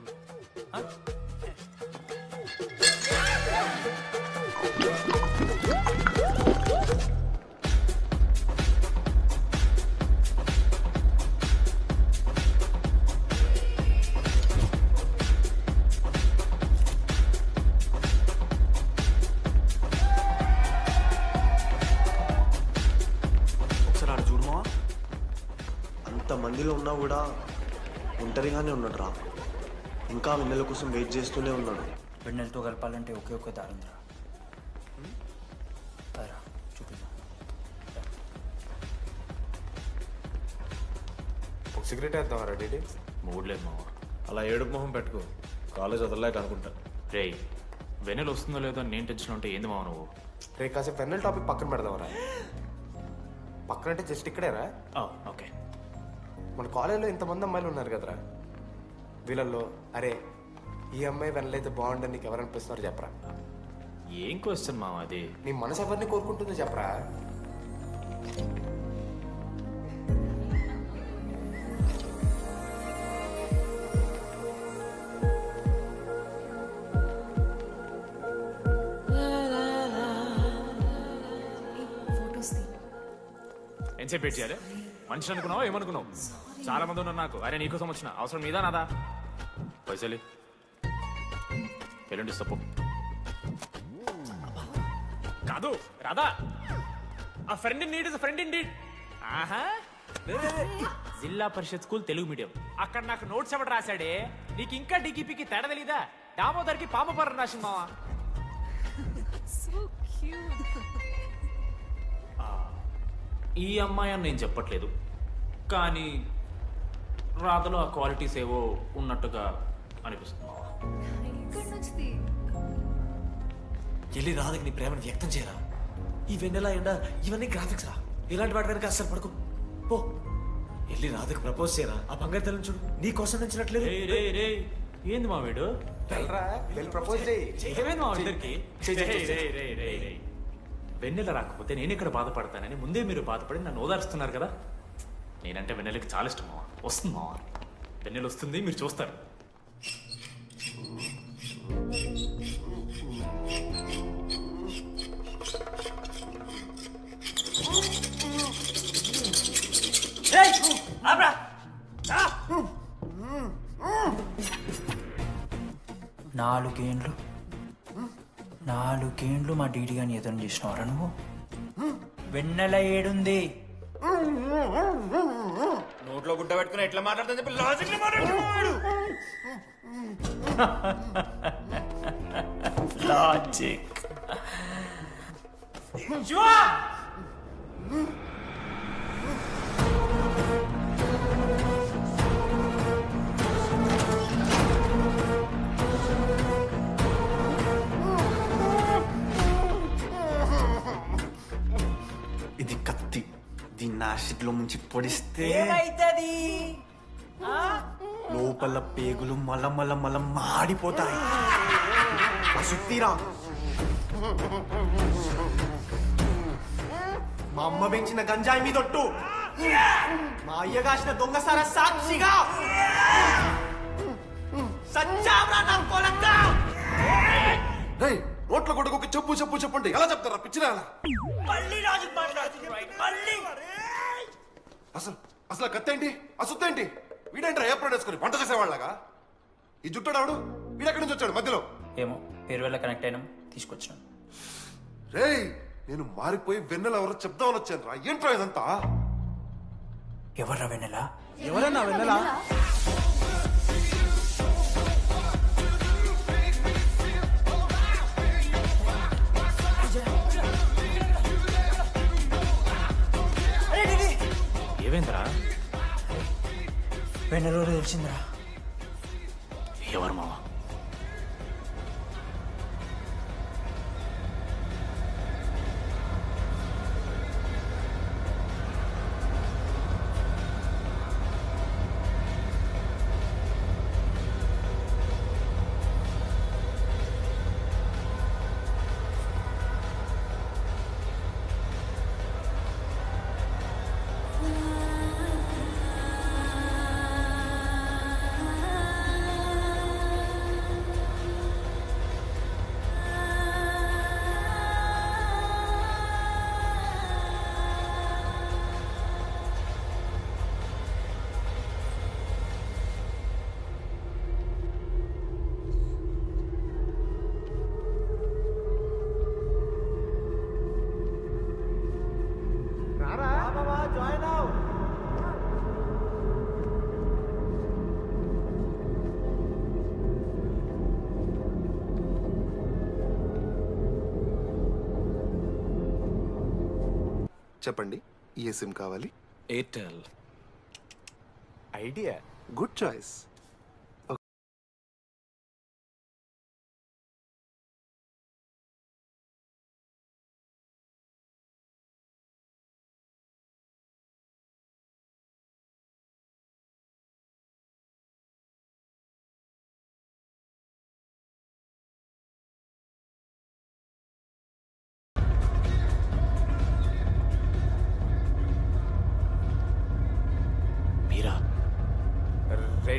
ఒకసారి ఆడ చూడమా. అంత మందిలో ఉన్నా కూడా ఒంటరిగానే ఉన్నాడు రా. ఇంకా వెన్నెల కోసం వెయిట్ చేస్తూనే ఉన్నాడు. వెన్నెలతో కలపాలంటే ఒకే ఒక్క దారుందిరా. చూపిద్దాం. ఒక సిగరెట్ వేద్దాం రా డీడీ. మూడ్ లేదు మామ. అలా ఏడుపు మొహం పెట్టుకో, కాలేజ్ వదలలేక అనుకుంటా. రే, వెన్నెల వస్తుందో లేదో నేను టెన్షన్ ఉంటే ఏంది మావ నువ్వు? రే కాసేపు వెన్నెల టాపిక్ పక్కన పెడదాం రా. పక్కనంటే జస్ట్ ఇక్కడేరా. ఓకే. మన కాలేజీలో ఇంతమంది అమ్మాయిలు ఉన్నారు కదరా, వీళ్ళల్లో అరే ఈ అమ్మాయి వెనలైతే బాగుండని నీకు ఎవరు అనిపిస్తున్నారు చెప్పరా? ఏం క్వశ్చన్ మామ అది? నీ మనసు ఎవరిని కోరుకుంటుందో చెప్పరా? ఎంతసేపు వెయిట్ చేయాలి? మనిషి అనుకున్నావా ఏమనుకున్నావు? చాలా మంది ఉన్నారు నాకు. అరే నీకోసం వచ్చిన అవసరం మీదా నాదా? పైసలి ఎల్లుండి తప్పు కాదు రాదా. ఆ friend in need is friend in need. ఆహా, జిల్లా పరిషత్ స్కూల్ తెలుగు మీడియం. అక్కడ నాకు నోట్స్ ఎవడు రాశాడే? నీకు ఇంకా డికిపికి తేడా తెలీదా? దామోదర్కి పామపర్రం రాసింది మావా. ఈ అమ్మాయి అని నేను చెప్పట్లేదు, కానీ రాధలో ఆ క్వాలిటీస్ ఏవో ఉన్నట్టుగా అనిపిస్తుంది. వెళ్ళి రాధకి నీ ప్రేమను వ్యక్తం చేయరా. ఈ వెన్నెల ఎండ ఇవన్నీ గ్రాఫిక్స్ రా. ఇలాంటి వాటి వెనక అస్సలు పడుకో. పో వెళ్ళి రాధకి ప్రపోజ్ చేయరా. ఆ బంగారు తెల్లని చూడు నీ కోసం నచ్చినట్లేదు. ఏంది మా వీడు? ప్రపోజ్ ఏమైంది మా ఇద్దరికి? వెన్నెల రాకపోతే నేను ఇక్కడ బాధపడతానని ముందే మీరు బాధపడి నన్ను ఓదారుస్తున్నారు కదా. నేనంటే వెన్నెలకి చాలా ఇష్టం మావా. వస్తుంది మావా, వెన్నెల వస్తుంది, మీరు చూస్తారు. నాలుగేండ్లు మా డీడీ గాని ఎదురు చేసినవరా నువ్వు? వెన్నెల ఏడుంది? నోట్లో గుడ్డ పెట్టుకుని ఎట్లా మాట్లాడుతుంది చెప్పి లాజిక్ మాట్లాడుతున్నాడు. లాజిక్ ఇది కత్తి. దీన్ని యాసిడ్లో ముంచి పొడిస్తే ఏమైతది? లోపల పేగులు మల మాడిపోతాయి. సుత్తిరా. మా అమ్మ పెంచిన గంజాయి మీదొట్టు, మా అయ్య కాసిన దొంగసార సాక్షిగా సచ్చావ్రా నా కొలక్క. నోట్ల కొడుకు చెప్పు చెప్పు చెప్పండి ఎలా చెప్తారా పిచ్చిరా? అసలు కత్తేంటి అసుత్తేంటి? వీడేంట్రా ఏప్రిల్ వేసుకుని వంట చేసేవాళ్ళగా? ఈ జుట్టాడు వీడెక్కడి నుంచి వచ్చాడు మధ్యలో? ఏమో పేరు వల్ల కనెక్ట్ అయినాం, తీసుకొచ్చినాం. రేయ్ నేను మారిపోయి వెన్నెల ఎవరో చెప్దామని వచ్చాను రా. ఏంట్రా ఇదంతా? ఎవర్రా వెన్నెల? ఎవరన్నా వెన్నెల? ఏమైందిరా? వెన్నెల తెలిసిందిరా. ఎవరు మావా? చెప్పండి, ఏ సిమ్ కావాలి? Airtel. Idea, good choice.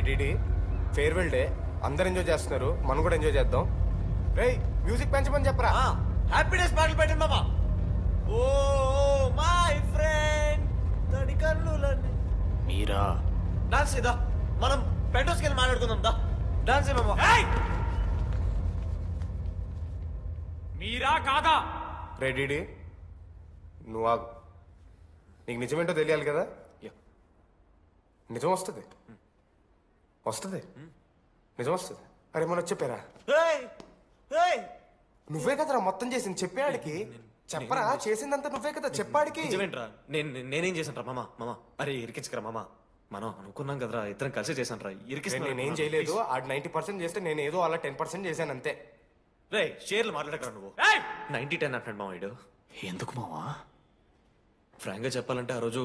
Ready farewell day అందరు ఎంజాయ్ చేస్తున్నారు మనం కూడా ఎంజాయ్ చేద్దాం. రేయ్ మ్యూజిక్ పెంచమని చెప్పరా. హ్యాపీనెస్ పాటలు పెట్టండి మామా. ఓ మై ఫ్రెండ్ తడి కన్నులన్నీ. మీరా డాన్స్ ఇదా మనం పెంటోస్కి వెళ్ళి మాట్లాడుకుందాం దా. డాన్స్ మామా. మీరా కాదా? రెడీ నువ్వు ఆగు. నీకు నిజమేంటో తెలియాలి కదా. నిజం వస్తుంది నిజం వస్తుంది. అరే మొన్న చెప్పారా నువ్వే కదరా మొత్తం చేసింది చెప్పాడికి. చెప్పరా చేసిందంతా నువ్వే కదా చెప్పాడికి. నిజమేంట్రా నేనేం చేశాను రా మామా. మామా అరే ఇరికించకరా మామా. మనం అనుకున్నాం కదరా ఇద్దరం కలిసి చేశాను రా. నేనేం చేయలేదు. ఆడు 90% చేస్తే నేను ఏదో అలా 10% చేశాను అంతే. రే షేర్లు మాట్లాడకరా నువ్వు. 90-10 అంటాడు మామ వీడు. ఎందుకు మావా? ఫ్రాంక్గా చెప్పాలంటే ఆ రోజు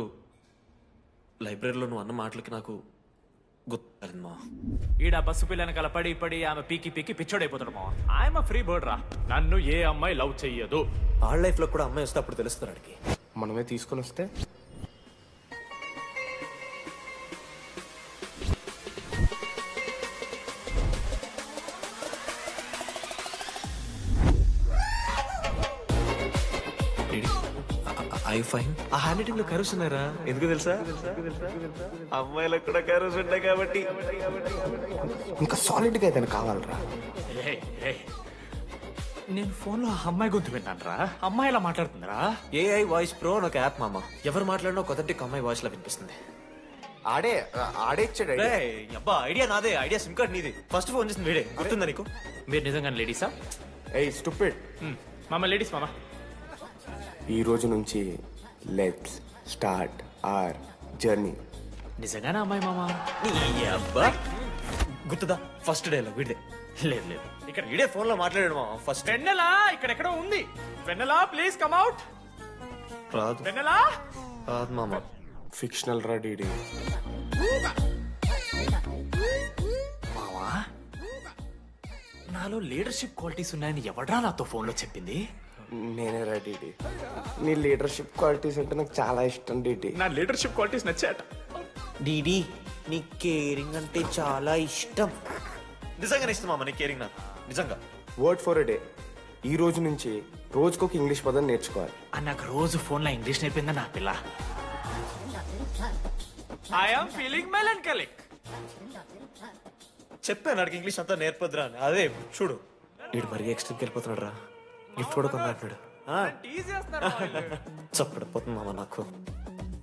లైబ్రరీలో నువ్వు అన్న మాటలకి నాకు గుర్తు మా. ఈడ బస్సు పిల్లని కలపడి పడి ఆమె పీకి పిచ్చోడైపోతాడు మావా. ఆయమ ఫ్రీ బర్డ్ రా. నన్ను ఏ అమ్మాయి లవ్ చెయ్యదు. ఆళ్ళ లైఫ్ లో కూడా అమ్మాయి వస్తే అప్పుడు తెలుస్తుంది ఆడికి. మనమే తీసుకొని వస్తే ఐ ఫైన్. ఆ హ్యాండ్ రైటింగ్ లో కర్వ్స్ ఉన్నారా? ఎందుకు తెలుసా? అమ్మాయిలకు కూడా కర్వ్స్ ఉంటాయి కాబట్టి. ఇంకా సాలిడ్ గా ఏదైనా కావాలరా. నేను ఫోన్ లో అమ్మాయి గొంతు విన్నాను రా. అమ్మాయి ఎలా మాట్లాడుతుందిరా? ఏఐ వాయిస్ ప్రో అని ఒక యాప్ మామ. ఎవరు మాట్లాడినా ఒక అథెంటిక్ అమ్మాయి వాయిస్ లా వినిపిస్తుంది. ఆడే ఇచ్చాడు అబ్బా. ఐడియా నాదే. ఐడియా సిమ్ కార్డ్ నీది. ఫస్ట్ ఫోన్ చేసింది వీడే. గుర్తుందా నీకు? మీరు నిజంగా లేడీసా? ఏయ్ స్టూపిడ్. మామ లేడీస్ మామ. ఈ రోజు నుంచి లెట్స్ స్టార్ట్ అవర్ జర్నీ. నిజంగానే అమ్మాయి మామ? అబ్బా గుర్తుదా ఫస్ట్ డే లో వీడిదే. లేదు లేదు ఇక్కడ వీడే ఫోన్ లో మాట్లాడాడు మామ. ఫస్ట్ వెన్నెలా ఇక్కడెక్కడో ఉంది. వెన్నెలా ప్లీజ్ కమ్ అవుట్. రాదు. వెన్నెలా రాదు మామ. ఫిక్షనల్ రా డీడీ. మావా నాలో లీడర్షిప్ క్వాలిటీస్ ఉన్నాయని ఎవడ్రా నాతో ఫోన్ లో చెప్పింది? నేనే రా డీడీ. నీ లీడర్షిప్ క్వాలిటీస్ అంటే నాకు చాలా ఇష్టం డీడీ. నా లీడర్షిప్ క్వాలిటీస్ నచ్చాట. డీడీ నీ కేరింగ్ అంటే చాలా ఇష్టం. నిజంగానే ఇష్టం మామ నీ కేరింగ్ నాకు. నిజంగా. Word for a day. ఈ రోజు నుంచి రోజుకొక ఇంగ్లీష్ పదం నేర్చుకోవాలి. నాకు రోజు ఫోన్ లో ఇంగ్లీష్ నేర్పిందా నా పిల్ల. I am feeling melancholic. చెప్పాను నాకు ఇంగ్లీష్ అంతా నేర్పొద్దురా అని. అదే చూడు వీడు మరీ ఎక్స్ట్రీమ్కి వెళ్ళిపోతున్నాడు రా. గిఫ్ట్ కూడా కొన్నాడు. చప్పడిపోతుంది మామ నాకు.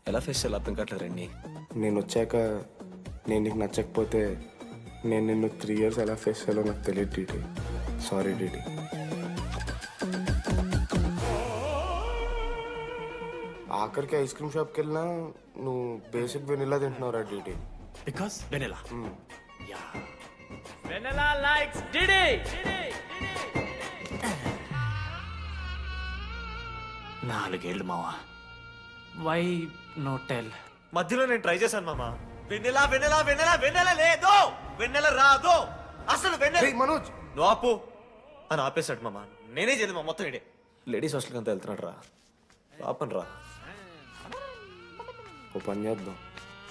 ఎలా ఫేస్ చేయాలి అర్థం కావట్లేదు రండి. నేను వచ్చాక నేను నీకు నచ్చకపోతే నేను నిన్ను 3 years ఎలా ఫేస్ చేయాలో నాకు తెలియదు డీడీ. Sorry DD. ఆఖరికి ఐస్ క్రీమ్ షాప్కి వెళ్ళినా నువ్వు బేసిక్ వెనిలా తింటున్నావు రా DD. Because vanilla. Vanilla likes DD. 4 ఏళ్ళు మావా. Why no tell? మధ్యలో నేను ట్రై చేశాను మామ. వెన్నెల వెన్నెల వెన్నెల వెన్నెల లేదు. వెన్నెల రాదు అసలు. వెన్నెల మనోజ్ నువ్వు ఆపు అని ఆపేశాడు మామ. నేనే చేయలేదు మా మొత్తం ఇడే. లేడీస్ హాస్టల్కి అంతా వెళ్తున్నాడు రా. పాపన్ రా. ఓ పని చేద్దాం.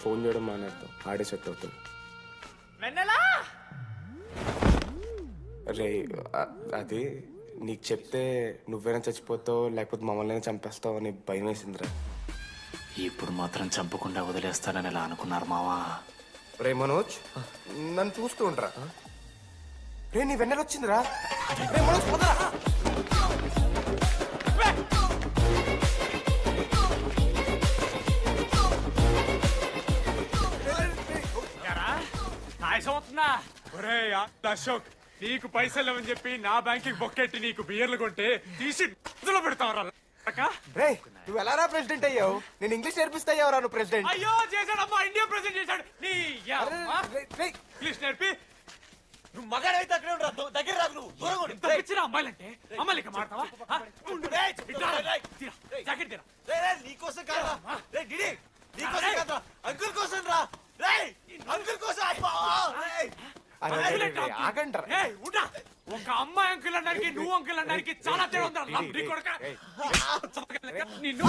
ఫోన్ చేయడం మానేద్దాం. ఆడే సెట్ అవుతుంది. రే అది నీకు చెప్తే నువ్వేనా చచ్చిపోతావు లేకపోతే మమ్మల్ని చంపేస్తావు అని భయం వేసిందిరా. ఇప్పుడు మాత్రం చంపకుండా వదిలేస్తానని ఎలా అనుకున్నారు మావా? రే మనోజ్ నన్ను చూస్తూ ఉండరా. రే నీ వెన్నెల వచ్చిందిరా. రే మనోజ్ పోదరా. అశోక్ నీకు పైసలు అని చెప్పి నా బ్యాంకింగ్ బొక్కెట్టి నీకు బియర్లు కొంటే తీసి పెడతావరా. నువ్వు ఎలా రా ప్రెసిడెంట్ అయ్యావు? నేను ఇంగ్లీష్ నేర్పిస్తా అయ్యావరా నువ్వు ప్రెసిడెంట్. అయ్యో చేశాడమ్మా. ఇండియా ప్రెసిడెంట్ చేశాడు. ఇంగ్లీష్ నేర్పి నువ్వు మగాడైతే అక్కడే ఉండరా. దగ్గర రాదు. నువ్వు దూరంగా ఉండు. తెచ్చినా అమ్మాయిలంటే అమ్మాయిలకి మాడతావా? జాకెట్ తీరా. నీకోసం కాదురా. నీకోసం కాదురా. అంకుల్ కోసం రా. అంకుల్ కోసం. ఒక అమ్మాయి అంకుల్ అనడానికి నువ్వు అంకుల్ అనడానికి చాలా తేడా ఉంది. నిన్ను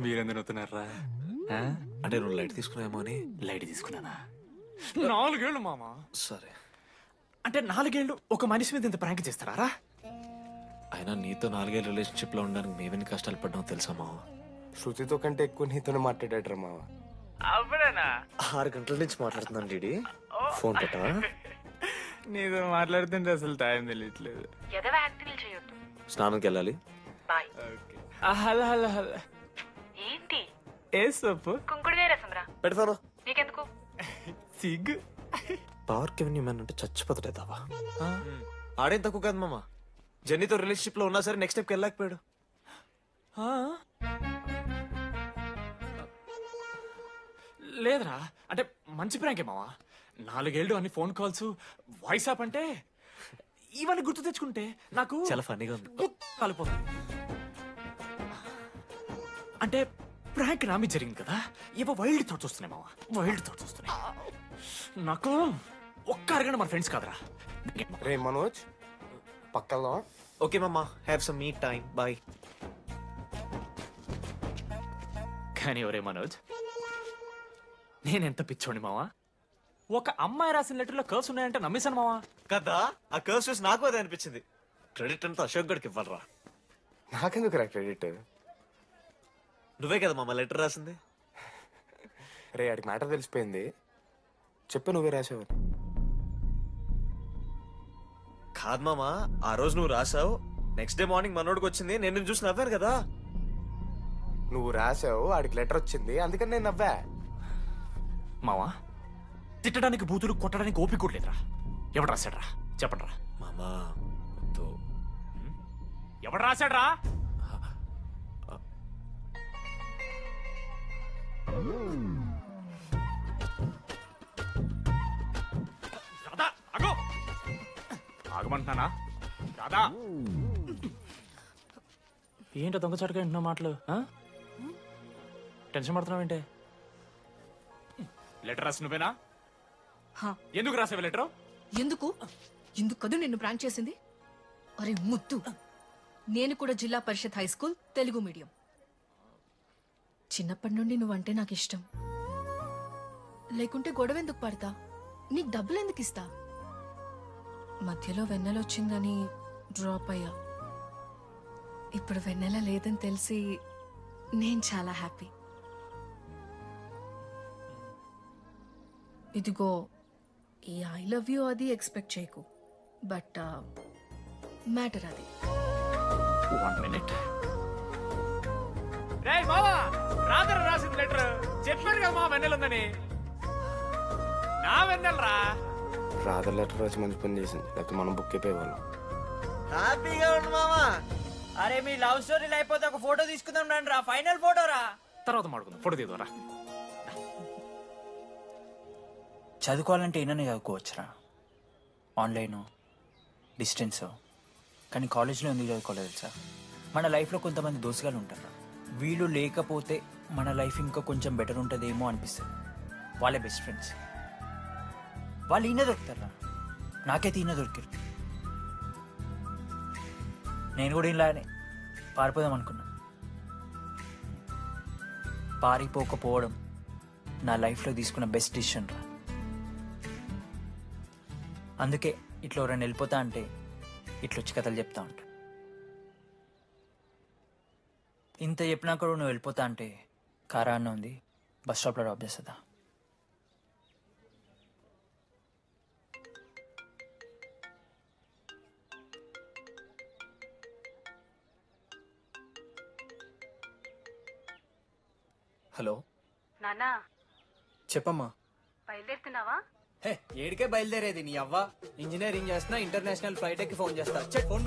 మీరెందుకు నవ్వుతున్నారా? అంటే నువ్వు లైట్ తీసుకున్నామో అని. లైట్ తీసుకున్నానా? 4 ఏళ్ళు మామ. సరే అంటే 4 ఏళ్ళు ఒక మనిషి మీద ఇంత ప్రాంక్ చేస్తారా? అయినా నీతో 4 ఏళ్ళ రిలేషన్షిప్ లో ఉండడానికి మేమెన్ని కష్టాలు పడ్డామో తెలుసా మావ. శృతితో కంటే ఎక్కువ నీతోనే మాట్లాడాడు మావ. అవునా? 6 గంటల నుంచి మాట్లాడుతున్నాను డీడీ. ఫోన్ పెట్టా. నీతో మాట్లాడుతుంటే అసలు టైం తెలియట్లేదు. స్నానంకి వెళ్ళాలి. Hello hello hello. ఏంటి? ఏ సొప్పు? కుంకుడుగాయ రసంరా. పెడతాను. నీకెందుకు? సిగ్గు. పవర్ కెవెన్ మ్యాన్ అంటే చచ్చిపోతాడేదావా. ఆడేం తక్కువ కాదు మామ. జెన్నీతో రిలేషన్షిప్ లో ఉన్నా సరే నెక్స్ట్ స్టెప్కి వెళ్ళలేకపోయాడు. లేదురా, అంటే మంచి ప్రాంకే మావా. 4 ఏళ్ళు అన్ని ఫోన్ కాల్స్, వాయిస్ యాప్ అంటే ఇవన్నీ గుర్తు తెచ్చుకుంటే నాకు చాలా ఫన్నీగా ఉంది. కాలిపోతుంది. అంటే ప్రాంక్ నా మీద జరిగింది కదా, ఏవో వైల్డ్ థాట్స్ వస్తున్నాయి మావా, వైల్డ్ థాట్స్ వస్తున్నాయి. నాకు ఒక్క అరగంట మన ఫ్రెండ్స్ కాదరా. రే మనోజ్, పక్కలో. ఓకే మామా, have some me time. Bye. కానీ ఒరే మనోజ్, నేనెంత పిచ్చోండి మావా. ఒక అమ్మాయి రాసిన లెటర్లో కర్వ్స్ ఉన్నాయంటే నమ్మేశాను మావా. కదా, ఆ కర్వ్స్ చూసి నాకు అదే అనిపించింది. క్రెడిట్ అంతా అశోక్ గడికి ఇవ్వాలరా. నాకెందుకు రా క్రెడిట్? నువ్వే కదా మామ లెటర్ రాసింది. రే ఆడికి మ్యాటర్ తెలిసిపోయింది. చెప్పు, నువ్వే రాసావు. కాదు మామా, ఆ రోజు నువ్వు రాసావు, నెక్స్ట్ డే మార్నింగ్ మనోడికి వచ్చింది, నేను నిన్ను చూసి నవ్వాను కదా. నువ్వు రాసావు, ఆడికి లెటర్ వచ్చింది, అందుకని నేను నవ్వా. మావా, తిట్టడానికి బూతులు కొట్టడానికి ఓపిక కూడా లేదురా. ఎవడు రాశాడ్రా చెప్పండి రా. మామా ఎవడు రాశాడ్రా? రాధా ఆగో, ఆగమంటున్నానా? రాధా, ఏంటో దొంగచాటుగా వింటున్నా మాటలు? టెన్షన్ పడుతున్నావేంటే? లెటర్ రాసి నువ్వేనా? ఎందుకు రాసావు లెటర్? ఎందుకు కదా నిన్ను ప్రాంక్ చేసింది? అరే ముద్దు, నేను కూడా జిల్లా Parishad high school Telugu medium. చిన్నప్పటి నుండి నువ్వంటే నాకు ఇష్టం. లేకుంటే గొడవ ఎందుకు పడతా? నీకు డబ్బులు ఎందుకు ఇస్తా? మధ్యలో వెన్నెల వచ్చిందని డ్రాప్ అయ్యా. ఇప్పుడు వెన్నెల లేదని తెలిసి నేను చాలా హ్యాపీ. ఇదిగో ఈ ఐ లవ్ యూ అది ఎక్స్పెక్ట్ చేయకు, బట్ మ్యాటర్ అది. 1 minute. రేయ్ మావా, రాధర రాసిన లెటర్ చెప్పాను కదా మా వెన్నెల ఉందని. నా వెన్నెలరా. రాధ లెటర్ రాసి మంచి పని చేసింది, లేకపోతే మనం బుక్ అయిపోయేవాళ్ళం. హ్యాపీగా ఉండు మామా. అరే మీ లవ్ స్టోరీ అయిపోతే ఒక ఫోటో తీసుకుందాం రండి రా, ఫైనల్ ఫోటో రా. తర్వాత మాడుకుందాం, ఫోటో తీద్దాం. చదువుకోవాలంటే ఏమైనా చదువుకోవచ్చురా, ఆన్లైన్ డిస్టెన్స్. కానీ కాలేజ్లో ఎందుకు చదువుకోలేదు తెలుసా? మన లైఫ్లో కొంతమంది దోస్తుగాలు ఉంటారు, వీళ్ళు లేకపోతే మన లైఫ్ ఇంకా కొంచెం బెటర్ ఉంటుందేమో అనిపిస్తుంది. వాళ్ళే బెస్ట్ ఫ్రెండ్స్. వాళ్ళు ఈయన దొరుకుతారా, నాకైతే ఈయన దొరికారు. నేను కూడా ఇలానే పారిపోదాం అనుకున్నా. పారిపోకపోవడం నా లైఫ్లో తీసుకున్న బెస్ట్ డిసిషన్ రా. అందుకే ఇట్లా ఎవరైనా వెళ్ళిపోతా అంటే ఇట్లొచ్చి కథలు చెప్తా ఉంటా. ఇంత చెప్పినా కూడా నువ్వు వెళ్ళిపోతా అంటే కారా అన్న ఉంది, బస్ స్టాప్లో డ్రాప్ చేస్తుందా? హలో నానా, చెప్పమ్మా. బయలుదేరుతున్నావా? హే, ఏడికే బయలుదేరేది నీ అవ్వ. ఇంజనీరింగ్ చేస్తున్నా, ఇంటర్నేషనల్ ఫ్లైట్ ఎక్కి ఫోన్ చేస్తా. ఫోన్